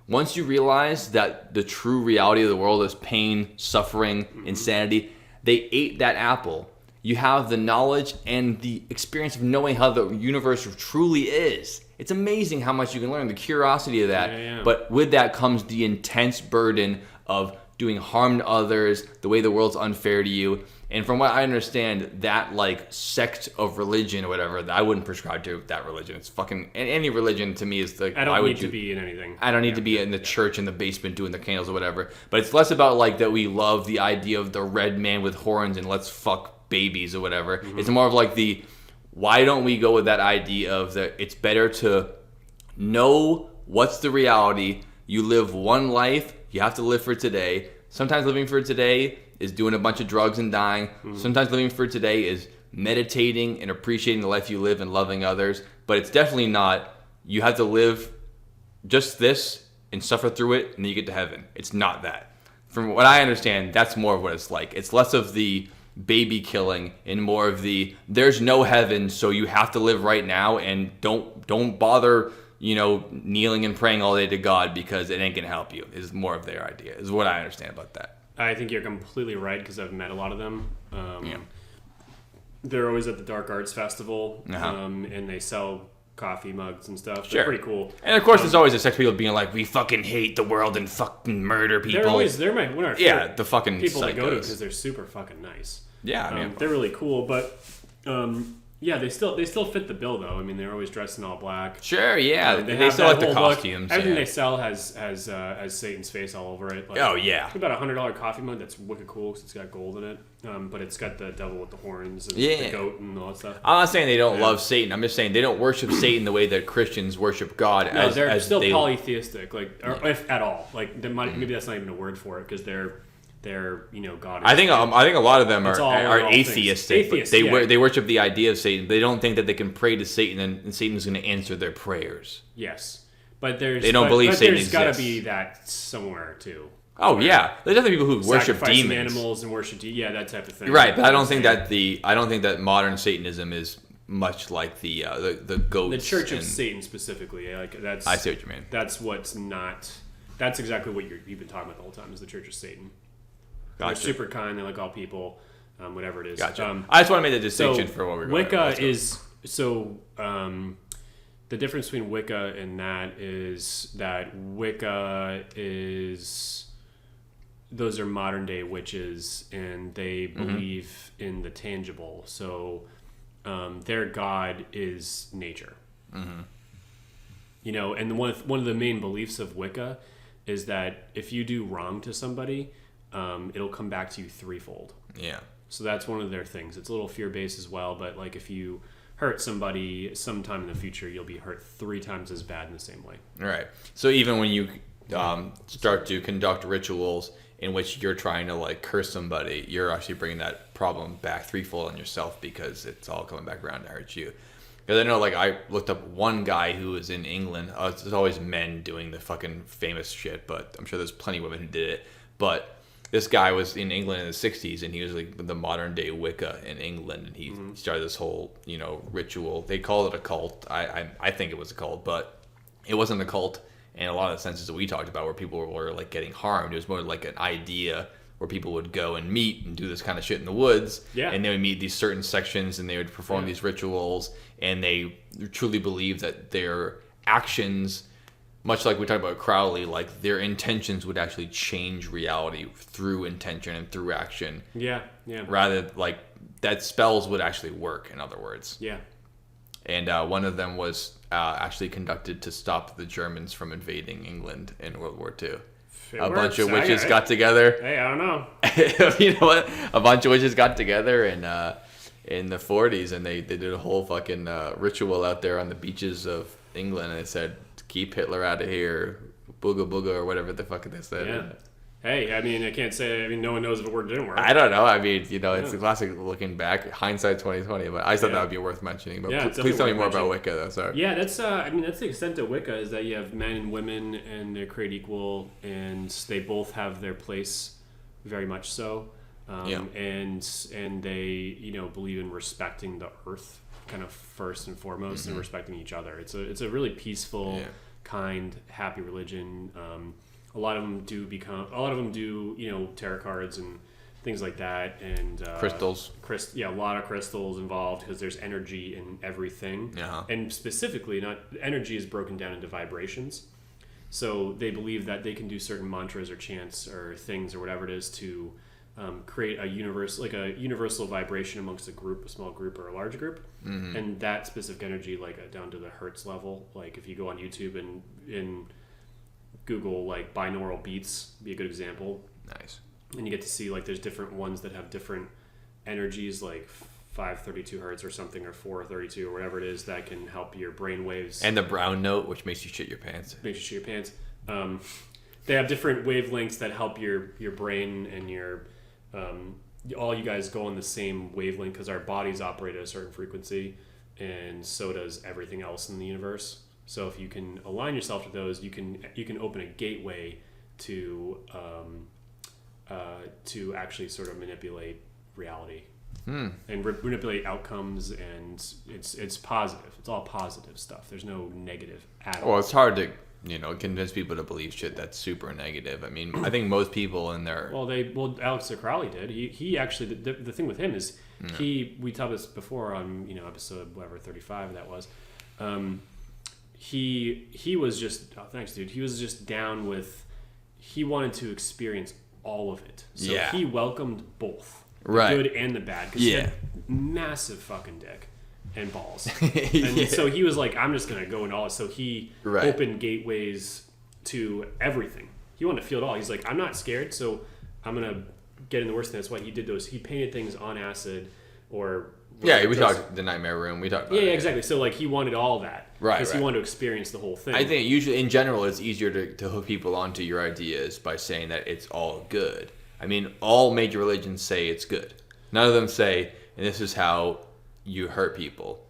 once you realize that the true reality of the world is pain, suffering, insanity, they ate that apple. You have the knowledge and the experience of knowing how the universe truly is. It's amazing how much you can learn, the curiosity of that. But with that comes the intense burden of doing harm to others, the way the world's unfair to you. And from what I understand, that like sect of religion or whatever, I wouldn't prescribe to that religion. It's fucking, any religion to me is like, I don't need to be in anything. I don't need to be in the church in the basement doing the candles or whatever. But it's less about like that we love the idea of the red man with horns and let's fuck babies or whatever. It's more of like why don't we go with that idea of that it's better to know what's the reality. You live one life, you have to live for today. Sometimes living for today is doing a bunch of drugs and dying. Sometimes living for today is meditating and appreciating the life you live and loving others. But it's definitely not, you have to live just this and suffer through it and then you get to heaven. It's not that. From what I understand, that's more of what it's like. It's less of the baby killing and more of there's no heaven, so you have to live right now and don't bother kneeling and praying all day to God because it ain't gonna help you, is more of their idea, is what I understand about that. I think you're completely right because I've met a lot of them. Yeah. They're always at the Dark Arts Festival, Uh-huh. and they sell coffee mugs and stuff. Sure. They're pretty cool. And of course, there's always the sex people being like, we fucking hate the world and fucking murder people. They're one of our favorite the fucking people to go to psychos. because they're super fucking nice. Yeah, I mean, they're really cool, but they still fit the bill though. I mean, they're always dressed in all black. sure, yeah. They They have still that like the whole look. costumes. Everything yeah. they sell has Satan's face all over it. Like, Oh, yeah. it's about $100 coffee mug that's wicked cool because it's got gold in it. But it's got the devil with the horns and Yeah. the goat and all that stuff. I'm not saying they don't love Satan. I'm just saying they don't worship Satan the way that Christians worship God. No, they're as still they, polytheistic, like or if at all. Like maybe that's not even a word for it because they're God. I think a lot of them It's are all atheistic. Atheists, but yeah. they worship the idea of Satan. They don't think that they can pray to Satan and Satan's going to answer their prayers. Yes, but there's They don't believe Satan there's got to exists. be that somewhere too. Oh yeah, there's definitely people who worship Sacrificing demons, animals and worship that type of thing. right? But I don't think that modern Satanism is much like the goats. The Church of and- Satan specifically, like that's. I see what you mean. That's what's not. That's exactly what you've been talking about the whole time. Is the Church of Satan? They're Gotcha. super kind. They like all people, whatever it is. Gotcha. I just want to make the distinction So for what we're going. Wicca is so. The difference between Wicca and that is that Wicca is. Those are modern day witches, and they believe in the tangible. So, their god is nature. And one of the main beliefs of Wicca is that if you do wrong to somebody, it'll come back to you threefold. Yeah. So that's one of their things. It's a little fear-based as well, but like if you hurt somebody sometime in the future, you'll be hurt 3 times as bad in the same way. Right. So even when you start to conduct rituals in which you're trying to like curse somebody, you're actually bringing that problem back threefold on yourself because it's all coming back around to hurt you. Because I know, like, I looked up one guy who was in England. There's always men doing the fucking famous shit, but I'm sure there's plenty of women who did it. But this guy was in England in the 60s, and he was like the modern day Wicca in England, and he started this whole, ritual. They called it a cult. I think it was a cult, but it wasn't a cult in a lot of the senses that we talked about, where people were like getting harmed. It was more like an idea where people would go and meet and do this kind of shit in the woods. Yeah. And they would meet these certain sections, and they would perform these rituals, and they truly believed that their actions, much like we talked about Crowley, like their intentions would actually change reality through intention and through action. Yeah. Rather, like, that spells would actually work, in other words. Yeah. And one of them was actually conducted to stop the Germans from invading England in World War II. A bunch of witches got together. Hey, I don't know. You know what? A bunch of witches got together in the 40s, and they did a whole fucking ritual out there on the beaches of England, and they said, keep Hitler out of here, booga booga, or whatever the fuck they said. Yeah. Hey, I mean, I can't say. I mean, no one knows if the word didn't work. I don't know. I mean, it's a classic looking back, hindsight 2020. But I thought that would be worth mentioning. But Yeah, it's please tell me definitely more worth about Wicca, though. Sorry. Yeah, that's. That's the extent of Wicca is that you have men and women, and they're created equal, and they both have their place, very much so. And they, believe in respecting the earth, kind of first and foremost, and respecting each other. It's a really peaceful, kind, happy religion. A lot of them do tarot cards and things like that, and Crystals. A lot of crystals involved because there's energy in everything. And specifically, not energy is broken down into vibrations. So they believe that they can do certain mantras or chants or things or whatever it is to create a universal vibration amongst a small group or a large group, and that specific energy, down to the hertz level. Like if you go on YouTube and in Google like binaural beats, be a good example. Nice. And you get to see there's different ones that have different energies, like 532 hertz or something, or 432 or whatever it is, that can help your brain waves. And the brown note, which makes you shit your pants. They have different wavelengths that help your brain and your all you guys go on the same wavelength because our bodies operate at a certain frequency, and so does everything else in the universe. So if you can align yourself to those, you can open a gateway to actually sort of manipulate reality. and manipulate outcomes, and it's positive. It's all positive stuff. There's no negative at all. Well, it's hard to convince people to believe shit that's super negative. I mean, I think most people in their Well, Alex Crowley did. He actually the thing with him is we talked this before on episode whatever 35 that was. He was just thanks, dude. He was just down with. He wanted to experience all of it, so he welcomed both, the good and the bad. Because he had massive fucking dick and balls, and so he was like, "I'm just gonna go into all this." So he opened gateways to everything. He wanted to feel it all. He's like, "I'm not scared, so I'm gonna get in the worst thing." That's why he did those. He painted things on acid, or we talked the Nightmare Room. We talked about exactly. So like he wanted all that, because he wanted to experience the whole thing. I think usually in general it's easier to hook people onto your ideas by saying that it's all good. I mean, all major religions say it's good. None of them say, and this is how you hurt people.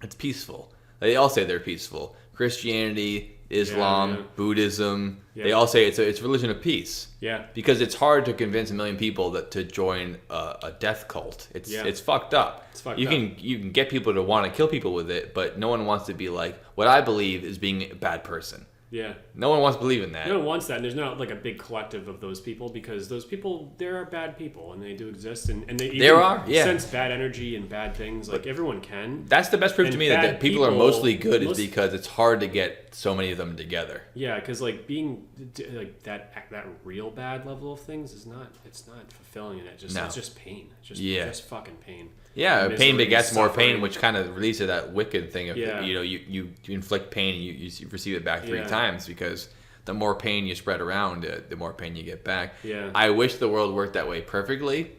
It's peaceful. They all say they're peaceful. Christianity, Islam, Buddhism, they all say it's a religion of peace. Yeah. Because it's hard to convince a million people to join a death cult. It's fucked up. It's fucked up. You can get people to want to kill people with it, but no one wants to be like, what I believe is being a bad person. Yeah. No one wants to believe in that. No one wants that, and there's not like a big collective of those people, because those people, there are bad people, and they do exist, and they sense bad energy and bad things. Like everyone can. That's the best proof to me that people are mostly good is because it's hard to get so many of them together. Yeah, because like being like that real bad level of things it's not fulfilling, and it's just pain. It's just fucking pain. Yeah, pain begets more pain, which kind of leads to that wicked thing of you inflict pain and you receive it back 3 times, because the more pain you spread around, the more pain you get back. Yeah. I wish the world worked that way perfectly,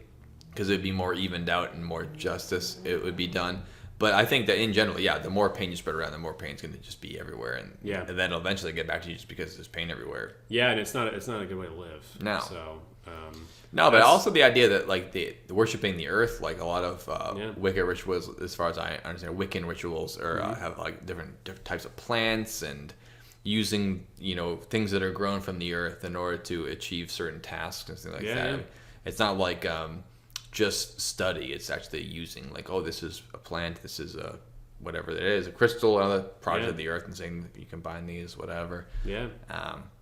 because it would be more evened out and more justice it would be done. But I think that in general, the more pain you spread around, the more pain is going to just be everywhere, and then it'll eventually get back to you just because there's pain everywhere. Yeah, and it's not a good way to live. No. So. No, but also the idea that like the worshiping the earth, like a lot of Wicca rituals, as far as I understand, Wiccan rituals have like different types of plants and using things that are grown from the earth in order to achieve certain tasks and things like that. Yeah. It's not like just study; it's actually using like, oh, this is a plant, this is a whatever it is, a crystal, another product of the earth, and saying you combine these, whatever. Yeah.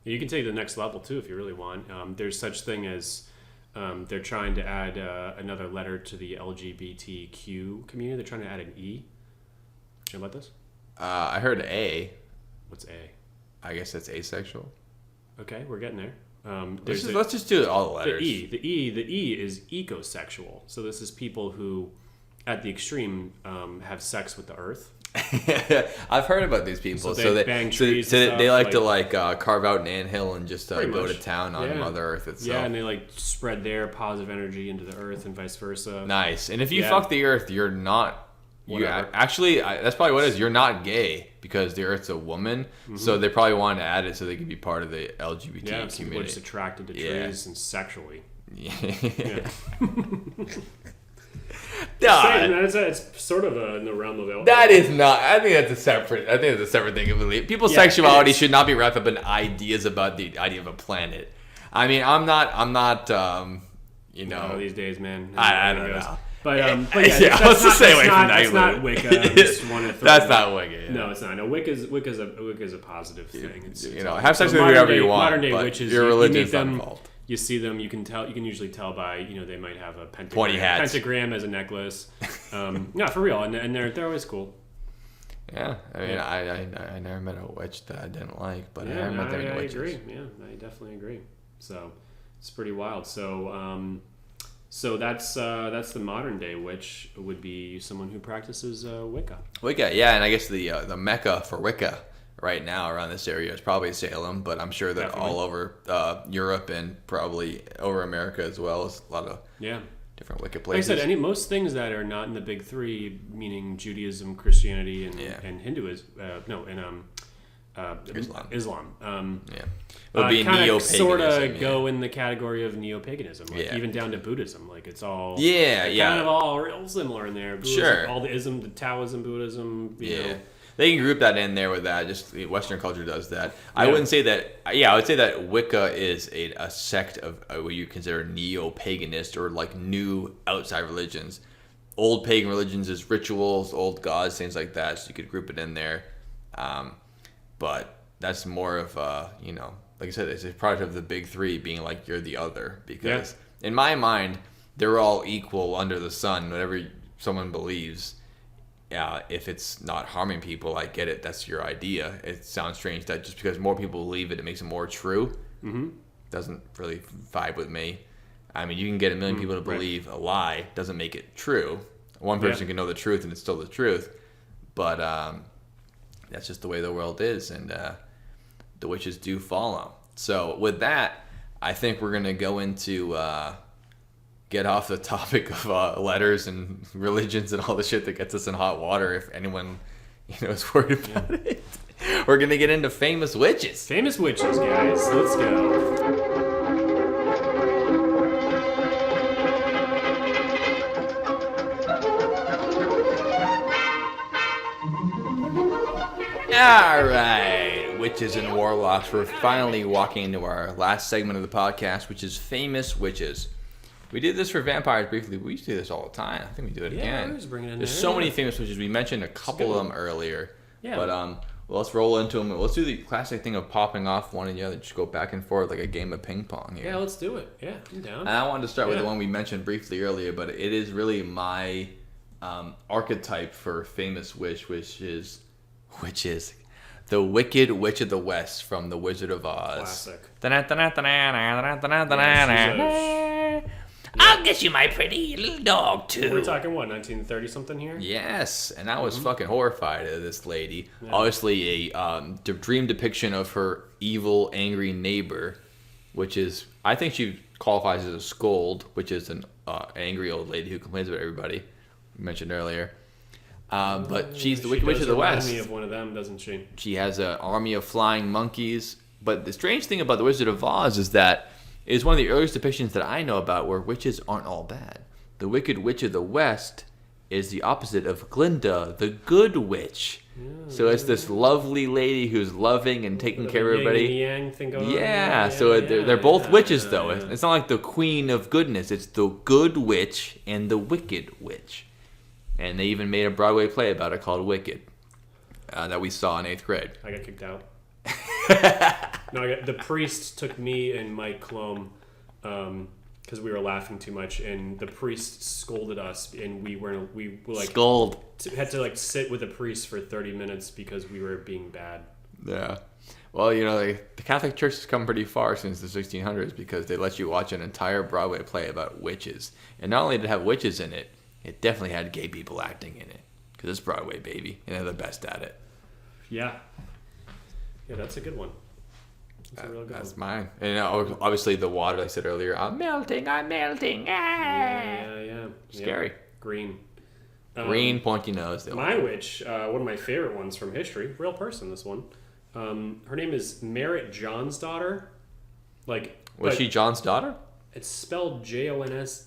You can take it to the next level too if you really want. There's such thing as they're trying to add another letter to the LGBTQ community. They're trying to add an E. Did you know about this? I heard A. What's A? I guess that's asexual. Okay, we're getting there. Let's just do all the letters. The E is ecosexual. So this is people who, at the extreme, have sex with the earth. I've heard about these people. So they bang trees. They like to carve out an anthill and just go to town on Mother Earth itself. Yeah, and they like spread their positive energy into the earth and vice versa. Nice. And if you fuck the earth, you're not. That's probably what it is. You're not gay because the Earth's a woman, so they probably wanted to add it so they could be part of the LGBT community. People are just attracted to trees and sexually. Yeah. It's sort of in the realm of that is not. I think that's a separate thing completely. People's sexuality should not be wrapped up in ideas about the idea of a planet. I mean, I'm not. No, these days, man. I don't know. But let's just stay away from that. That's not Wicca. That's not Wicca. Yeah. No, it's not. No, Wicca's a positive thing. It's have sex with whoever you want. Modern day witches, your religion is not involved. You see them. You can tell. You can usually tell by they might have a pentagram as a necklace. For real, and they're always cool. Yeah, I mean, I never met a witch that I didn't like, but I never met that many witches. I agree. Yeah, I definitely agree. So it's pretty wild. So that's the modern day witch would be someone who practices Wicca. Wicca, yeah, and I guess the mecca for Wicca right now around this area is probably Salem, but I'm sure that all over Europe and probably over America as well is a lot of different Wicca places. Like I said, most things that are not in the big three, meaning Judaism, Christianity, and Hinduism, Islam. It would be neo-paganism. Sort of go in the category of neo-paganism, even down to Buddhism. Like it's all kind of all real similar in there. Buddhism, sure, all the Taoism, Buddhism. You know. They can group that in there with that. Just Western culture does that. I wouldn't say that. I would say that Wicca is a sect of what you consider neo-paganist or like new outside religions. old pagan religions as rituals, old gods, things like that. So you could group it in there. But that's more of like I said, it's a product of the big three being like you're the other. Because in my mind, they're all equal under the sun. Whatever someone believes, if it's not harming people, I get it. That's your idea. It sounds strange that just because more people believe it, it makes it more true. Mm-hmm. Doesn't really vibe with me. I mean, you can get a million people to believe a lie. Doesn't make it true. One person can know the truth and it's still the truth. But that's just the way the world is. And the witches do follow. So with that, I think we're going to go into... get off the topic of letters and religions and all the shit that gets us in hot water if anyone is worried about it. We're going to get into famous witches. Famous witches, guys. Let's go. All right, witches and warlocks. We're finally walking into our last segment of the podcast, which is famous witches. We did this for vampires briefly. We used to do this all the time. I think we do it again. There's so many famous witches. We mentioned a couple of them earlier. Yeah. But well, let's roll into them. Let's do the classic thing of popping off one and the other. Just go back and forth like a game of ping pong here. Yeah, let's do it. Yeah, I'm down. And I wanted to start with the one we mentioned briefly earlier, but it is really my archetype for famous witch, which is the Wicked Witch of the West from The Wizard of Oz. Classic. I'll get you my pretty little dog, too. We're talking, 1930-something here? Yes, and I was fucking horrified of this lady. Yeah. Obviously, a dream depiction of her evil, angry neighbor, which is, I think she qualifies as a scold, which is an angry old lady who complains about everybody, we mentioned earlier. But she's the Wicked Witch of the West. She does remind me of one of them, doesn't she? She has an army of flying monkeys. But the strange thing about the Wizard of Oz is that it's one of the earliest depictions that I know about where witches aren't all bad. The Wicked Witch of the West is the opposite of Glinda, the Good Witch. Yeah, so it's this lovely lady who's loving and taking care of everybody. Yang thing going on. So they're both witches, though. Yeah. It's not like the Queen of Goodness. It's the Good Witch and the Wicked Witch. And they even made a Broadway play about it called Wicked that we saw in 8th grade. I got kicked out. No, the priest took me and Mike Clome because we were laughing too much, and the priest scolded us, and we had to sit with the priest for 30 minutes because we were being bad. Yeah. Well, the Catholic Church has come pretty far since the 1600s because they let you watch an entire Broadway play about witches. And not only did it have witches in it, it definitely had gay people acting in it. Because it's Broadway, baby. And they're the best at it. Yeah. Yeah, that's a good one. That's a real good that's one. Mine. And obviously the water, like I said earlier, I'm melting. Ah! Yeah. Scary. Yeah. Green. Green, pointy nose. My witch, one of my favorite ones from history, real person, this one. Her name is Merritt John's daughter. Was she John's daughter? It's spelled Jonsdotter.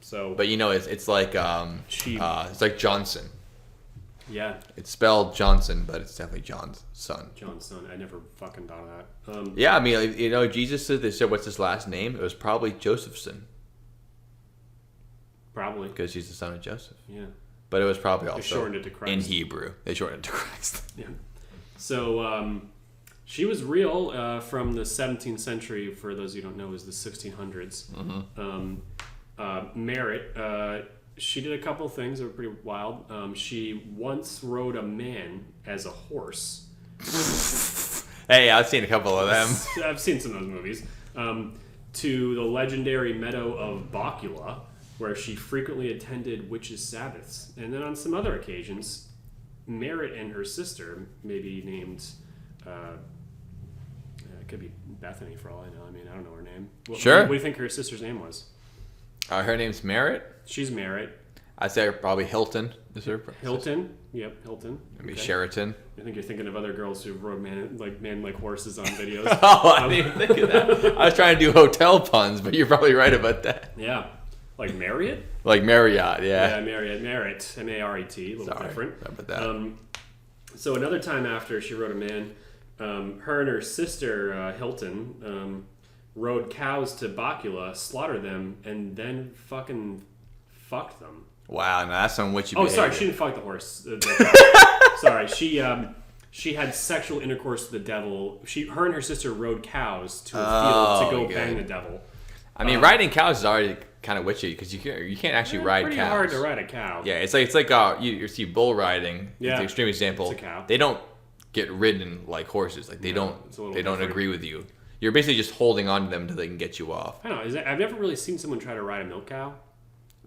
So, but it's like it's like Johnson. Yeah. It's spelled Johnson, but it's definitely John's son. John's son. I never fucking thought of that. Yeah, I mean, Jesus said, they said, what's his last name? It was probably Josephson. Probably. Because he's the son of Joseph. Yeah. But it was probably also shortened it to Christ. In Hebrew. They shortened it to Christ. Yeah. So, she was real from the 17th century. For those who don't know, is the 1600s. Mm-hmm. Merritt, she did a couple things that were pretty wild. She once rode a man as a horse. Hey, I've seen a couple of them. I've seen some of those movies. To the legendary meadow of Bacula, where she frequently attended witches' sabbaths. And then on some other occasions, Merritt and her sister, maybe named... it could be Bethany for all I know. I mean, I don't know her name. Sure. What do you think her sister's name was? Her name's Merritt? She's Merritt. I'd say probably Hilton. Is her Hilton? Yep, Hilton. Maybe Sheraton. I think you're thinking of other girls who rode man like horses on videos. Oh, I didn't even think of that. I was trying to do hotel puns, but you're probably right about that. Yeah. Like Marriott? Like Marriott, yeah. Yeah, Marriott. Merritt. M-A-R-E-T. A little different. Sorry about that. So another time after she rode a man, her and her sister, Hilton, rode cows to Bacula, slaughtered them, and then fucking fucked them. Wow, now that's some witchy Oh, behavior. sorry, she didn't fuck the horse. Sorry, she had sexual intercourse with the devil. Her and her sister rode cows to a field to go bang the devil. I mean, riding cows is already kind of witchy because you can't actually ride pretty cows. Hard to ride a cow. Yeah, it's like you see bull riding. Yeah, it's the extreme example. it's a cow. They don't get ridden like horses. Like they don't agree with you. You're basically just holding on to them until they can get you off. I don't know. I've never really seen someone try to ride a milk cow.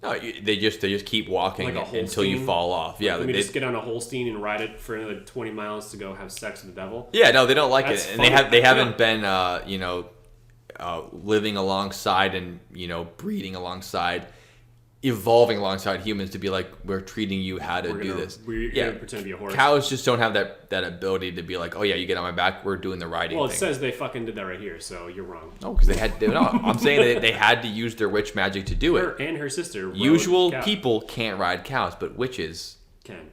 No, they just keep walking Like a until you fall off. Yeah, let me just get on a Holstein and ride it for another 20 miles to go have sex with the devil. Yeah, no, they don't like That's it, and funny. they haven't been living alongside and breeding alongside, evolving alongside humans to be like, we're treating you how to do this. We're gonna pretend to be a horse. Cows just don't have that ability to be like, oh yeah, you get on my back, we're doing the riding Well, it thing. says they fucking did that right here, so you're wrong. No, because I'm saying that they had to use their witch magic to do it. Her and her sister rode Usual cows. people can't ride cows, but witches Can.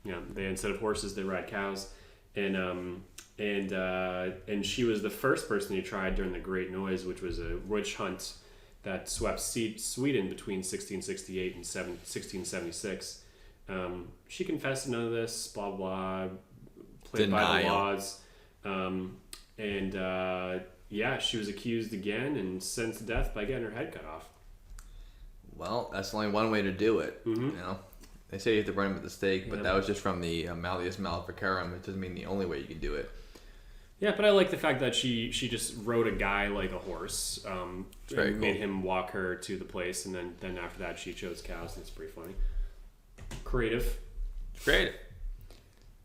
Yeah, they instead of horses, they ride cows, and she was the first person who tried during the Great Noise, which was a witch hunt that swept Sweden between 1668 and 1676. She confessed to none of this, blah blah, played by the laws, she was accused again and sentenced to death by getting her head cut off. Well, that's only one way to do it. Mm-hmm. They say you have to burn them at the stake, but that was just from the Malleus Maleficarum. It doesn't mean the only way you can do it. Yeah, but I like the fact that she just rode a guy like a horse. Very cool. Made him walk her to the place, and then after that she chose cows, and it's pretty funny. Creative.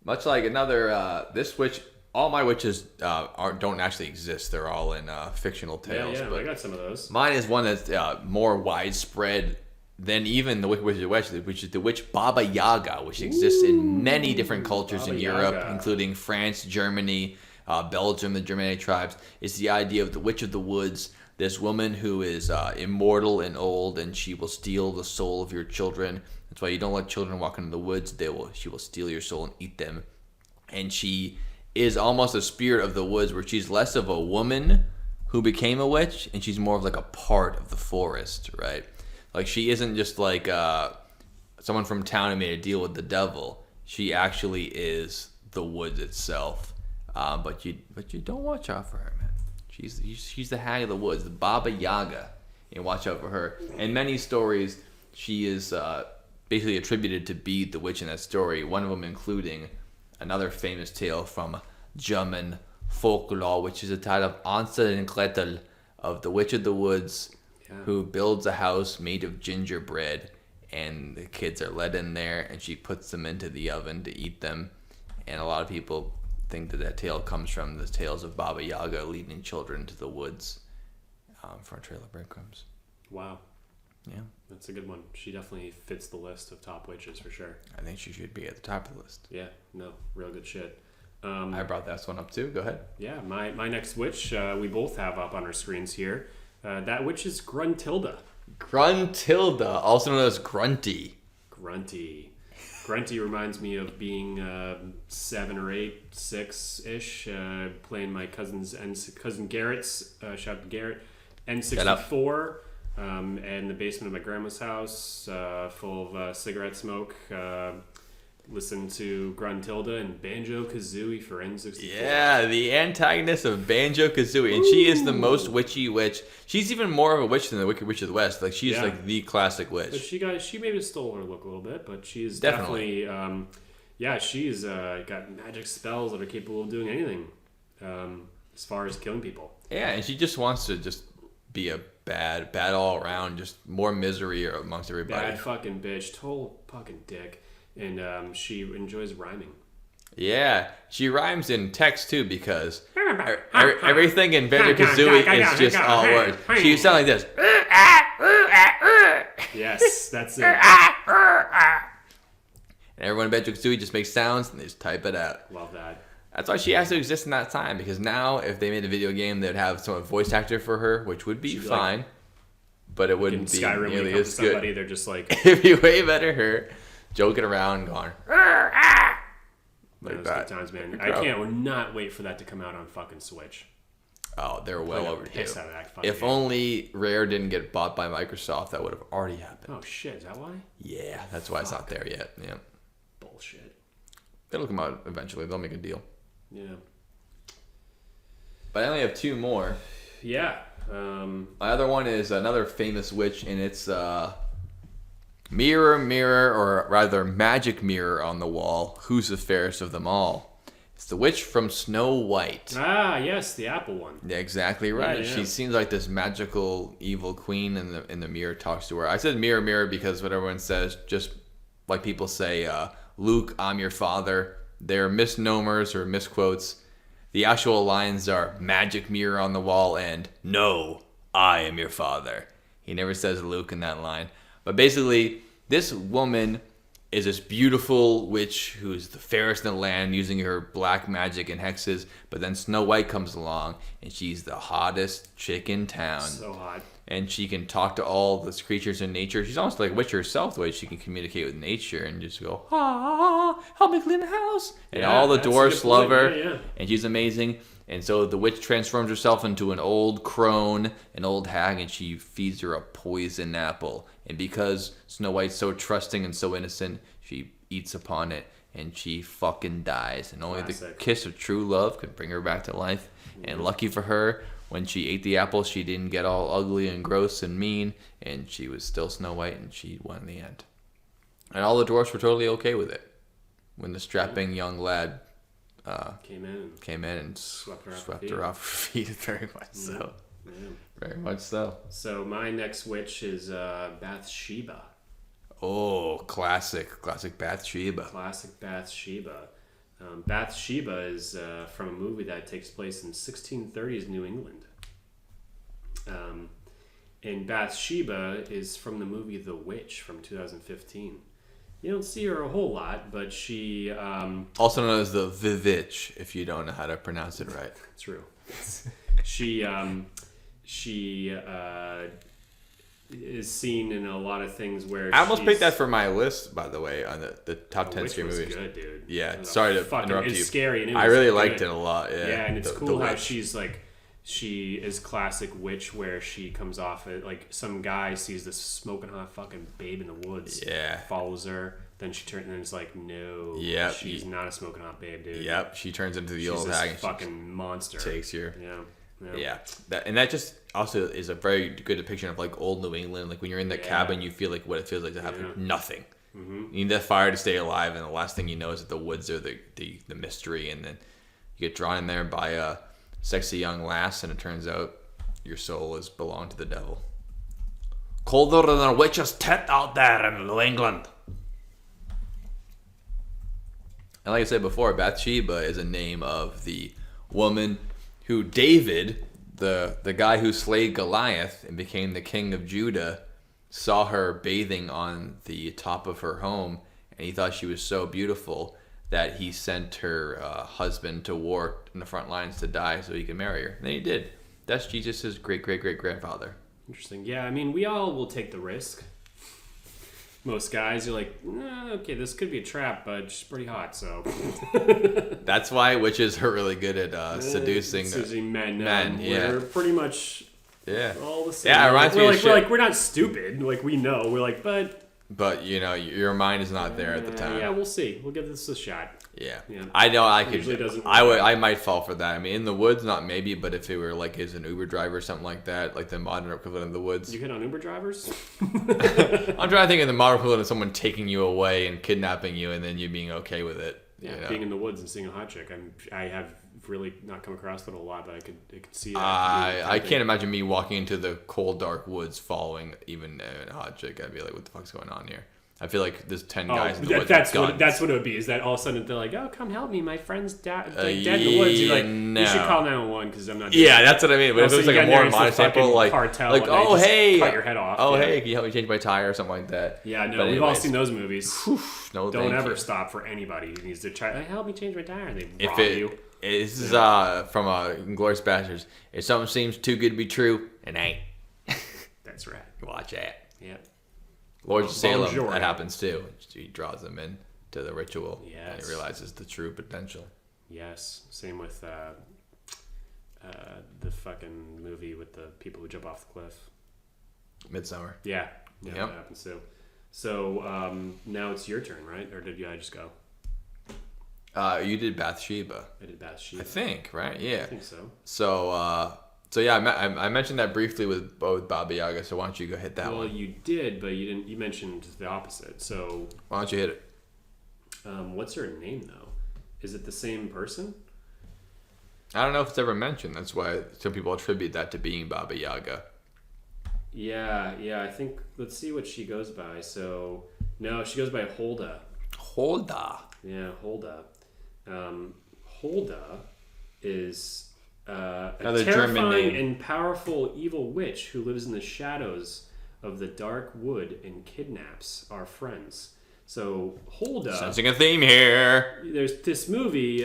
Much like another, this witch, all my witches don't actually exist. They're all in fictional tales. Yeah, but I got some of those. Mine is one that's more widespread than even the Wicked Witch of the West, which is the witch Baba Yaga, which exists in many different cultures in Europe, including France, Germany, Belgium, the Germanic tribes. It's the idea of the witch of the woods, this woman who is immortal and old, and she will steal the soul of your children. That's why you don't let children walk into the woods. She will steal your soul and eat them. And she is almost a spirit of the woods, where she's less of a woman who became a witch, and she's more of like a part of the forest, right? Like she isn't just like someone from town who made a deal with the devil. She actually is the woods itself. But you don't watch out for her, man. She's the hag of the woods, the Baba Yaga, and watch out for her. In many stories, she is basically attributed to be the witch in that story. One of them including another famous tale from German folklore, which is a tale of Hansel and Gretel, of the witch of the woods, who builds a house made of gingerbread, and the kids are let in there, and she puts them into the oven to eat them. And a lot of people think that tale comes from the tales of Baba Yaga leading children to the woods for a trail of breadcrumbs. Wow. Yeah. That's a good one. She definitely fits the list of top witches for sure. I think she should be at the top of the list. Yeah, no, real good shit. I brought that one up too. Go ahead. Yeah, my next witch, we both have up on our screens here. That witch is Gruntilda. Gruntilda, also known as Grunty. Grunty reminds me of being 7 or 8, 6-ish, playing my cousin Garrett's, shout out to Garrett, N64, in the basement of my grandma's house, full of cigarette smoke. Listen to Gruntilda and Banjo-Kazooie for N64. Yeah, the antagonist of Banjo-Kazooie. And she is the most witchy witch. She's even more of a witch than the Wicked Witch of the West. Like, she's like the classic witch. But she maybe stole her look a little bit, but she's definitely she's got magic spells that are capable of doing anything as far as killing people. Yeah, and she just wants to just be a bad all around, just more misery amongst everybody. Bad fucking bitch, total fucking dick. And she enjoys rhyming. Yeah, she rhymes in text too, because everything in Banjo-Kazooie is just all words. She sounds like this. Yes, that's it. And everyone in Banjo-Kazooie just makes sounds and they just type it out. Love that. That's why she has to exist in that time, because now if they made a video game, they'd have some voice actor for her, which would be fine, but it wouldn't be Skyrim, nearly as somebody, good. they're just like, It'd be way better her joking around, going like those good times, man. I can't not wait for that to come out on fucking Switch. Oh, they're well got overdue. pissed out of that fucking If game. only Rare didn't get bought by Microsoft, that would have already happened. Oh shit, is that why? Yeah, that's why it's not there yet. Yeah, Bullshit. it'll come out eventually. They'll make a deal. Yeah. But I only have 2 more. Yeah. My other one is another famous witch, and it's mirror, mirror, or rather magic mirror on the wall. Who's the fairest of them all? It's the witch from Snow White. Ah, yes, the apple one. Yeah, exactly right. Yeah. She seems like this magical evil queen, and in the mirror talks to her. I said mirror, mirror because what everyone says, just like people say, Luke, I'm your father. They're misnomers or misquotes. The actual lines are magic mirror on the wall and no, I am your father. He never says Luke in that line. But basically, this woman is this beautiful witch who's the fairest in the land using her black magic and hexes. But then Snow White comes along and she's the hottest chick in town. So hot. And she can talk to all the creatures in nature. She's almost like a witch herself, the way she can communicate with nature and just go, help me clean the house. And Yeah, all the that's a dwarfs good love point. her. Yeah. And she's amazing. And so the witch transforms herself into an old crone, an old hag, and she feeds her a poison apple. And because Snow White's so trusting and so innocent, she eats upon it and she fucking dies. And only the Classic. kiss of true love could bring her back to life. And lucky for her, when she ate the apple, she didn't get all ugly and gross and mean, and she was still Snow White, and she won in the end. And all the dwarfs were totally okay with it. When the strapping young lad Came in. and Swept her off her swept feet. her off her feet, very much so. Yeah. Very much so. So my next witch is Bathsheba. Oh, classic Bathsheba. Classic Bathsheba. Bathsheba is from a movie that takes place in 1630s New England. And Bathsheba is from the movie The Witch from 2015. You don't see her a whole lot, but she... Also known as the Vivitch, if you don't know how to pronounce it right. True. She is seen in a lot of things where I almost she's- picked that for my list, by the way, on the top 10 Witch scary was movies. good, dude. Yeah, It was sorry to fucking- interrupt it's you. scary, and it I was really good. liked it a lot. Yeah, Yeah, and it's The cool how Witch. she's like, she is classic witch where she comes off it like some guy sees this smoking hot fucking babe in the woods. Yeah. Follows her. Then she turns and it's like, no. Yep. She's not a smoking hot babe, dude. Yep, she turns into the She's old this hag and she fucking monster. takes your... Yeah. Yeah, that just also is a very good depiction of like old New England. Like when you're in the cabin, you feel like what it feels like to have nothing. You need that fire to stay alive, and the last thing you know is that the woods are the mystery, and then you get drawn in there by a sexy young lass, and it turns out your soul is belonged to the devil. Colder than a witch's tent out there in New England. And like I said before, Bathsheba is a name of the woman who David, the guy who slayed Goliath and became the king of Judah, saw her bathing on the top of her home, and he thought she was so beautiful that he sent her husband to war in the front lines to die so he could marry her. And then he did. That's Jesus' great-great-great-grandfather. Interesting. Yeah, I mean, we all will take the risk. Most guys, you're like, okay, this could be a trap, but she's pretty hot, so. That's why witches are really good at seducing men. yeah. We're pretty much Yeah. all the same. Yeah, it reminds me of shit. We're not stupid. Like, we know. We're like, But, you know, your mind is not there at the time. yeah, we'll see. We'll give this a shot. Yeah. Yeah. I know I could. Usually doesn't I might fall for that. I mean, in the woods, not maybe, but if it were like as an Uber driver or something like that, like the modern equivalent of the woods. You hit on Uber drivers? I'm trying to think of the modern equivalent of someone taking you away and kidnapping you, and then you being okay with it. Yeah, you know? being in the woods and seeing a hot chick. I have really not come across that a lot, but I could see that. I can't imagine me walking into the cold, dark woods following even a hot chick. I'd be like, what the fuck's going on here? I feel like there's 10 guys in the woods that's with guns. that's what it would be. Is that all of a sudden they're like, "Oh, come help me! My friend's dead in the woods." You're like, no. "You should call 911 because I'm not." Doing Yeah, that." that's what I mean. But if Also, it was like you a get more there, it's the modest sample, fucking like, cartel, and they oh just hey, cut your head off. Oh Yeah. hey, can you help me change my tire or something like that? Yeah, no, But we've all anyways, seen those movies. No, Don't thank ever you. stop for anybody who needs to try. Help me change my tire. And they If rob it you. this is from Inglourious Basterds. If something seems too good to be true, it ain't. That's right. Watch it. Yeah. Lords of Salem, Bonjour. that happens too. He draws them in to the ritual, and Yes. he realizes the true potential. Yes. Same with the fucking movie with the people who jump off the cliff. Midsummer. Yeah, Yep. that happens too. So now it's your turn, right? Or did I just go? You did Bathsheba. I did Bathsheba. I think, right? Yeah. I think so. So yeah, I mentioned that briefly with Baba Yaga. So why don't you go hit that Well, one? you did, but you didn't. You mentioned the opposite. So Why don't you hit it? what's her name though? Is it the same person? I don't know if it's ever mentioned. That's why some people attribute that to being Baba Yaga. Yeah. I think. Let's see what she goes by. So no, she goes by Holda. Holda. Yeah, Holda. Holda is a Another German terrifying name. and powerful evil witch who lives in the shadows of the dark wood and kidnaps our friends. So Holda, Sensing a theme here. there's this movie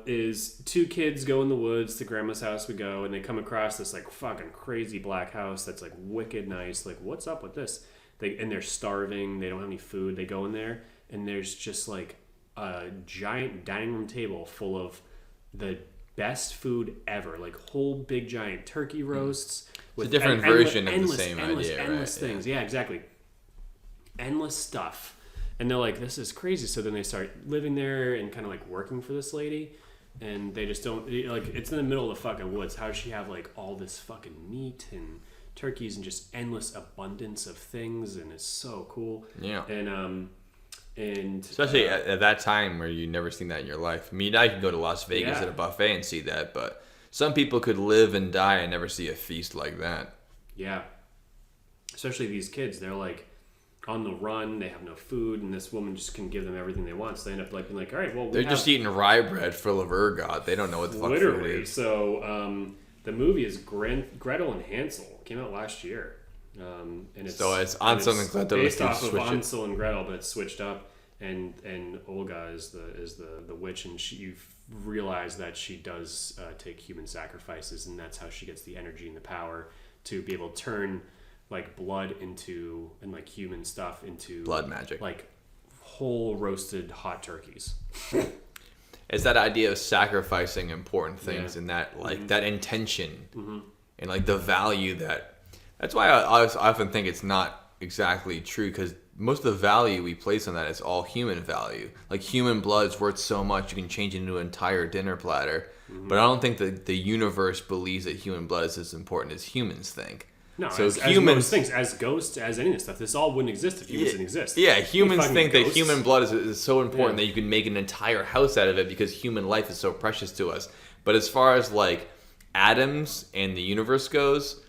is two kids go in the woods to grandma's house. We go and they come across this like fucking crazy black house that's like wicked nice. Like, what's up with this? They're starving. They don't have any food. They go in there and there's just like a giant dining room table full of the best food ever, like whole big giant turkey roasts. It's a different version of the same endless idea, endless right? things. Yeah, exactly. Endless stuff. And they're like, this is crazy. So then they start living there and kind of like working for this lady. And they just don't, like, it's in the middle of the fucking woods. How does she have like all this fucking meat and turkeys and just endless abundance of things? And it's so cool. Yeah. And Especially at that time where you've never seen that in your life. I mean, I can go to Las Vegas Yeah. at a buffet and see that, but some people could live and die and never see a feast like that. yeah, especially these kids, they're like on the run, they have no food, and this woman just can give them everything they want. So they end up like being like, all right, well, They're just eating rye bread full of ergot. They don't know what the fuck food literally. is. So the movie is Gretel and Hansel. It came out last year. And it's So it's Hansel and Gretel based if you off of switch it. Hansel and Gretel, but it's switched up. And Olga is the witch, and you realize that she does take human sacrifices, and that's how she gets the energy and the power to be able to turn like blood into and like human stuff into Blood magic. like whole roasted hot turkeys. It's that idea of sacrificing important things Yeah. and that like that intention and like the value that's why I often think it's not exactly true, because most of the value we place on that is all human value. Like human blood's worth so much you can change it into an entire dinner platter. But I don't think that the universe believes that human blood is as important as humans think. No, So as most things, as ghosts, as any of this stuff, this all wouldn't exist if humans didn't exist. Yeah, humans fucking think that ghosts. human blood is so important Yeah. that you can make an entire house out of it because human life is so precious to us. But as far as like atoms and the universe goes,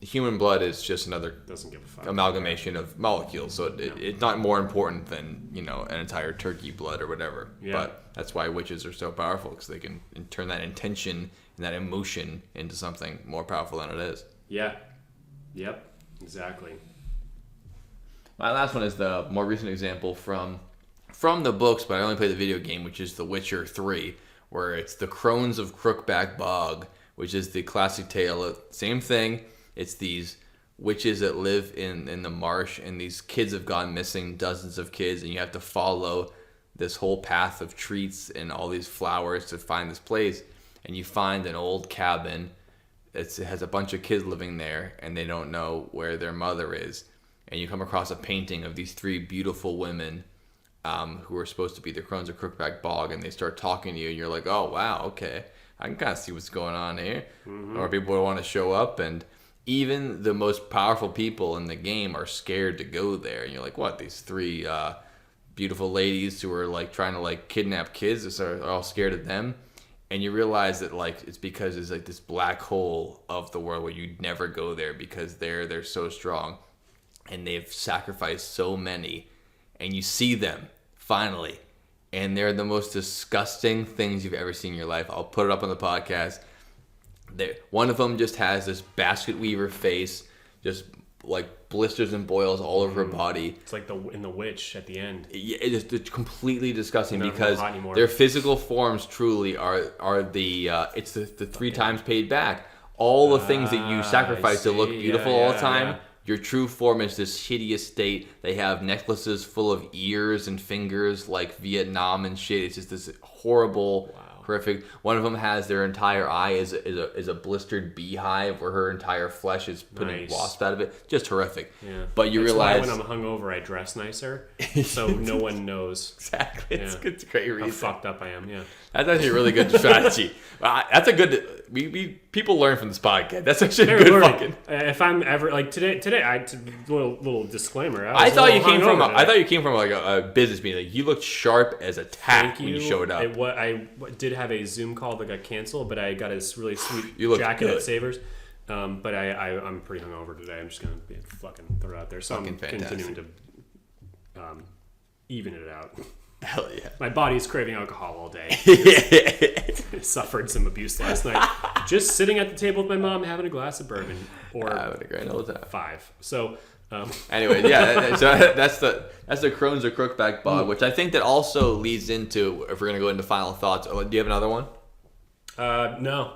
human blood is just another Doesn't give a fuck. amalgamation of molecules. So it's not more important than, you know, an entire turkey blood or whatever. Yeah. But that's why witches are so powerful, because they can turn that intention and that emotion into something more powerful than it is. Yeah. Yep. Exactly. My last one is the more recent example from the books, but I only played the video game, which is The Witcher 3, where it's the Crones of Crookback Bog, which is the classic tale. Same thing. It's these witches that live in the marsh, and these kids have gone missing, dozens of kids, and you have to follow this whole path of treats and all these flowers to find this place. And you find an old cabin. It has a bunch of kids living there, and they don't know where their mother is. And you come across a painting of these three beautiful women who are supposed to be the Crones of Crookback Bog, and they start talking to you, and you're like, oh, wow, okay. I can kind of see what's going on here. Or people want to show up, and even the most powerful people in the game are scared to go there. And you're like, what, these three beautiful ladies who are like trying to like kidnap kids are all scared of them? And you realize that like it's because it's like this black hole of the world where you'd never go there because they're so strong and they've sacrificed so many. And you see them finally, and they're the most disgusting things you've ever seen in your life. I'll put it up on the podcast. One of them just has this basket weaver face, just like blisters and boils all over her body. It's like in the witch at the end. It's completely disgusting They're because not hot anymore. their physical forms truly are the it's the 3 times paid back. All the things that you sacrifice to look see. beautiful Yeah, all the yeah, time. yeah. Your true form is this hideous state. They have necklaces full of ears and fingers like Vietnam and shit. It's just this horrible horrific. One of them has their entire eye is a blistered beehive where her entire flesh is putting wasps out of it. Just horrific. Yeah. But you That's realize why when I'm hungover, I dress nicer, so no one knows. Exactly. It's a great reason. How fucked up I am. Yeah. That's actually a really good strategy. That's a good. We people learn from this podcast. That's actually a good fucking. If I'm ever like today, little disclaimer. I thought you came from. I thought you came from like a business meeting. Like you looked sharp as a tack when you showed up. I did have a Zoom call that got canceled, but I got a really sweet jacket good. at Savers. But I'm pretty hungover today. I'm just gonna fucking throw it out there. So I'm continuing to even it out. Hell yeah. My body's craving alcohol all day. I suffered some abuse last night. Just sitting at the table with my mom having a glass of bourbon. Or I would agree all the time. 5. So anyway, yeah, so that's the Crohn's or Crookback bog, which I think that also leads into, if we're gonna go into final thoughts. Oh, do you have another one? No.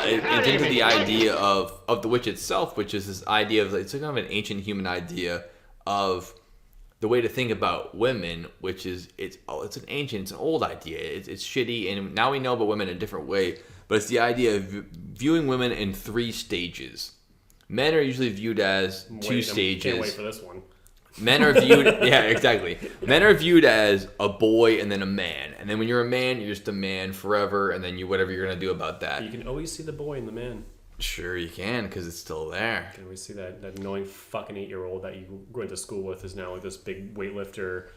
It's into the idea of the witch itself, which is this idea of, it's kind of an ancient human idea of the way to think about women, which is it's an old idea. It's shitty, and now we know about women in a different way. But it's the idea of viewing women in 3 stages. Men are usually viewed as 2 stages. Can't wait for this one. Men are viewed, yeah, exactly. Men are viewed as a boy and then a man, and then when you're a man, you're just a man forever, and then whatever you're gonna do about that. You can always see the boy in the man. Sure, you can, because it's still there. You can always see that annoying fucking 8-year-old that you went to school with is now like this big weightlifter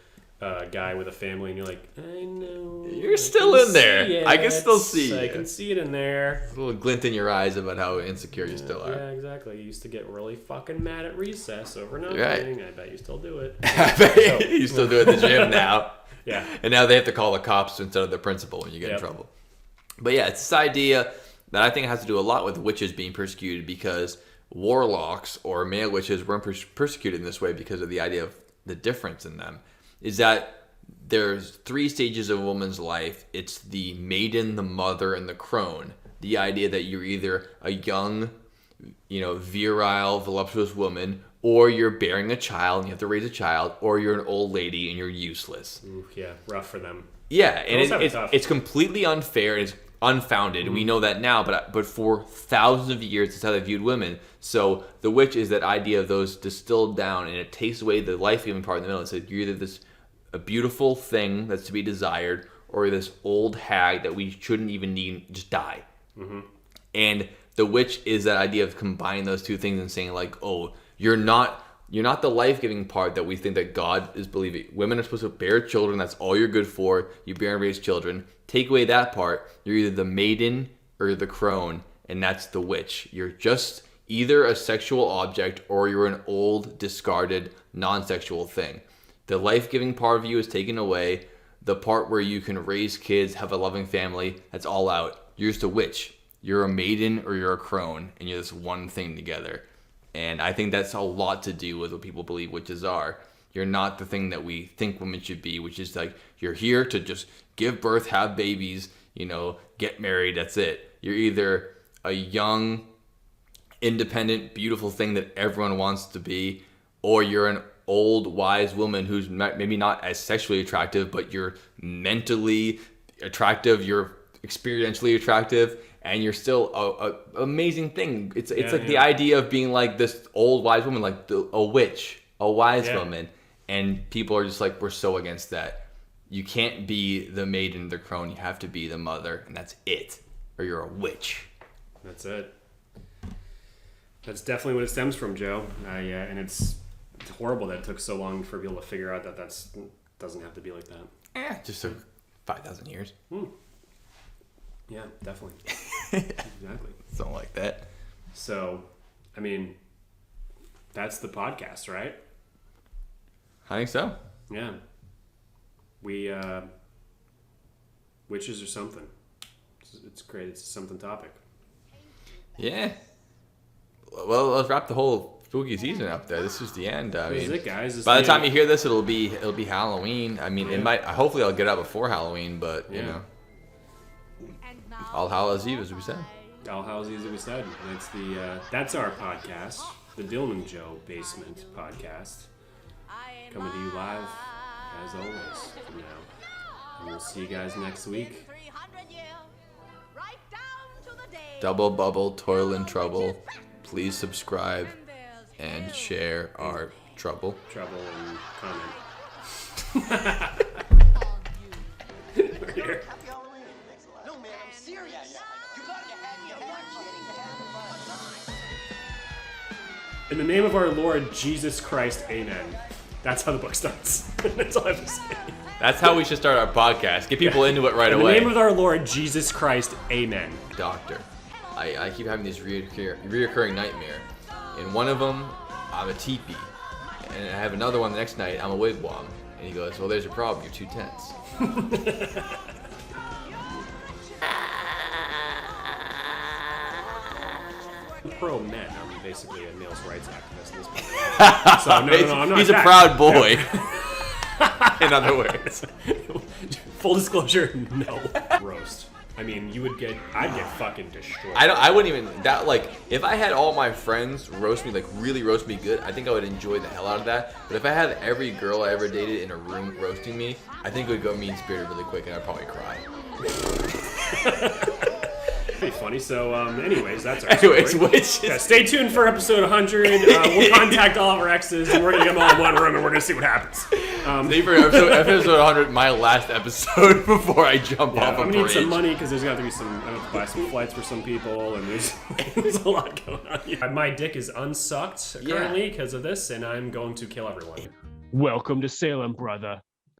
guy with a family, and you're like, I know. You're still in there. I can still see. I can see it in there. A little glint in your eyes about how insecure you still are. Yeah, exactly. You used to get really fucking mad at recess over nothing. Right. I bet you still do it. I bet you still do it at the gym now. Yeah. And now they have to call the cops instead of the principal when you get in trouble. But yeah, it's this idea that I think has to do a lot with witches being persecuted, because warlocks or male witches weren't persecuted in this way because of the idea of the difference in them. Is that there's 3 stages of a woman's life. It's the maiden, the mother, and the crone. The idea that you're either a young, virile, voluptuous woman, or you're bearing a child and you have to raise a child, or you're an old lady and you're useless. Ooh, yeah, rough for them. Yeah, and it's completely unfair. It's unfounded. Mm-hmm. We know that now, but for thousands of years, it's how they viewed women. So the witch is that idea of those distilled down, and it takes away the life-giving part in the middle. It says you're either a beautiful thing that's to be desired, or this old hag that we shouldn't even need, just die. Mm-hmm. And the witch is that idea of combining those 2 things and saying like, oh, you're not the life-giving part that we think that God is believing. Women are supposed to bear children. That's all you're good for. You bear and raise children. Take away that part. You're either the maiden or the crone, and that's the witch. You're just either a sexual object or you're an old, discarded, non-sexual thing. The life-giving part of you is taken away. The part where you can raise kids, have a loving family, that's all out. You're just a witch. You're a maiden or you're a crone, and you're this one thing together. And I think that's a lot to do with what people believe witches are. You're not the thing that we think women should be, which is like, you're here to just give birth, have babies, get married, that's it. You're either a young, independent, beautiful thing that everyone wants to be, or you're an old, wise woman who's maybe not as sexually attractive, but you're mentally attractive, you're experientially attractive, and you're still a amazing thing. It's the idea of being like this old, wise woman, like a witch, a wise woman. And people are just like, we're so against that. You can't be the maiden, the crone. You have to be the mother, and that's it. Or you're a witch. That's it. That's definitely what it stems from, Joe. And it's horrible that it took so long for people to figure out that doesn't have to be like that. Just 5,000 years. Yeah, definitely. Exactly. Something like that. So, I mean, that's the podcast, right? I think so. Yeah. We, witches or something. It's great. It's a something topic. Yeah. Well, let's wrap the whole spooky season up there. This is the end. This is it, guys. By the time you hear this, it'll be Halloween. I mean, it might. Hopefully, I'll get out before Halloween, but you know. All Hallows Eve, as we said. All Hallows Eve, as we said. That's our podcast, the Dylan and Joe Basement Podcast, coming to you live as always from now. And we'll see you guys next week. Double bubble, toil and trouble. Please subscribe and share our trouble. Trouble and comment. We're here. No, man, I'm serious. You gotta have your In the name of our Lord Jesus Christ, amen. That's how the book starts. That's all I have to say. That's how we should start our podcast. Get people into it right In away. the name of our Lord Jesus Christ, amen. Doctor. I keep having this reoccurring nightmare. In one of them, I'm a teepee. And I have another one the next night, I'm a wigwam. And he goes, well, there's your problem. You're too tense. Pro men. I'm basically a male's rights activist at this point. So no, I'm not. He's a proud boy. In other words. Full disclosure, no. Roast. I mean, I'd get fucking destroyed. I wouldn't even, if I had all my friends roast me, really roast me good, I think I would enjoy the hell out of that. But if I had every girl I ever dated in a room roasting me, I think it would go mean-spirited really quick and I'd probably cry. Pretty funny. So, anyways, that's our story. Witches. Yeah, stay tuned for episode 100. We'll contact all of our exes, and we're gonna get them all in one room, and we're gonna see what happens. Stay for episode 100, my last episode before I jump off a I'm bridge. gonna need some money because there's got to be some. I have to buy some flights for some people, and there's a lot going on here. My dick is unsucked currently because of this, and I'm going to kill everyone. Welcome to Salem, brother.